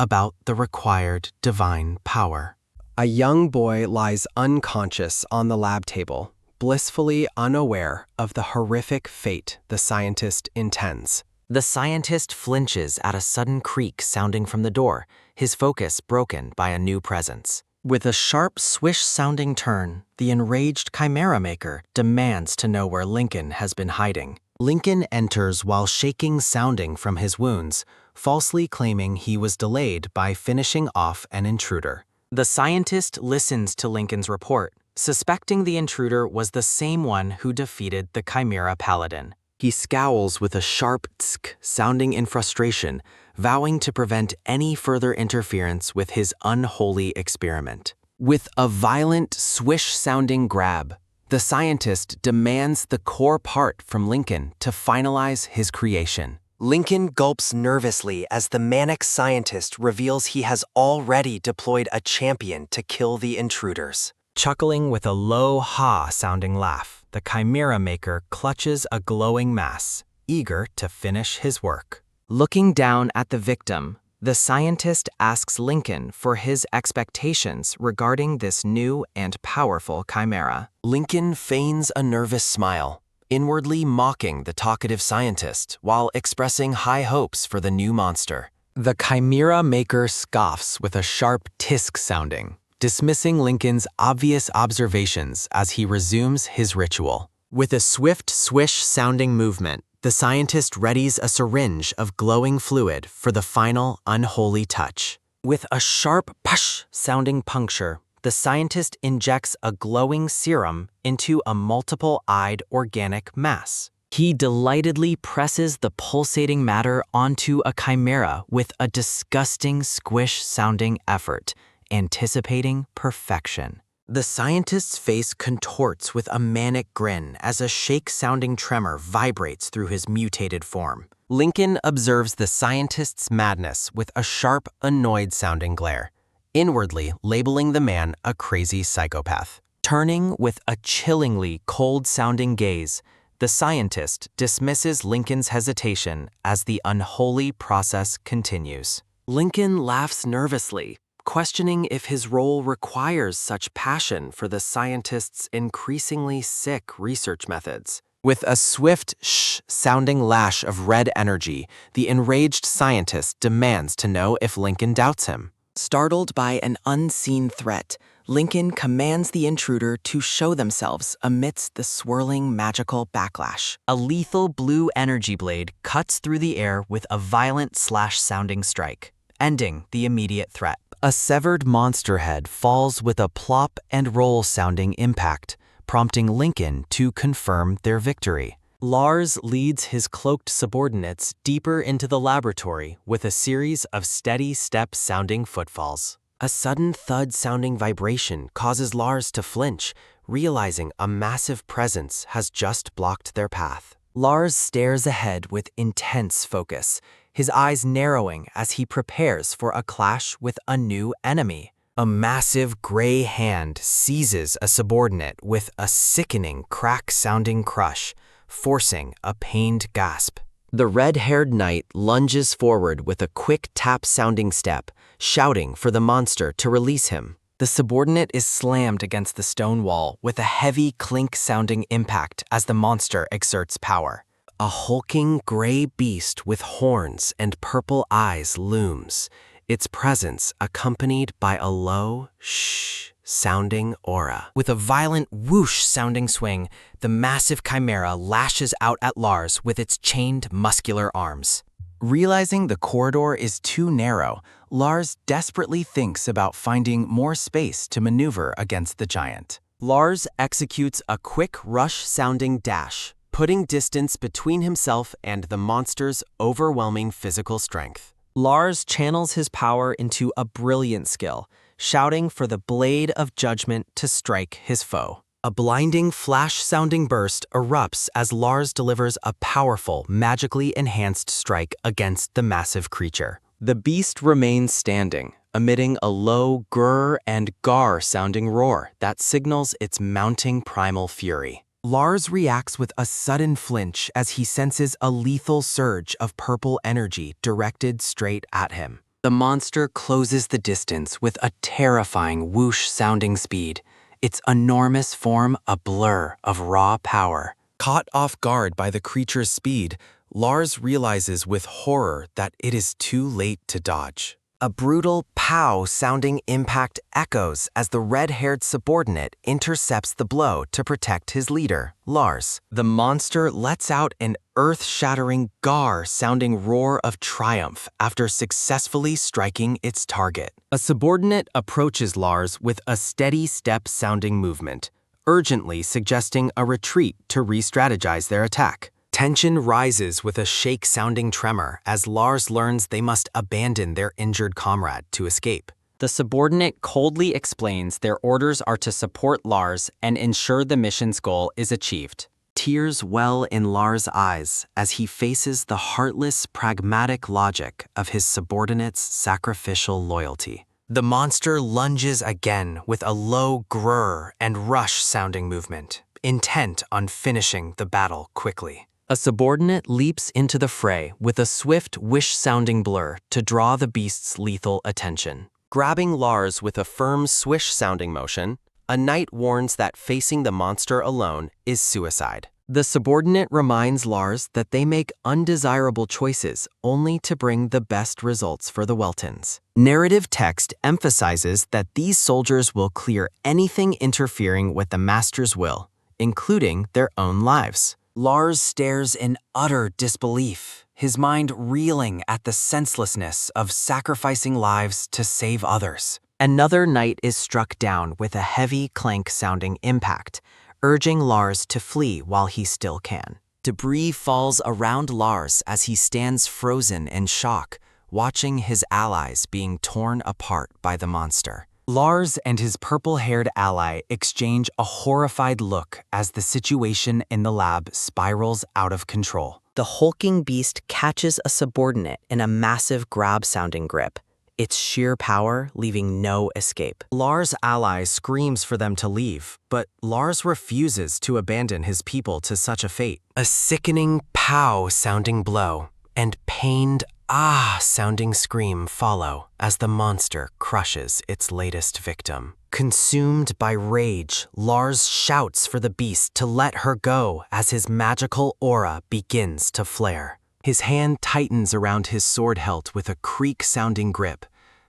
about the required divine power. A young boy lies unconscious on the lab table, blissfully unaware of the horrific fate the scientist intends. The scientist flinches at a sudden creak sounding from the door, his focus broken by a new presence. With a sharp swish-sounding turn, the enraged chimera maker demands to know where Lincoln has been hiding. Lincoln enters while shaking sounding from his wounds, falsely claiming he was delayed by finishing off an intruder. The scientist listens to Lincoln's report, suspecting the intruder was the same one who defeated the chimera paladin. He scowls with a sharp tsk sounding in frustration, vowing to prevent any further interference with his unholy experiment. With a violent swish-sounding grab, the scientist demands the core part from Lincoln to finalize his creation. Lincoln gulps nervously as the manic scientist reveals he has already deployed a champion to kill the intruders. Chuckling with a low ha-sounding laugh, the chimera maker clutches a glowing mass, eager to finish his work. Looking down at the victim, the scientist asks Lincoln for his expectations regarding this new and powerful chimera. Lincoln feigns a nervous smile, inwardly mocking the talkative scientist while expressing high hopes for the new monster. The chimera maker scoffs with a sharp tisk sounding, dismissing Lincoln's obvious observations as he resumes his ritual. With a swift swish-sounding movement, the scientist readies a syringe of glowing fluid for the final unholy touch. With a sharp push-sounding puncture, the scientist injects a glowing serum into a multiple-eyed organic mass. He delightedly presses the pulsating matter onto a chimera with a disgusting squish-sounding effort, anticipating perfection. The scientist's face contorts with a manic grin as a shake-sounding tremor vibrates through his mutated form. Lincoln observes the scientist's madness with a sharp, annoyed-sounding glare, inwardly labeling the man a crazy psychopath. Turning with a chillingly cold-sounding gaze, the scientist dismisses Lincoln's hesitation as the unholy process continues. Lincoln laughs nervously, questioning if his role requires such passion for the scientist's increasingly sick research methods. With a swift shh-sounding lash of red energy, the enraged scientist demands to know if Lincoln doubts him. Startled by an unseen threat, Lincoln commands the intruder to show themselves amidst the swirling magical backlash. A lethal blue energy blade cuts through the air with a violent slash-sounding strike, ending the immediate threat. A severed monster head falls with a plop and roll sounding impact, prompting Lincoln to confirm their victory. Lars leads his cloaked subordinates deeper into the laboratory with a series of steady step sounding footfalls. A sudden thud sounding vibration causes Lars to flinch, realizing a massive presence has just blocked their path. Lars stares ahead with intense focus, his eyes narrowing as he prepares for a clash with a new enemy. A massive gray hand seizes a subordinate with a sickening crack-sounding crush, forcing a pained gasp. The red-haired knight lunges forward with a quick tap-sounding step, shouting for the monster to release him. The subordinate is slammed against the stone wall with a heavy clink-sounding impact as the monster exerts power. A hulking gray beast with horns and purple eyes looms, its presence accompanied by a low, shh-sounding aura. With a violent whoosh-sounding swing, the massive chimera lashes out at Lars with its chained muscular arms. Realizing the corridor is too narrow, Lars desperately thinks about finding more space to maneuver against the giant. Lars executes a quick rush-sounding dash, putting distance between himself and the monster's overwhelming physical strength. Lars channels his power into a brilliant skill, shouting for the blade of judgment to strike his foe. A blinding flash-sounding burst erupts as Lars delivers a powerful, magically enhanced strike against the massive creature. The beast remains standing, emitting a low grr and gar sounding roar that signals its mounting primal fury. Lars reacts with a sudden flinch as he senses a lethal surge of purple energy directed straight at him. The monster closes the distance with a terrifying whoosh-sounding speed, its enormous form a blur of raw power. Caught off guard by the creature's speed, Lars realizes with horror that it is too late to dodge. A brutal pow-sounding impact echoes as the red-haired subordinate intercepts the blow to protect his leader, Lars. The monster lets out an earth-shattering gar-sounding roar of triumph after successfully striking its target. A subordinate approaches Lars with a steady step-sounding movement, urgently suggesting a retreat to re-strategize their attack. Tension rises with a shake-sounding tremor as Lars learns they must abandon their injured comrade to escape. The subordinate coldly explains their orders are to support Lars and ensure the mission's goal is achieved. Tears well in Lars' eyes as he faces the heartless, pragmatic logic of his subordinate's sacrificial loyalty. The monster lunges again with a low grrr and rush-sounding movement, intent on finishing the battle quickly. A subordinate leaps into the fray with a swift wish-sounding blur to draw the beast's lethal attention. Grabbing Lars with a firm swish-sounding motion, a knight warns that facing the monster alone is suicide. The subordinate reminds Lars that they make undesirable choices only to bring the best results for the Weltons. Narrative text emphasizes that these soldiers will clear anything interfering with the master's will, including their own lives. Lars stares in utter disbelief, his mind reeling at the senselessness of sacrificing lives to save others. Another knight is struck down with a heavy clank-sounding impact, urging Lars to flee while he still can. Debris falls around Lars as he stands frozen in shock, watching his allies being torn apart by the monster. Lars and his purple-haired ally exchange a horrified look as the situation in the lab spirals out of control. The hulking beast catches a subordinate in a massive grab-sounding grip, its sheer power leaving no escape. Lars' ally screams for them to leave, but Lars refuses to abandon his people to such a fate. A sickening pow-sounding blow and pained ah-sounding scream follow as the monster crushes its latest victim. Consumed by rage, Lars shouts for the beast to let her go as his magical aura begins to flare. His hand tightens around his sword hilt with a creak-sounding grip,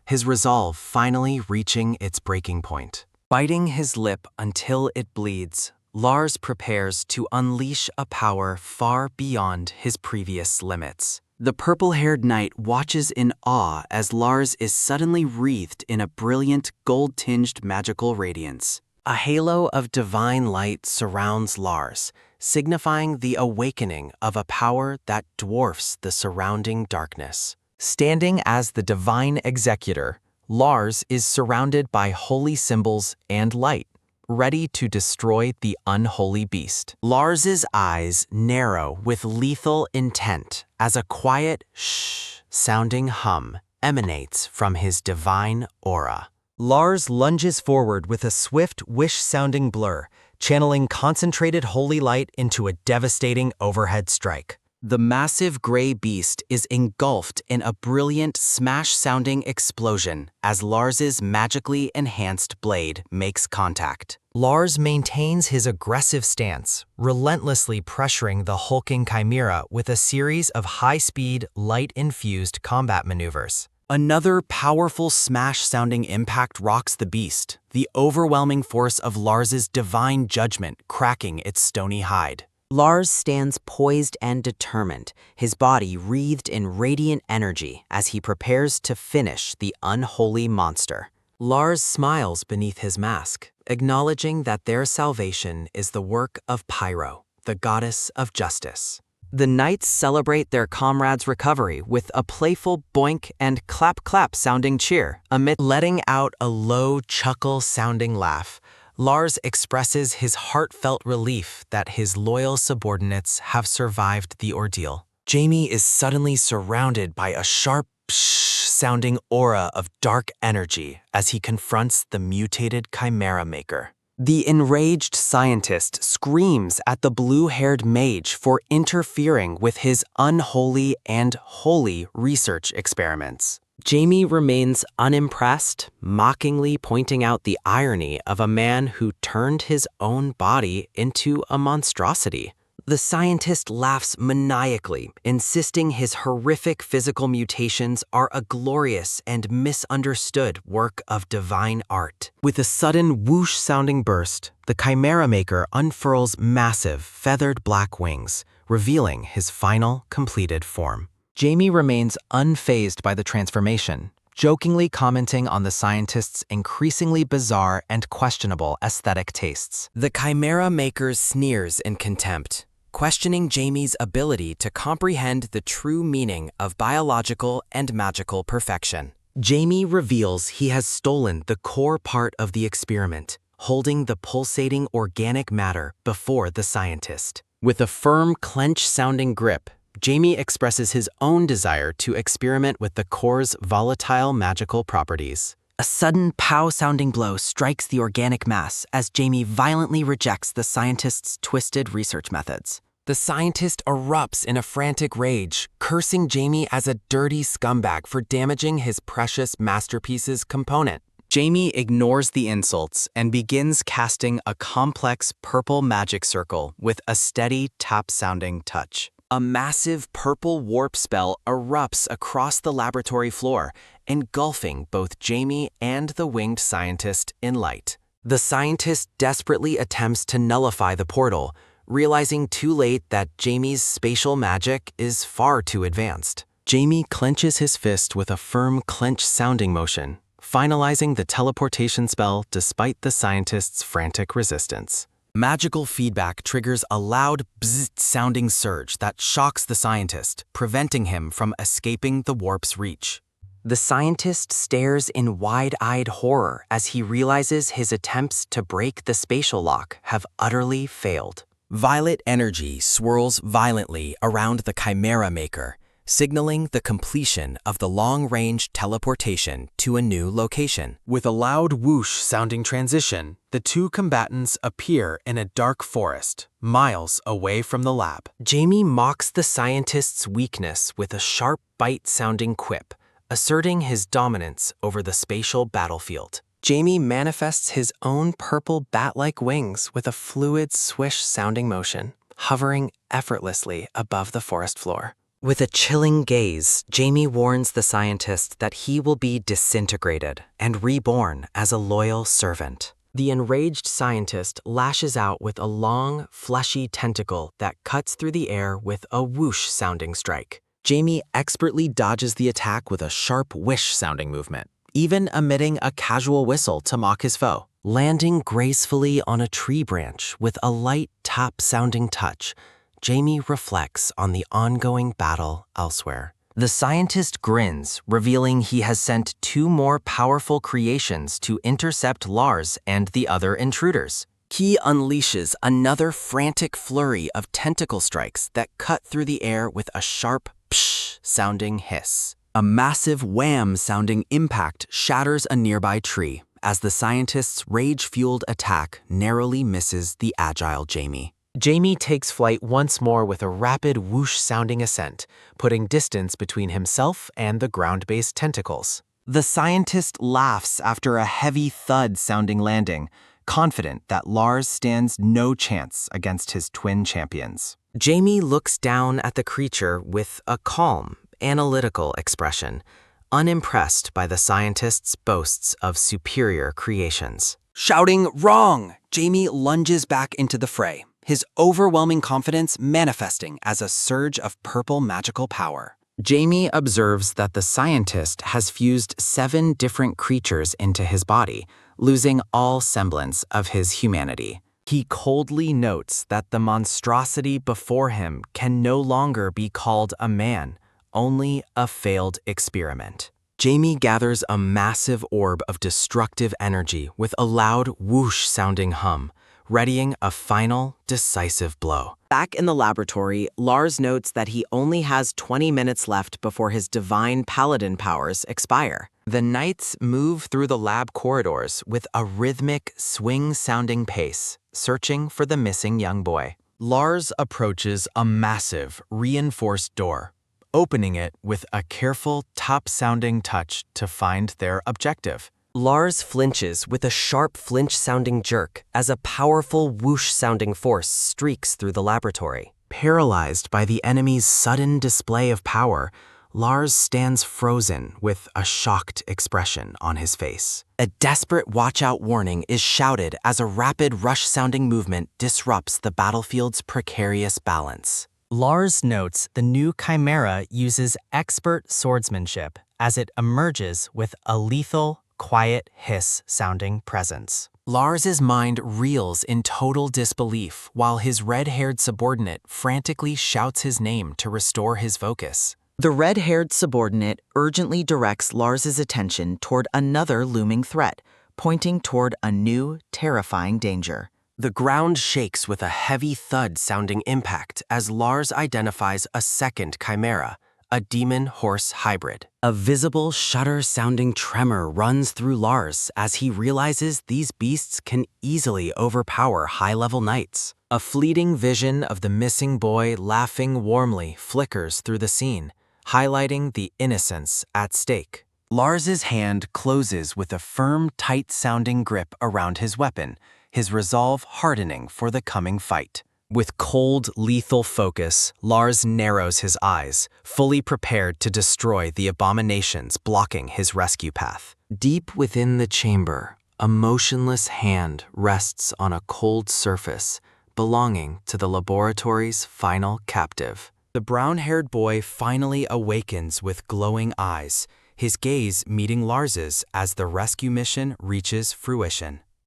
his resolve finally reaching its breaking point. Biting his lip until it bleeds, Lars prepares to unleash a power far beyond his previous limits. The purple-haired knight watches in awe as Lars is suddenly wreathed in a brilliant, gold-tinged magical radiance. A halo of divine light surrounds Lars, signifying the awakening of a power that dwarfs the surrounding darkness. Standing as the divine executor, Lars is surrounded by holy symbols and light, ready to destroy the unholy beast. Lars's eyes narrow with lethal intent as a quiet shh-sounding hum emanates from his divine aura. Lars lunges forward with a swift wish-sounding blur, channeling concentrated holy light into a devastating overhead strike. The massive gray beast is engulfed in a brilliant smash-sounding explosion as Lars's magically enhanced blade makes contact. Lars maintains his aggressive stance, relentlessly pressuring the hulking chimera with a series of high-speed, light-infused combat maneuvers. Another powerful smash-sounding impact rocks the beast, the overwhelming force of Lars's divine judgment cracking its stony hide. Lars stands poised and determined, his body wreathed in radiant energy as he prepares to finish the unholy monster. Lars smiles beneath his mask, acknowledging that their salvation is the work of Pyro, the goddess of justice. The knights celebrate their comrade's recovery with a playful boink and clap-clap sounding cheer. Amid letting out a low chuckle-sounding laugh, Lars expresses his heartfelt relief that his loyal subordinates have survived the ordeal. Jamie is suddenly surrounded by a sharp psh-sounding aura of dark energy as he confronts the mutated Chimera Maker. The enraged scientist screams at the blue-haired mage for interfering with his unholy and holy research experiments. Jamie remains unimpressed, mockingly pointing out the irony of a man who turned his own body into a monstrosity. The scientist laughs maniacally, insisting his horrific physical mutations are a glorious and misunderstood work of divine art. With a sudden whoosh-sounding burst, the Chimera Maker unfurls massive, feathered black wings, revealing his final, completed form. Jamie remains unfazed by the transformation, jokingly commenting on the scientist's increasingly bizarre and questionable aesthetic tastes. The Chimera Maker sneers in contempt, questioning Jamie's ability to comprehend the true meaning of biological and magical perfection. Jamie reveals he has stolen the core part of the experiment, holding the pulsating organic matter before the scientist. With a firm, clench-sounding grip, Jamie expresses his own desire to experiment with the core's volatile magical properties. A sudden pow-sounding blow strikes the organic mass as Jamie violently rejects the scientist's twisted research methods. The scientist erupts in a frantic rage, cursing Jamie as a dirty scumbag for damaging his precious masterpiece's component. Jamie ignores the insults and begins casting a complex purple magic circle with a steady tap-sounding touch. A massive purple warp spell erupts across the laboratory floor, engulfing both Jamie and the winged scientist in light. The scientist desperately attempts to nullify the portal, realizing too late that Jamie's spatial magic is far too advanced. Jamie clenches his fist with a firm clench-sounding motion, finalizing the teleportation spell despite the scientist's frantic resistance. Magical feedback triggers a loud bzzzt-sounding surge that shocks the scientist, preventing him from escaping the warp's reach. The scientist stares in wide-eyed horror as he realizes his attempts to break the spatial lock have utterly failed. Violet energy swirls violently around the Chimera Maker, signaling the completion of the long-range teleportation to a new location. With a loud whoosh-sounding transition, the two combatants appear in a dark forest, miles away from the lab. Jamie mocks the scientist's weakness with a sharp bite-sounding quip, asserting his dominance over the spatial battlefield. Jamie manifests his own purple bat-like wings with a fluid swish-sounding motion, hovering effortlessly above the forest floor. With a chilling gaze, Jamie warns the scientist that he will be disintegrated and reborn as a loyal servant. The enraged scientist lashes out with a long, fleshy tentacle that cuts through the air with a whoosh-sounding strike. Jamie expertly dodges the attack with a sharp whish-sounding movement, even emitting a casual whistle to mock his foe. Landing gracefully on a tree branch with a light tap-sounding touch, Jamie reflects on the ongoing battle elsewhere. The scientist grins, revealing he has sent two more powerful creations to intercept Lars and the other intruders. He unleashes another frantic flurry of tentacle strikes that cut through the air with a sharp psh-sounding hiss. A massive wham-sounding impact shatters a nearby tree as the scientist's rage-fueled attack narrowly misses the agile Jamie. Jamie takes flight once more with a rapid whoosh-sounding ascent, putting distance between himself and the ground-based tentacles. The scientist laughs after a heavy thud-sounding landing, confident that Lars stands no chance against his twin champions. Jamie looks down at the creature with a calm, analytical expression, unimpressed by the scientist's boasts of superior creations. Shouting "Wrong!" Jamie lunges back into the fray, his overwhelming confidence manifesting as a surge of purple magical power. Jamie observes that the scientist has fused 7 different creatures into his body, losing all semblance of his humanity. He coldly notes that the monstrosity before him can no longer be called a man, only a failed experiment. Jamie gathers a massive orb of destructive energy with a loud whoosh-sounding hum, readying a final, decisive blow. Back in the laboratory, Lars notes that he only has 20 minutes left before his divine paladin powers expire. The knights move through the lab corridors with a rhythmic, swing-sounding pace, searching for the missing young boy. Lars approaches a massive, reinforced door, opening it with a careful, top-sounding touch to find their objective. Lars flinches with a sharp flinch-sounding jerk as a powerful whoosh-sounding force streaks through the laboratory. Paralyzed by the enemy's sudden display of power, Lars stands frozen with a shocked expression on his face. A desperate watch-out warning is shouted as a rapid rush-sounding movement disrupts the battlefield's precarious balance. Lars notes the new chimera uses expert swordsmanship as it emerges with a lethal, quiet hiss-sounding presence. Lars's mind reels in total disbelief while his red-haired subordinate frantically shouts his name to restore his focus. The red-haired subordinate urgently directs Lars's attention toward another looming threat, pointing toward a new, terrifying danger. The ground shakes with a heavy thud-sounding impact as Lars identifies a second chimera, a demon-horse hybrid. A visible shudder-sounding tremor runs through Lars as he realizes these beasts can easily overpower high-level knights. A fleeting vision of the missing boy laughing warmly flickers through the scene, highlighting the innocence at stake. Lars's hand closes with a firm, tight-sounding grip around his weapon, his resolve hardening for the coming fight. With cold, lethal focus, Lars narrows his eyes, fully prepared to destroy the abominations blocking his rescue path. Deep within the chamber, a motionless hand rests on a cold surface, belonging to the laboratory's final captive. The brown-haired boy finally awakens with glowing eyes, his gaze meeting Lars's as the rescue mission reaches fruition.